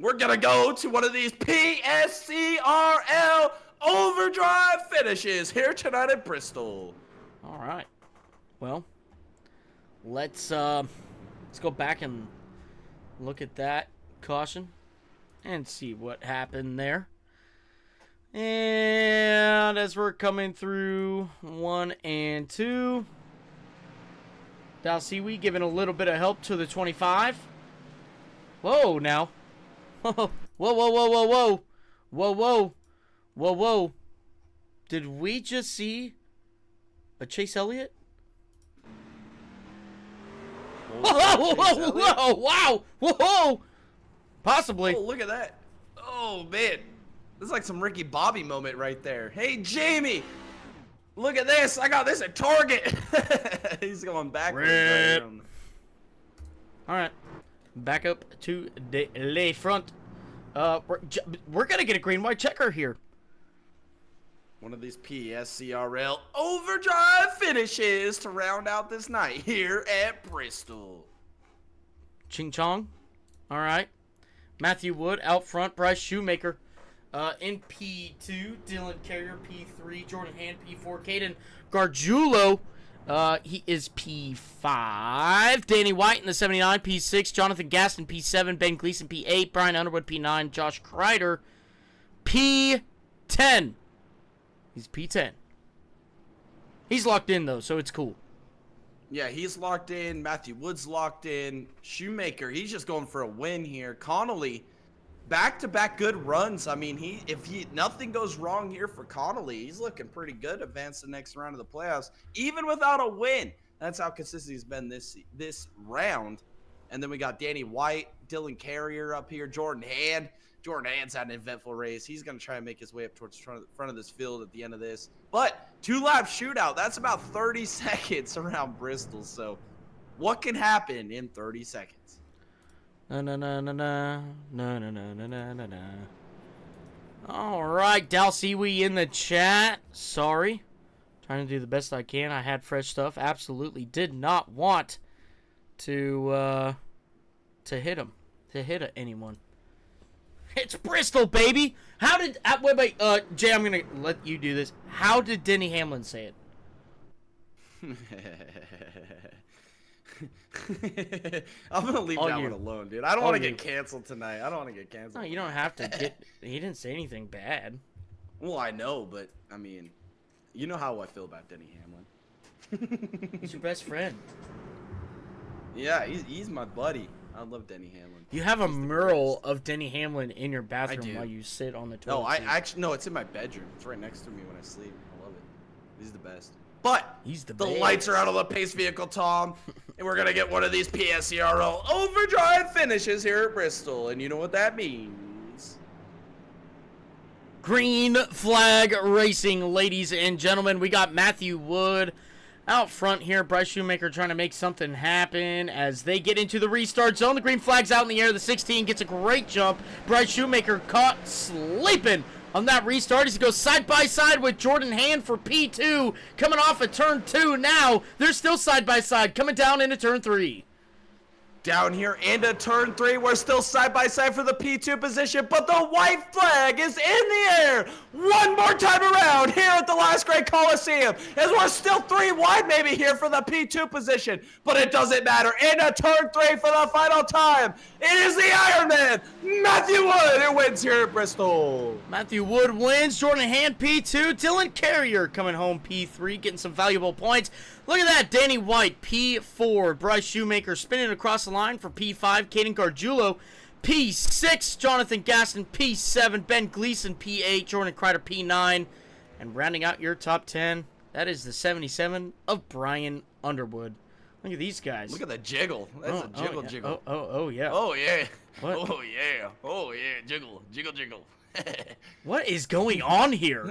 Speaker 2: We're gonna go to one of these PSCRL overdrive finishes here tonight at Bristol.
Speaker 1: All right. Well, let's go back and look at that caution and see what happened there. And as we're coming through 1 and 2, Dalsewi giving a little bit of help to the 25. Whoa, now. Whoa, whoa, whoa, whoa, whoa, whoa. Whoa, whoa. Whoa, whoa. Did we just see a Chase Elliott? Whoa, whoa, whoa, wow. Whoa. Possibly.
Speaker 2: Oh, look at that. Oh, man. This is like some Ricky Bobby moment right there. Hey, Jamie. Look at this. I got this at Target. He's going backwards.
Speaker 1: All right. Back up to the le front. We're going to get a green-white checker here.
Speaker 2: One of these PSCRL overdrive finishes to round out this night here at Bristol.
Speaker 1: Ching Chong. All right. Matthew Wood out front. Bryce Shoemaker in P2. Dylan Carrier P3. Jordan Hand P4. Caden Gargiulo. He is P5. Danny White in the 79, P6. Jonathan Gaston, P7. Ben Gleason, P8. Brian Underwood, P9. Josh Kreider, P10. He's P10. He's locked in, though, so it's cool.
Speaker 2: Yeah, he's locked in. Matthew Wood's locked in. Shoemaker, he's just going for a win here. Connolly, back-to-back good runs. I mean, nothing goes wrong here for Connolly. He's looking pretty good, advance the next round of the playoffs, even without a win. That's how consistent he's been this round. And then we got Danny White, Dylan Carrier up here, Jordan Hand. Jordan Hand's had an eventful race. He's going to try and make his way up towards front of this field at the end of this. But 2-lap shootout, that's about 30 seconds around Bristol. So what can happen in 30 seconds?
Speaker 1: Na na na na na na na na na na na. All right, Dalsewi in the chat. Sorry. Trying to do the best I can. I had fresh stuff. Absolutely did not want to hit him. To hit anyone. It's Bristol, baby. How did... wait, Jay, I'm going to let you do this. How did Denny Hamlin say
Speaker 2: it? I'm going to leave that one alone, dude. I don't want to get canceled tonight. I don't want to get canceled.
Speaker 1: No, you don't have to get... He didn't say anything bad.
Speaker 2: Well, I know, but, I mean, you know how I feel about Denny Hamlin.
Speaker 1: He's your best friend.
Speaker 2: Yeah, he's my buddy. I love Denny Hamlin.
Speaker 1: You have a mural of Denny Hamlin in your bathroom while you sit on the toilet.
Speaker 2: No, I actually no, it's in my bedroom. It's right next to me when I sleep. I love it. He's the best. But
Speaker 1: he's the
Speaker 2: lights are out on the pace vehicle, Tom, and we're gonna get one of these PSERL overdrive finishes here at Bristol, and you know what that means.
Speaker 1: Green flag racing, ladies and gentlemen. We got Matthew Wood out front here. Bryce Shoemaker trying to make something happen as they get into the restart zone. The green flag's out in the air. The 16 gets a great jump. Bryce Shoemaker caught sleeping on that restart as he goes side by side with Jordan Hand for P2. Coming off of turn 2 now. They're still side by side coming down into turn 3.
Speaker 2: Down here into turn 3, we're still side by side for the P2 position, but the white flag is in the air one more time around here at the last great Coliseum, as we're still 3 wide maybe here for the P2 position, but it doesn't matter. Into turn 3 for the final time, it is the Ironman, Matthew Wood, who wins here at Bristol.
Speaker 1: Matthew Wood wins. Jordan Hand P2. Dylan Carrier coming home P3, getting some valuable points. Look at that, Danny White, P4. Bryce Shoemaker spinning across the line for P5. Caden Gargiulo, P6. Jonathan Gaston, P7. Ben Gleason, P8. Jordan Kreider, P9. And rounding out your top 10, that is the 77 of Brian Underwood. Look at these guys.
Speaker 2: Look at the jiggle. That's a jiggle,
Speaker 1: yeah.
Speaker 2: jiggle.
Speaker 1: Oh, yeah.
Speaker 2: Oh, yeah.
Speaker 1: What?
Speaker 2: Oh, yeah. Oh, yeah. Jiggle, jiggle, jiggle.
Speaker 1: What is going on here?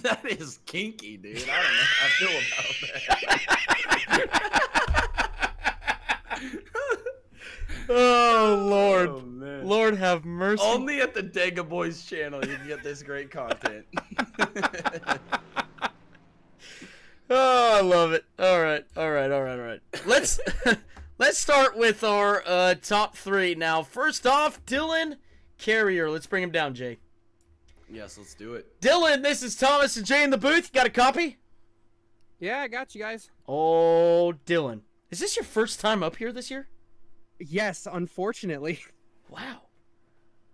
Speaker 2: That is kinky, dude. I don't know how I feel about that.
Speaker 1: Oh, Lord.
Speaker 2: Oh, man.
Speaker 1: Lord have mercy.
Speaker 2: Only at the Dega Boys channel you can get this great content.
Speaker 1: Oh, I love it. All right. Let's start with our top 3 now. First off, Dylan Carrier. Let's bring him down, Jay.
Speaker 2: Yes, let's do it.
Speaker 1: Dylan, this is Thomas and Jay in the booth. You got a copy?
Speaker 7: Yeah, I got you guys.
Speaker 1: Oh, Dylan. Is this your first time up here this year?
Speaker 7: Yes, unfortunately.
Speaker 1: Wow.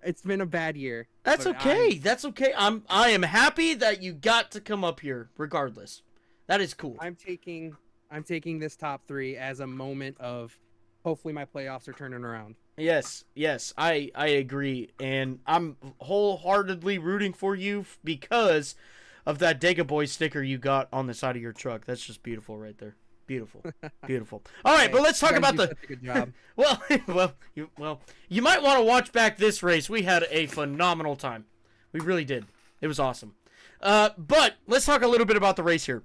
Speaker 7: It's been a bad year.
Speaker 1: That's okay. That's okay. I am happy that you got to come up here regardless. That is cool.
Speaker 7: I'm taking this top 3 as a moment of hopefully my playoffs are turning around.
Speaker 1: Yes, I agree, and I'm wholeheartedly rooting for you because of that Dega Boy sticker you got on the side of your truck. That's just beautiful right there. Beautiful. All right, but let's talk about the.
Speaker 7: Such a good job.
Speaker 1: well, you might want to watch back this race. We had a phenomenal time. We really did. It was awesome. But let's talk a little bit about the race here.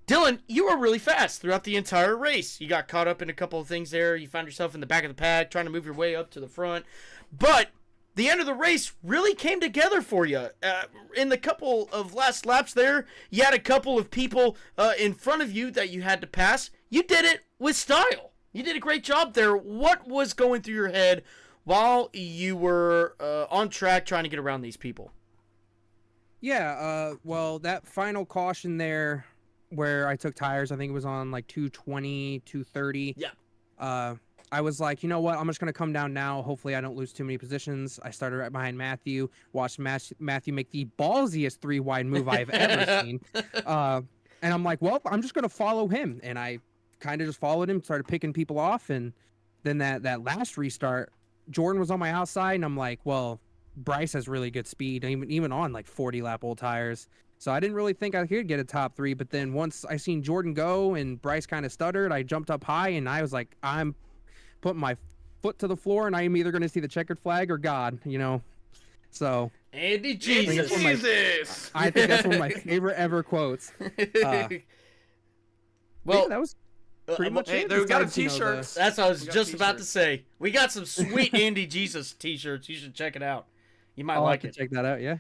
Speaker 1: Dylan, you were really fast throughout the entire race. You got caught up in a couple of things there. You found yourself in the back of the pack, trying to move your way up to the front. But the end of the race really came together for you. In the couple of last laps there, you had a couple of people in front of you that you had to pass. You did it with style. You did a great job there. What was going through your head while you were on track trying to get around these people?
Speaker 7: Yeah, well, that final caution there where I took tires, I think it was on like 220, 230.
Speaker 1: Yeah.
Speaker 7: I was like, you know what? I'm just going to come down now. Hopefully I don't lose too many positions. I started right behind Matthew, watched Matthew make the ballsiest 3-wide move I've ever seen. And I'm like, well, I'm just going to follow him. And I kind of just followed him, started picking people off. And then that last restart, Jordan was on my outside. And I'm like, well, Bryce has really good speed, even on like 40 lap old tires. So I didn't really think I could get a top 3, but then once I seen Jordan go and Bryce kind of stuttered, I jumped up high and I was like, I'm putting my foot to the floor and I am either going to see the checkered flag or God, So
Speaker 1: Andy Jesus.
Speaker 7: I think that's one of my favorite ever quotes.
Speaker 1: Well,
Speaker 7: yeah, that was pretty much
Speaker 2: Hey,
Speaker 7: it.
Speaker 2: there we got a
Speaker 7: Besides,
Speaker 2: t-shirts.
Speaker 1: that's what I was
Speaker 2: We got
Speaker 1: just about to
Speaker 2: t-shirts.
Speaker 1: say. We got some sweet Andy Jesus t-shirts. You should check it out. You might
Speaker 7: I'll
Speaker 1: like
Speaker 7: have
Speaker 1: it.
Speaker 7: to check that out. Yeah,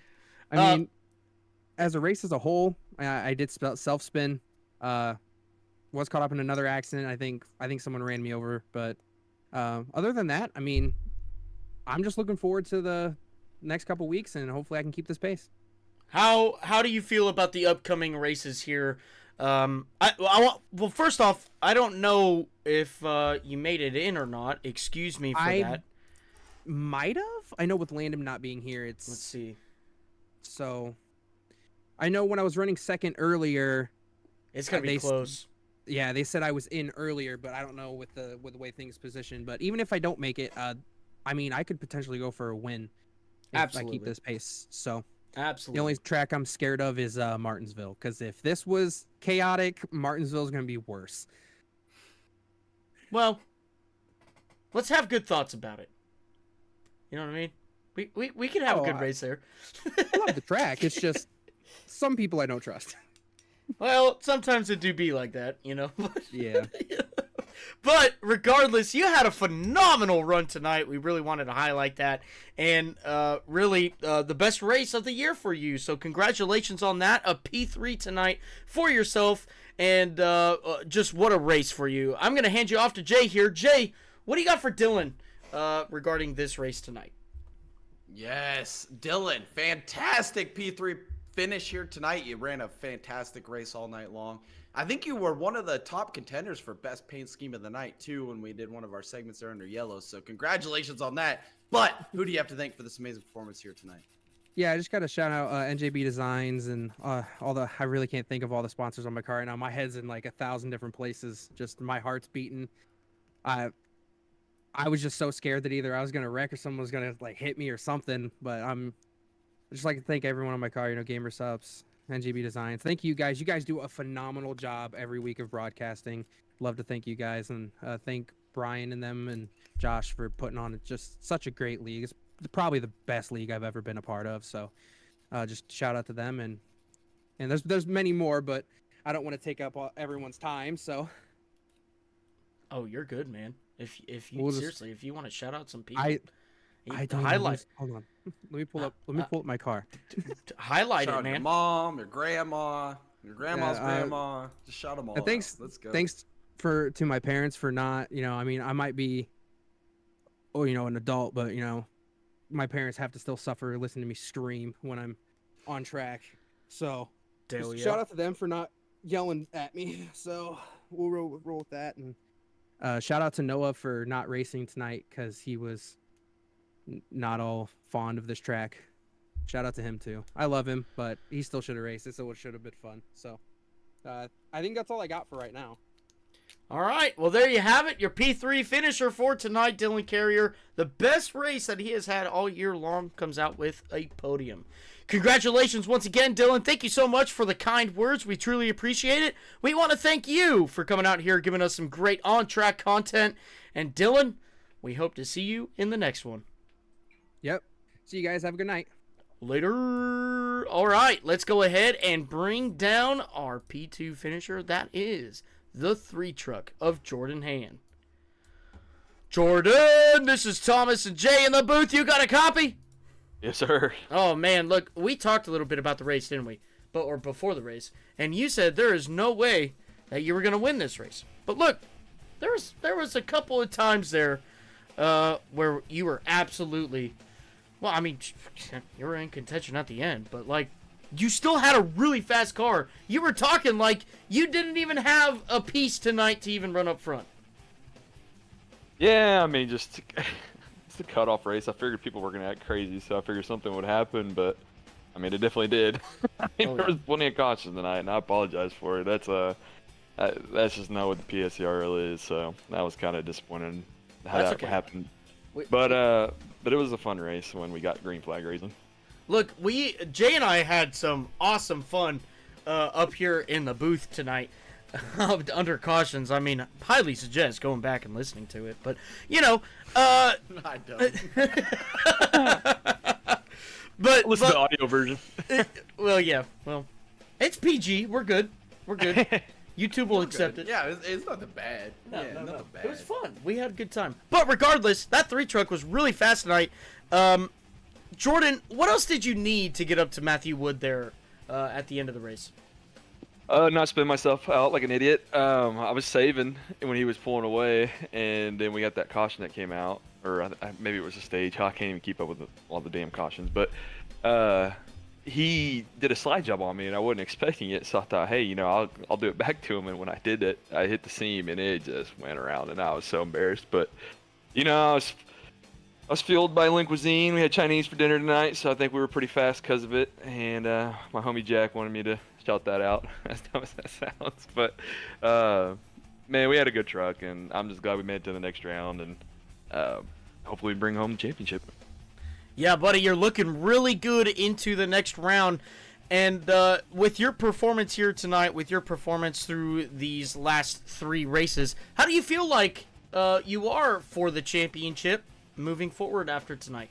Speaker 7: I
Speaker 1: Uh,
Speaker 7: mean, as a race as a whole, I did self spin. Was caught up in another accident. I think someone ran me over, but other than that, I mean, I'm just looking forward to the next couple weeks, and hopefully I can keep this pace.
Speaker 1: How do you feel about the upcoming races here? Well, first off, I don't know if you made it in or not. Excuse me for that.
Speaker 7: Might have. I know with Landon not being here,
Speaker 1: Let's see.
Speaker 7: So I know when I was running second earlier,
Speaker 1: It's gonna be close.
Speaker 7: yeah, they said I was in earlier, but I don't know with the way things positioned. But even if I don't make it, I mean, I could potentially go for a win if I
Speaker 1: Absolutely.
Speaker 7: keep this pace. So
Speaker 1: Absolutely.
Speaker 7: the only track I'm scared of is Martinsville, because if this was chaotic, Martinsville is going to be worse.
Speaker 1: Well, let's have good thoughts about it. You know what I mean? We can have a good race there.
Speaker 7: I love the track. It's just some people I don't trust.
Speaker 1: Well, sometimes it do be like that,
Speaker 7: Yeah.
Speaker 1: But regardless, you had a phenomenal run tonight. We really wanted to highlight that. And really, the best race of the year for you. So congratulations on that. A P3 tonight for yourself. And just what a race for you. I'm going to hand you off to Jay here. Jay, what do you got for Dylan regarding this race tonight?
Speaker 2: Yes, Dylan, fantastic P3 finish here tonight. You ran a fantastic race all night long. I think you were one of the top contenders for best paint scheme of the night too when we did one of our segments there under yellow. So congratulations on that. But who do you have to thank for this amazing performance here tonight?
Speaker 7: Yeah, I just got to shout out NJB Designs and I really can't think of all the sponsors on my car right now. My head's in like 1,000 different places. Just my heart's beating. I was just so scared that either I was going to wreck or someone was going to like hit me or something. But I just like to thank everyone on my car, Gamer Subs, NGB Designs. Thank you guys. You guys do a phenomenal job every week of broadcasting. Love to thank you guys and thank Brian and them and Josh for putting on just such a great league. It's probably the best league I've ever been a part of. So just shout out to them and there's many more, but I don't want to take up everyone's time. So.
Speaker 1: Oh, you're good, man. If you
Speaker 7: We'll
Speaker 1: seriously, if you want to shout out some people,
Speaker 7: I don't
Speaker 1: highlight.
Speaker 7: Hold on. Let me pull up my car.
Speaker 1: Highlight
Speaker 2: Shout
Speaker 1: it,
Speaker 2: out
Speaker 1: man.
Speaker 2: your mom, your grandma, your grandma's grandma. Just shout them all
Speaker 7: Thanks.
Speaker 2: out. Let's go.
Speaker 7: Thanks to my parents for not, I mean, I might be, an adult, but my parents have to still suffer listening to me scream when I'm on track. So shout out to them for not yelling at me. So we'll roll with that. And shout out to Noah for not racing tonight because he was not all fond of this track. Shout out to him too. I love him, but he still should have raced. It still should have been fun. So I think that's all I got for right now.
Speaker 1: All right. Well, there you have it. Your P3 finisher for tonight, Dylan Carrier. The best race that he has had all year long comes out with a podium. Congratulations once again, Dylan. Thank you so much for the kind words. We truly appreciate it. We want to thank you for coming out here, giving us some great on-track content. And Dylan, we hope to see you in the next one.
Speaker 7: Yep. See you guys. Have a good night.
Speaker 1: Later. All right, let's go ahead and bring down our P2 finisher. That is the 3 truck of Jordan Han. Jordan, this is Thomas and Jay in the booth. You got a copy?
Speaker 8: Yes, sir.
Speaker 1: Oh, man, look, we talked a little bit about the race, didn't we? Or before the race. And you said there is no way that you were going to win this race. But look, there was a couple of times there where you were absolutely... Well, I mean, you were in contention at the end, but, like, you still had a really fast car. You were talking like you didn't even have a piece tonight to even run up front.
Speaker 8: Yeah, I mean, just it's a cutoff race. I figured people were going to act crazy, so I figured something would happen, but, I mean, it definitely did. I mean, there was plenty of caution tonight, and I apologize for it. That's just not what the PSCRL is, so that was kind of disappointing how
Speaker 1: That's
Speaker 8: that
Speaker 1: okay.
Speaker 8: happened.
Speaker 1: Wait,
Speaker 8: But it was a fun race when we got green flag racing.
Speaker 1: Look, Jay and I had some awesome fun up here in the booth tonight. Under cautions, I mean, highly suggest going back and listening to it. But
Speaker 2: I don't.
Speaker 1: but
Speaker 8: Listen to the audio version.
Speaker 1: well, yeah, well, it's PG. We're good. We're good. YouTube will accept it.
Speaker 2: Yeah, it's nothing bad.
Speaker 1: No,
Speaker 2: yeah,
Speaker 1: no.
Speaker 2: nothing bad.
Speaker 1: It was fun. We had a good time. But regardless, that 3 truck was really fast tonight. Jordan, what else did you need to get up to Matthew Wood there at the end of the race?
Speaker 8: Not spin myself out like an idiot. I was saving when he was pulling away, and then we got that caution that came out, or maybe it was a stage. I can't even keep up with all the damn cautions. But he did a slide job on me, and I wasn't expecting it. So I thought, hey, I'll do it back to him. And when I did it, I hit the seam, and it just went around, and I was so embarrassed. But I was fueled by lean cuisine. We had Chinese for dinner tonight, so I think we were pretty fast because of it. And my homie Jack wanted me to shout that out, as dumb as that sounds. But man, we had a good truck, and I'm just glad we made it to the next round, and hopefully we bring home the championship.
Speaker 1: Yeah, buddy, you're looking really good into the next round. And with your performance here tonight, with your performance through these last 3 races, how do you feel like you are for the championship moving forward after tonight?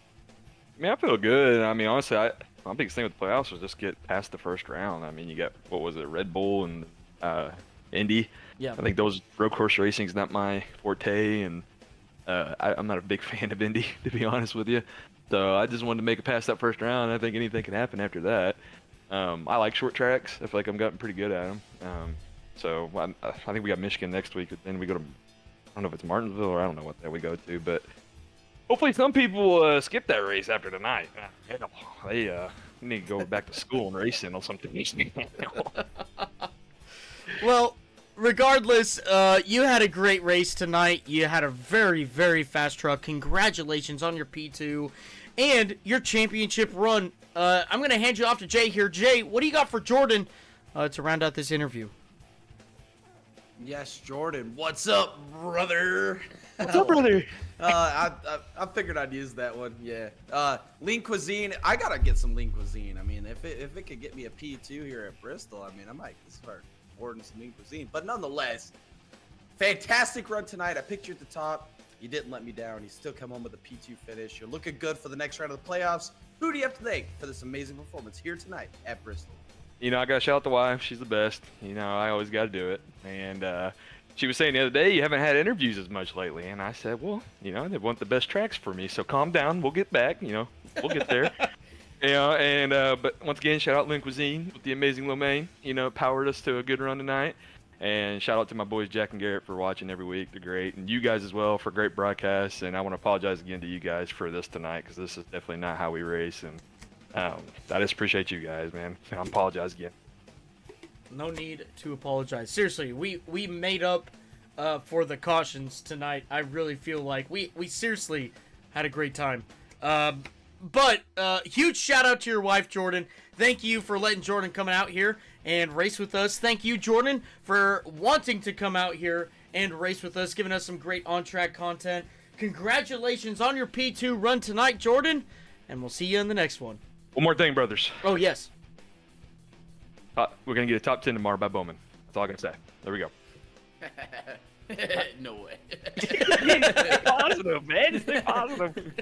Speaker 8: I mean, I feel good. I mean, honestly, my biggest thing with the playoffs was just get past the first round. I mean, you got, what was it, Red Bull and Indy.
Speaker 1: Yeah.
Speaker 8: I think those road course racing's not my forte, and I'm not a big fan of Indy, to be honest with you. So I just wanted to make it past that first round. I think anything can happen after that. I like short tracks. I feel like I'm gotten pretty good at them. So I think we got Michigan next week, but then we go to, I don't know if it's Martinsville or I don't know what that we go to, but hopefully some people skip that race after tonight. They need to go back to school and racing or something.
Speaker 1: Well, regardless, you had a great race tonight. You had a very, very fast truck. Congratulations on your P2 and your championship run. I'm going to hand you off to Jay here. Jay, what do you got for Jordan to round out this interview?
Speaker 2: Yes, Jordan. What's up, brother?
Speaker 8: What's up, brother?
Speaker 2: I figured I'd use that one. Yeah. Lean cuisine. I gotta get some lean cuisine. I mean, if it could get me a P2 here at Bristol, I mean, I might start ordering some lean cuisine. But nonetheless, fantastic run tonight. I picked you at the top. You didn't let me down. You still come home with a P2 finish. You're looking good for the next round of the playoffs. Who do you have to thank for this amazing performance here tonight at Bristol?
Speaker 8: I gotta shout out the wife. She's the best. I always gotta do it. And she was saying the other day, you haven't had interviews as much lately. And I said, well, they want the best tracks for me. So calm down. We'll get back. We'll get there. But once again, shout out Lynn Cuisine with the amazing lo mein. Powered us to a good run tonight. And shout out to my boys Jack and Garrett for watching every week. They're great. And you guys as well for great broadcasts. And I want to apologize again to you guys for this tonight, because this is definitely not how we race. And I just appreciate you guys, man. I apologize again.
Speaker 1: No need to apologize. Seriously, we made up for the cautions tonight. I really feel like we seriously had a great time. But huge shout out to your wife, Jordan. Thank you for letting Jordan come out here and race with us. Thank you, Jordan, for wanting to come out here and race with us, giving us some great on-track content. Congratulations on your P2 run tonight, Jordan, and we'll see you in the next one.
Speaker 8: One more thing, brothers.
Speaker 1: Oh, yes.
Speaker 8: We're going to get a top 10 tomorrow by Bowman. That's all I can say. There we go.
Speaker 2: No way.
Speaker 8: Stay positive, man. Stay positive.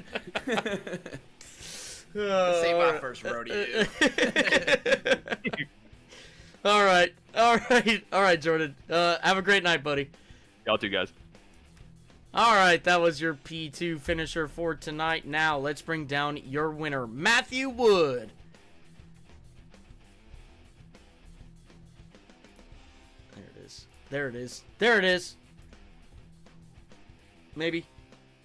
Speaker 2: This ain't my first rodeo.
Speaker 1: All right, Jordan. Have a great night, buddy.
Speaker 8: Y'all too, guys.
Speaker 1: All right, that was your P2 finisher for tonight. Now, let's bring down your winner, Matthew Wood. There it is. Maybe.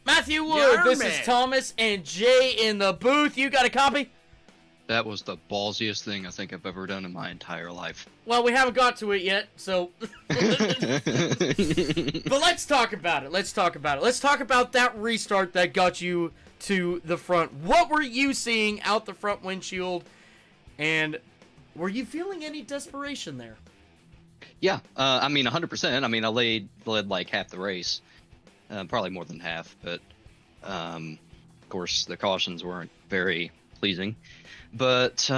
Speaker 1: Matthew Wood, this is Thomas and Jay in the booth. You got a copy?
Speaker 9: That was the ballsiest thing I think I've ever done in my entire life.
Speaker 1: Well, we haven't got to it yet, so... But let's talk about it. Let's talk about that restart that got you to the front. What were you seeing out the front windshield? And were you feeling any desperation there?
Speaker 9: Yeah, 100%. I mean, I led like half the race. Probably more than half, but of course the cautions weren't very pleasing. But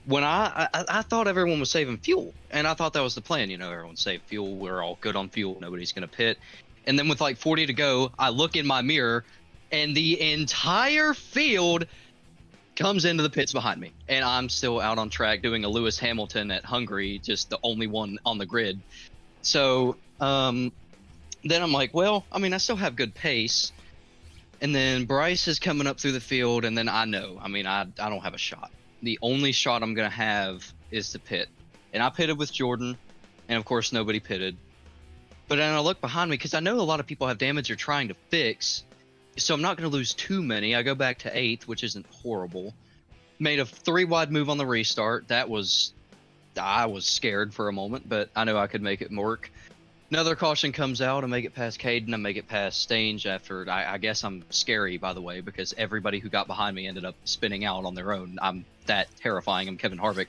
Speaker 9: when I thought everyone was saving fuel, and I thought that was the plan. Everyone save fuel. We're all good on fuel. Nobody's gonna pit. And then with like 40 to go, I look in my mirror, and the entire field comes into the pits behind me, and I'm still out on track doing a Lewis Hamilton at Hungary, just the only one on the grid. So then I'm like, well, I mean, I still have good pace. And then Bryce is coming up through the field, and then I know, I don't have a shot. The only shot I'm going to have is to pit. And I pitted with Jordan, and of course nobody pitted. But then I look behind me, because I know a lot of people have damage they're trying to fix, so I'm not going to lose too many. I go back to 8th, which isn't horrible. Made a 3-wide move on the restart. I was scared for a moment, but I know I could make it work. Another caution comes out. I make it past Caden. I make it past Stange after. I guess I'm scary, by the way, because everybody who got behind me ended up spinning out on their own. I'm that terrifying. I'm Kevin Harvick.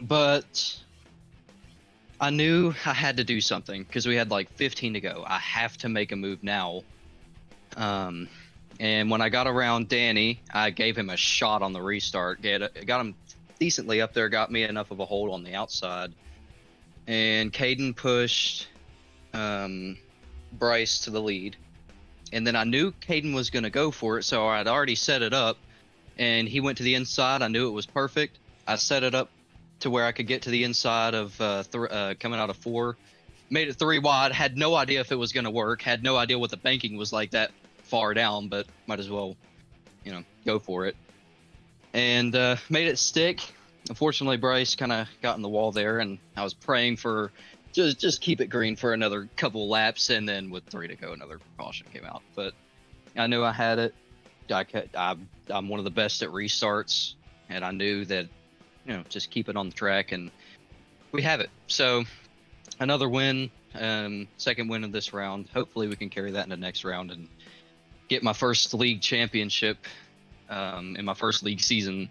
Speaker 9: But I knew I had to do something because we had like 15 to go. I have to make a move now. And when I got around Danny, I gave him a shot on the restart. Got him decently up there. Got me enough of a hold on the outside. And Caden pushed Bryce to the lead. And then I knew Caden was going to go for it, so I'd already set it up. And he went to the inside. I knew it was perfect. I set it up to where I could get to the inside of coming out of 4. Made it 3 wide. Had no idea if it was going to work. Had no idea what the banking was like that far down, but might as well, go for it. And made it stick. Unfortunately, Bryce kind of got in the wall there, and I was praying for just keep it green for another couple laps, and then with 3 to go, another caution came out. But I knew I had it. I'm one of the best at restarts, and I knew that, just keep it on the track, and we have it. So another win, second win of this round. Hopefully we can carry that into next round and get my first league championship in my first league season.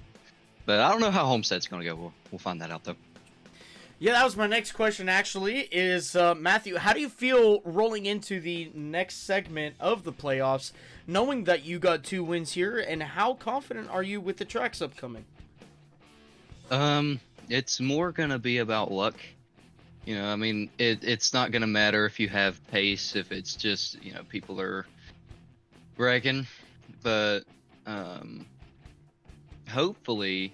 Speaker 9: But I don't know how Homestead's going to go. We'll find that out, though.
Speaker 1: Yeah, that was my next question, actually, is, Matthew, how do you feel rolling into the next segment of the playoffs, knowing that you got 2 wins here, and how confident are you with the tracks upcoming?
Speaker 9: It's more going to be about luck. It's not going to matter if you have pace, if it's just, people are wrecking. But, hopefully,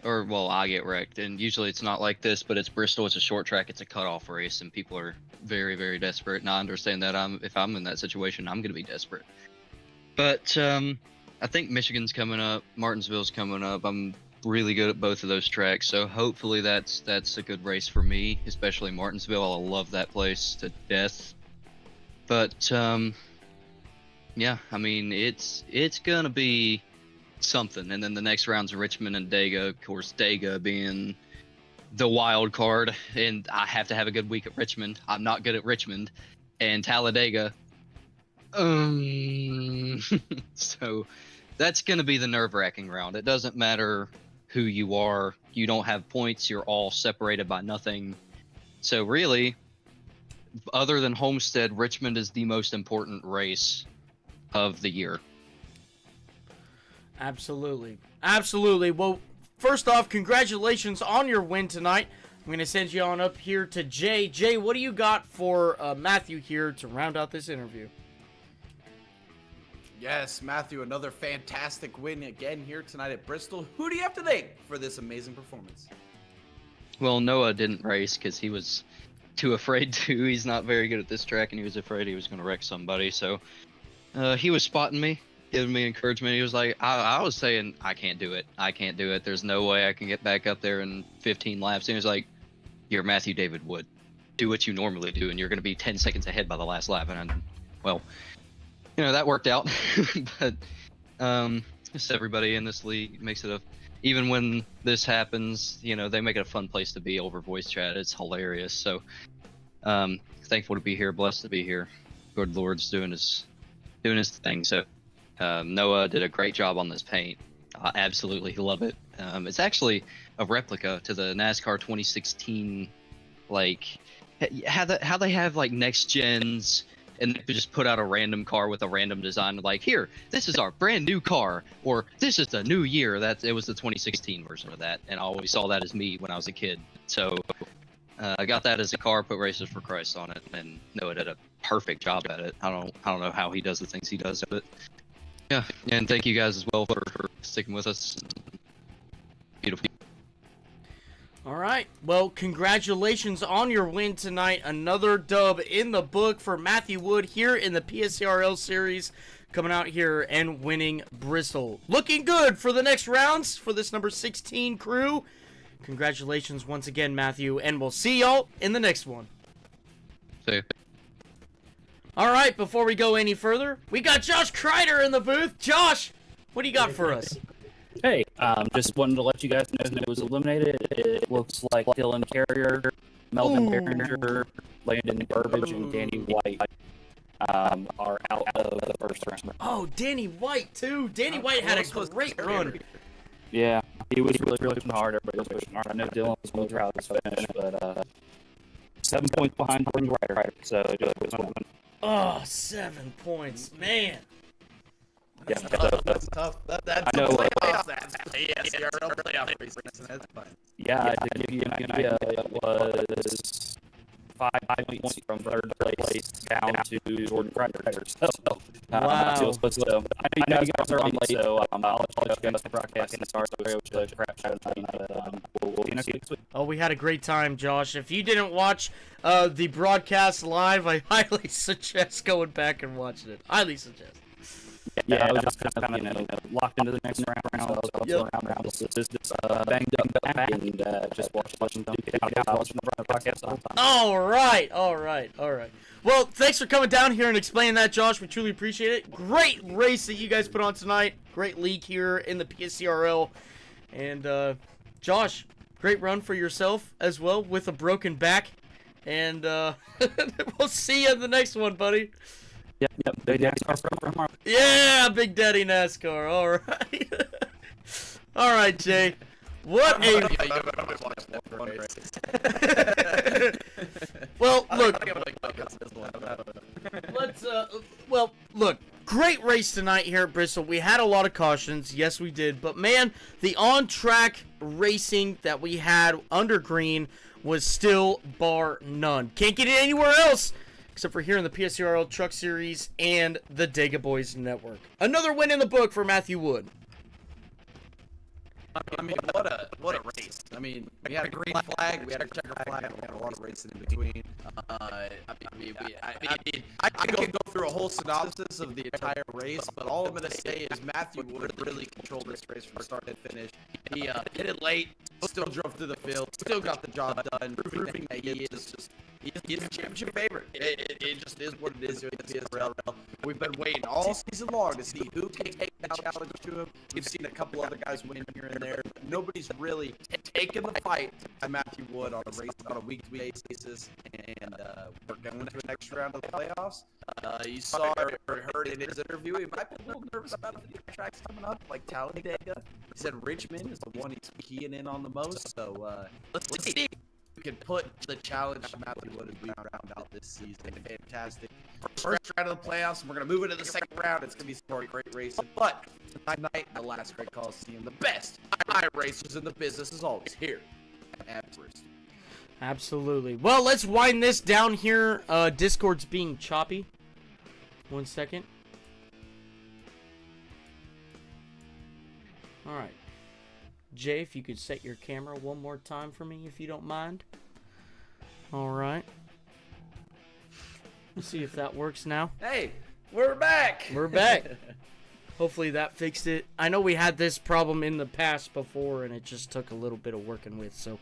Speaker 9: I get wrecked, and usually it's not like this, but it's Bristol, it's a short track, it's a cutoff race, and people are very, very desperate, and I understand that. If I'm in that situation, I'm going to be desperate. But I think Michigan's coming up, Martinsville's coming up. I'm really good at both of those tracks, so hopefully that's a good race for me, especially Martinsville. I love that place to death. But it's going to be something. And then the next round's Richmond and Dega. Of course, Dega being the wild card, and I have to have a good week at Richmond. I'm not good at Richmond. And Talladega. So that's going to be the nerve-wracking round. It doesn't matter who you are. You don't have points. You're all separated by nothing. So really, other than Homestead, Richmond is the most important race of the year.
Speaker 1: Absolutely. Absolutely. Well, first off, congratulations on your win tonight. I'm going to send you on up here to Jay. Jay, what do you got for Matthew here to round out this interview?
Speaker 2: Yes, Matthew, another fantastic win again here tonight at Bristol. Who do you have to thank for this amazing performance?
Speaker 9: Well, Noah didn't race because he was too afraid to. He's not very good at this track, and he was afraid he was going to wreck somebody. So he was spotting me, giving me encouragement. He was like, I was saying, I can't do it. I can't do it. There's no way I can get back up there in 15 laps. And he was like, you're Matthew David Wood. Do what you normally do, and you're going to be 10 seconds ahead by the last lap. And that worked out. But just everybody in this league makes it even when this happens, they make it a fun place to be over voice chat. It's hilarious. So thankful to be here, blessed to be here. Good Lord's doing his thing. So Noah did a great job on this paint. I absolutely love it. It's actually a replica to the NASCAR 2016, like how they have like next gens and they just put out a random car with a random design, like, here, this is our brand new car, or this is the new year. It was the 2016 version of that, and I always saw that as me when I was a kid. So I got that as a car, put Races for Christ on it, and Noah did a perfect job at it. I don't know how he does the things he does, but yeah, and thank you guys as well for sticking with us. Beautiful.
Speaker 1: All right. Well, congratulations on your win tonight. Another dub in the book for Matthew Wood here in the PSCRL series, coming out here and winning Bristol. Looking good for the next rounds for this number 16 crew. Congratulations once again, Matthew, and we'll see y'all in the next one.
Speaker 9: See ya.
Speaker 1: All right, before we go any further, we got Josh Kreider in the booth. Josh, what do you got for us?
Speaker 10: Hey, just wanted to let you guys know who was eliminated. It looks like Dylan Carrier, Melvin Behringer, Landon Burbage, and Danny White are out of the first round.
Speaker 1: Oh, Danny White, too. Danny White had a great run.
Speaker 10: Yeah, he was really pushing hard. Everybody was pushing hard. I know Dylan was really proud of his finish, but 7 points behind Ryder, so it was one.
Speaker 1: Oh, 7 points, man.
Speaker 10: Yeah,
Speaker 2: That's tough. That's
Speaker 10: I know.
Speaker 2: playoffs. That's PSCRL playoff racing. That's fine.
Speaker 10: Yeah, to give you an idea, it was 5 points from third place down to Jordan Kreider. So,
Speaker 1: Wow.
Speaker 10: So, I know you guys are on late, so I'll let you guys broadcast and start with the crap show tonight, but we'll see you next week.
Speaker 1: Oh, we had a great time, Josh. If you didn't watch the broadcast live, I highly suggest going back and watching it. Highly suggest.
Speaker 10: Yeah, I was just kind of, locked into the next round, so I was around this banged up back and just watching them get out watching the broadcast all the time.
Speaker 1: All right. Well, thanks for coming down here and explaining that, Josh. We truly appreciate it. Great race that you guys put on tonight. Great league here in the PSCRL. And, Josh, great run for yourself as well with a broken back. And we'll see you in the next one, buddy.
Speaker 10: Yep. Big NASCAR from tomorrow.
Speaker 1: Yeah, Big Daddy NASCAR. All right. All right, Jay. What a... Well, look. Look. Great race tonight here at Bristol. We had a lot of cautions. Yes, we did. But, man, the on-track racing that we had under green was still bar none. Can't get it anywhere else except for here in the PSCRL Truck Series and the Dega Boys Network. Another win in the book for Matthew Wood.
Speaker 2: I mean, what a race. I mean, we had a green flag, we had a checker flag, we had a lot of racing in between. I could go through a whole synopsis of the entire race, but all I'm going to say is Matthew Wood really controlled this race from start to finish. He hit it late, still drove through the field, still got the job done, proving that he is a championship favorite. It just is what it is here in the PSRL. We've been waiting all season long to see who can take that challenge to him. We've seen a couple other guys win here and there, but nobody's really taken the fight to Matthew Wood on a week-to-week basis. And we're going to the next round of the playoffs. You saw or heard in his interview, he might be a little nervous about the tracks coming up, like Talladega. He said Richmond is the one he's keying in on the most. So let's see. We can put the challenge to Matthew Wood as we round out this season. Fantastic. First round of the playoffs, and we're going to move into the second round. It's going to be some great racing. But tonight, the last great Coliseum, the best racers in the business is always here at Bristol.
Speaker 1: Absolutely. Well, let's wind this down here. Discord's being choppy. 1 second. All right. Jay, if you could set your camera one more time for me, if you don't mind. All right. Let's see if that works now.
Speaker 2: Hey, we're back.
Speaker 1: We're back. Hopefully that fixed it. I know we had this problem in the past before, and it just took a little bit of working with, so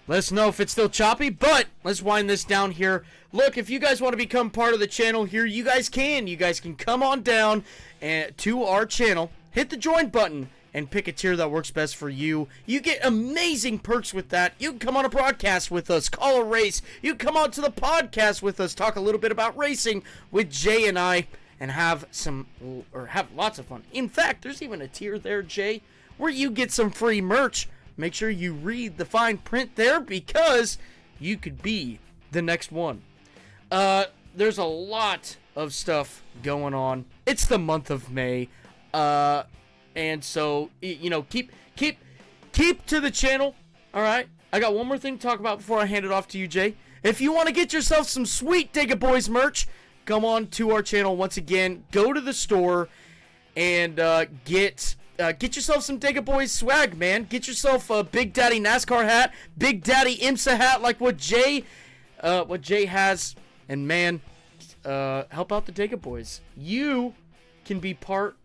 Speaker 1: let us know if it's still choppy, but let's wind this down here. Look, if you guys want to become part of the channel here, you guys can. You guys can come on down to our channel, hit the join button, and pick a tier that works best for you. You get amazing perks with that. You can come on a broadcast with us, call a race. You can come on to the podcast with us, talk a little bit about racing with Jay and I, and have lots of fun. In fact, there's even a tier there, Jay, where you get some free merch. Make sure you read the fine print there because you could be the next one. There's a lot of stuff going on. It's the month of May. And so, you know, keep to the channel. All right. I got one more thing to talk about before I hand it off to you, Jay. If you want to get yourself some sweet Digga Boys merch, come on to our channel once again. Go to the store and get yourself some Digga Boys swag, man. Get yourself a Big Daddy NASCAR hat, Big Daddy IMSA hat, like what Jay has. And man, help out the Digga Boys. You can be part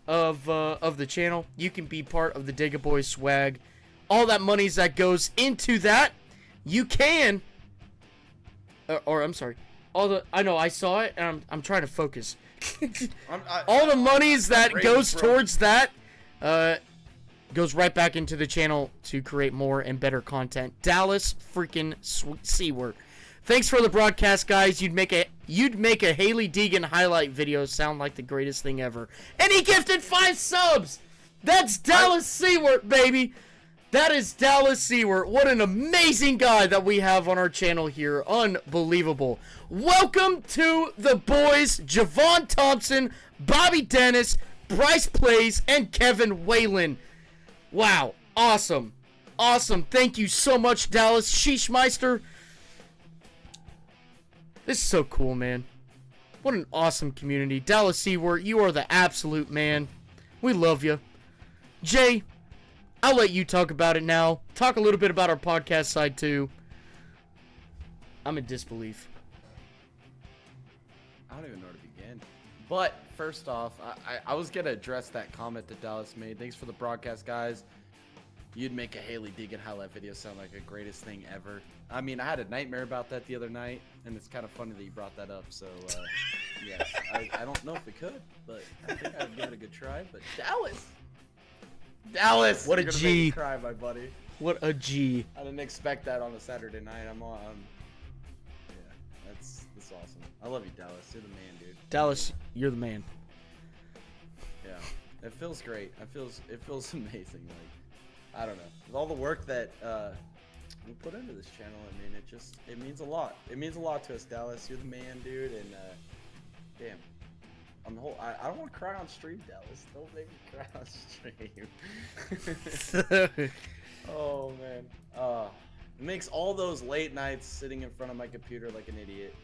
Speaker 1: of the channel. You can be part of the Digga Boys swag. All that money that goes into that, you can. I'm sorry. I know I saw it, and I'm trying to focus. All the monies that goes towards that goes right back into the channel to create more and better content. Dallas freaking Seward. Thanks for the broadcast, guys. You'd make a Haley Deegan highlight video sound like the greatest thing ever. And he gifted 5 subs. That's Dallas Seward, baby. That is Dallas Seward. What an amazing guy that we have on our channel here. Unbelievable. Welcome to the boys, Javon Thompson, Bobby Dennis, Bryce Plays, and Kevin Whalen. Wow. Awesome. Awesome. Thank you so much, Dallas Sheeshmeister. This is so cool, man. What an awesome community. Dallas Seward, you are the absolute man. We love you. Jay, I'll let you talk about it now. Talk a little bit about our podcast side, too. I'm in disbelief.
Speaker 2: I don't even know where to begin. But, first off, I was going to address that comment that Dallas made. Thanks for the broadcast, guys. You'd make a Haley Deegan highlight video sound like the greatest thing ever. I mean, I had a nightmare about that the other night, and it's kind of funny that you brought that up. So, yes, I don't know if we could, but I think I'd give it a good try. But Dallas,
Speaker 1: what a
Speaker 2: you're gonna
Speaker 1: G!
Speaker 2: make me cry, my buddy.
Speaker 1: What a G!
Speaker 2: I didn't expect that on a Saturday night. Yeah, that's awesome. I love you, Dallas. You're the man, dude.
Speaker 1: Dallas, you're the man.
Speaker 2: Yeah, it feels great. It feels amazing. Like, I don't know, with all the work that we put into this channel, I mean, it means a lot. It means a lot to us, Dallas. You're the man, dude, and damn, I don't want to cry on stream, Dallas. Don't make me cry on stream. Oh man, it makes all those late nights sitting in front of my computer like an idiot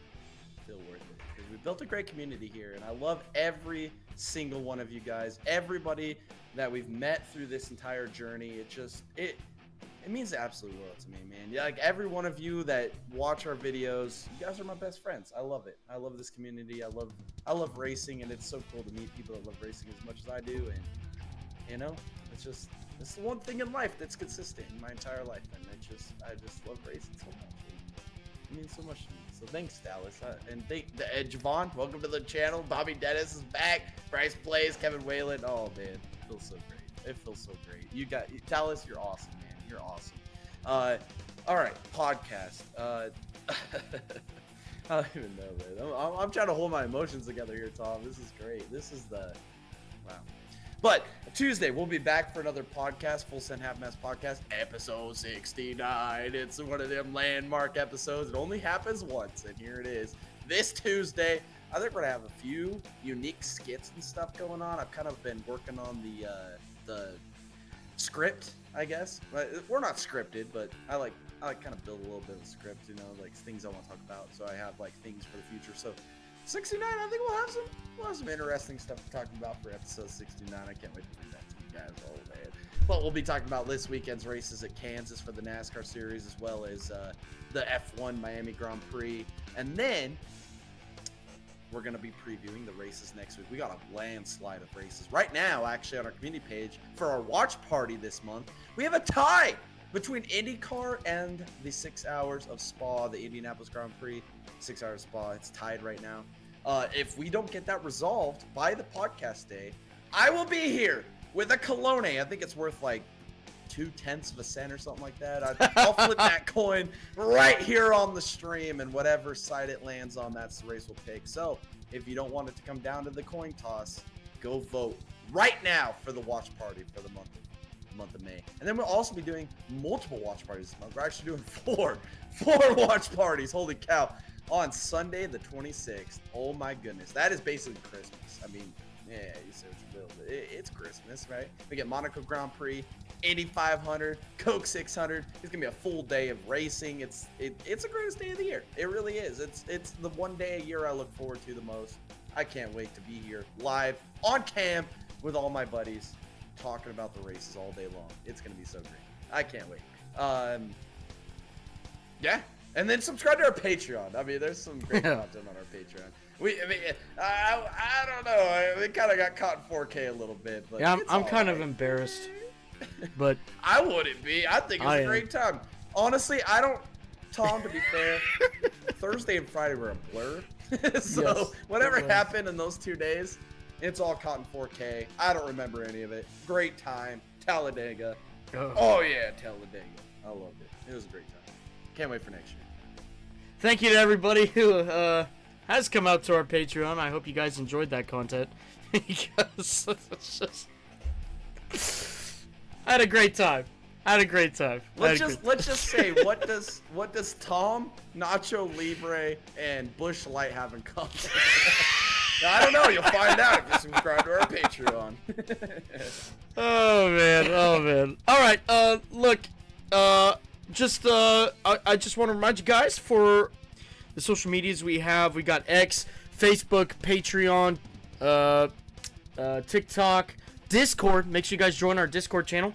Speaker 2: feel worth it, because we built a great community here, and I love every single one of you guys, everybody that we've met through this entire journey. It means the absolute world to me, man. Yeah, like every one of you that watch our videos, you guys are my best friends. I love it. I love this community. I love racing, and it's so cool to meet people that love racing as much as I do. And you know, it's the one thing in life that's consistent in my entire life, and I just love racing so much. It means so much to me. So thanks, Dallas. And Javon, welcome to the channel. Bobby Dennis is back. Bryce Plays, Kevin Whalen. Oh man, it feels so great. It feels so great. Dallas, you're awesome, man. You're awesome. All right, podcast. I don't even know, man. I'm trying to hold my emotions together here, Tom. This is great. Wow. But Tuesday, we'll be back for another podcast, Full Send Half Mass Podcast, episode 69. It's one of them landmark episodes. It only happens once, and here it is. This Tuesday, I think we're going to have a few unique skits and stuff going on. I've kind of been working on the script, I guess. We're not scripted, but I like kind of build a little bit of a script, you know, like things I want to talk about. So I have like things for the future. So 69, I think we'll have some interesting stuff to talk about for episode 69. I can't wait to do that to you guys. Oh man. But we'll be talking about this weekend's races at Kansas for the NASCAR series, as well as the F1 Miami Grand Prix. And then we're going to be previewing the races next week. We got a landslide of races. Right now, actually, on our community page, for our watch party this month, we have a tie between IndyCar and the 6 hours of Spa, the Indianapolis Grand Prix. 6 hours of Spa, it's tied right now. If we don't get that resolved by the podcast day, I will be here with a cologne. I think it's worth like 0.2 of a cent or something like that. I'll flip that coin right here on the stream, and whatever side it lands on, that's the race we'll pick. So if you don't want it to come down to the coin toss, go vote right now for the watch party for the month of May. And then we'll also be doing multiple watch parties this month. We're actually doing four watch parties. Holy cow. on Sunday the 26th. Oh my goodness, that is basically Christmas. I mean, yeah, you say what you will, but it's Christmas, right? We get Monaco Grand Prix, Indy 500, Coke 600. It's gonna be a full day of racing. It's the greatest day of the year. It really is. It's the one day a year I look forward to the most. I can't wait to be here live on cam with all my buddies talking about the races all day long. It's gonna be so great. I can't wait. Yeah, and then subscribe to our Patreon. I mean, there's some great content on our Patreon. I don't know. We kind of got caught in 4K a little bit, but
Speaker 1: yeah, I'm kind
Speaker 2: right.
Speaker 1: of embarrassed, but
Speaker 2: I wouldn't be. I think it's a great time. Honestly, Tom, to be fair, Thursday and Friday were a blur. So
Speaker 1: Yes,
Speaker 2: whatever
Speaker 1: it was.
Speaker 2: happened in those 2 days, it's all caught in 4K. I don't remember any of it. Great time. Talladega. Oh yeah, Talladega. I loved it. It was a great time. Can't wait for next year.
Speaker 1: Thank you to everybody who has come out to our Patreon. I hope you guys enjoyed that content because it's just I had a great time.
Speaker 2: Let's just say what does Tom, Nacho Libre, and Bush Light have in common? I don't know. You'll find out if you subscribe to our Patreon.
Speaker 1: Oh man. All right. Look. I just want to remind you guys for the social medias we have. We got X, Facebook, Patreon, TikTok, Discord. Make sure you guys join our Discord channel.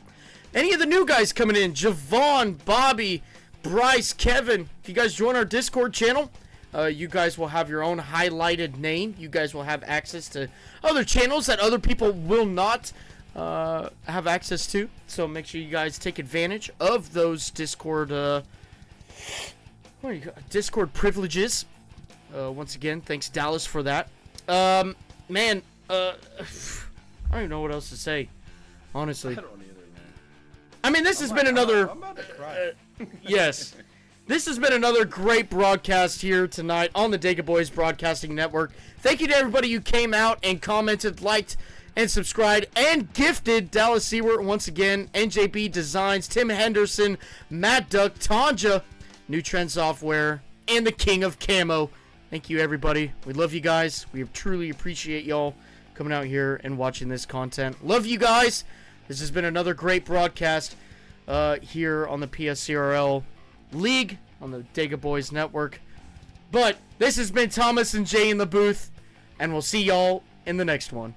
Speaker 1: Any of the new guys coming in, Javon, Bobby, Bryce, Kevin, if you guys join our Discord channel, you guys will have your own highlighted name. You guys will have access to other channels that other people will not have access to. So make sure you guys take advantage of those Discord Discord privileges. Once again, thanks Dallas for that. Man, I don't even know what else to say, honestly.
Speaker 2: I don't either, man.
Speaker 1: I mean, this has been another.
Speaker 2: I'm about to cry.
Speaker 1: Yes. This has been another great broadcast here tonight on the Dega Boys Broadcasting Network. Thank you to everybody who came out and commented, liked, and subscribed, and gifted Dallas Seward once again, NJB Designs, Tim Henderson, Matt Duck, Tanja, New Trend Software, and the King of Camo. Thank you, everybody. We love you guys. We truly appreciate y'all coming out here and watching this content. Love you guys. This has been another great broadcast here on the PSCRL League on the Dega Boys Network. But this has been Thomas and Jay in the booth, and we'll see y'all in the next one.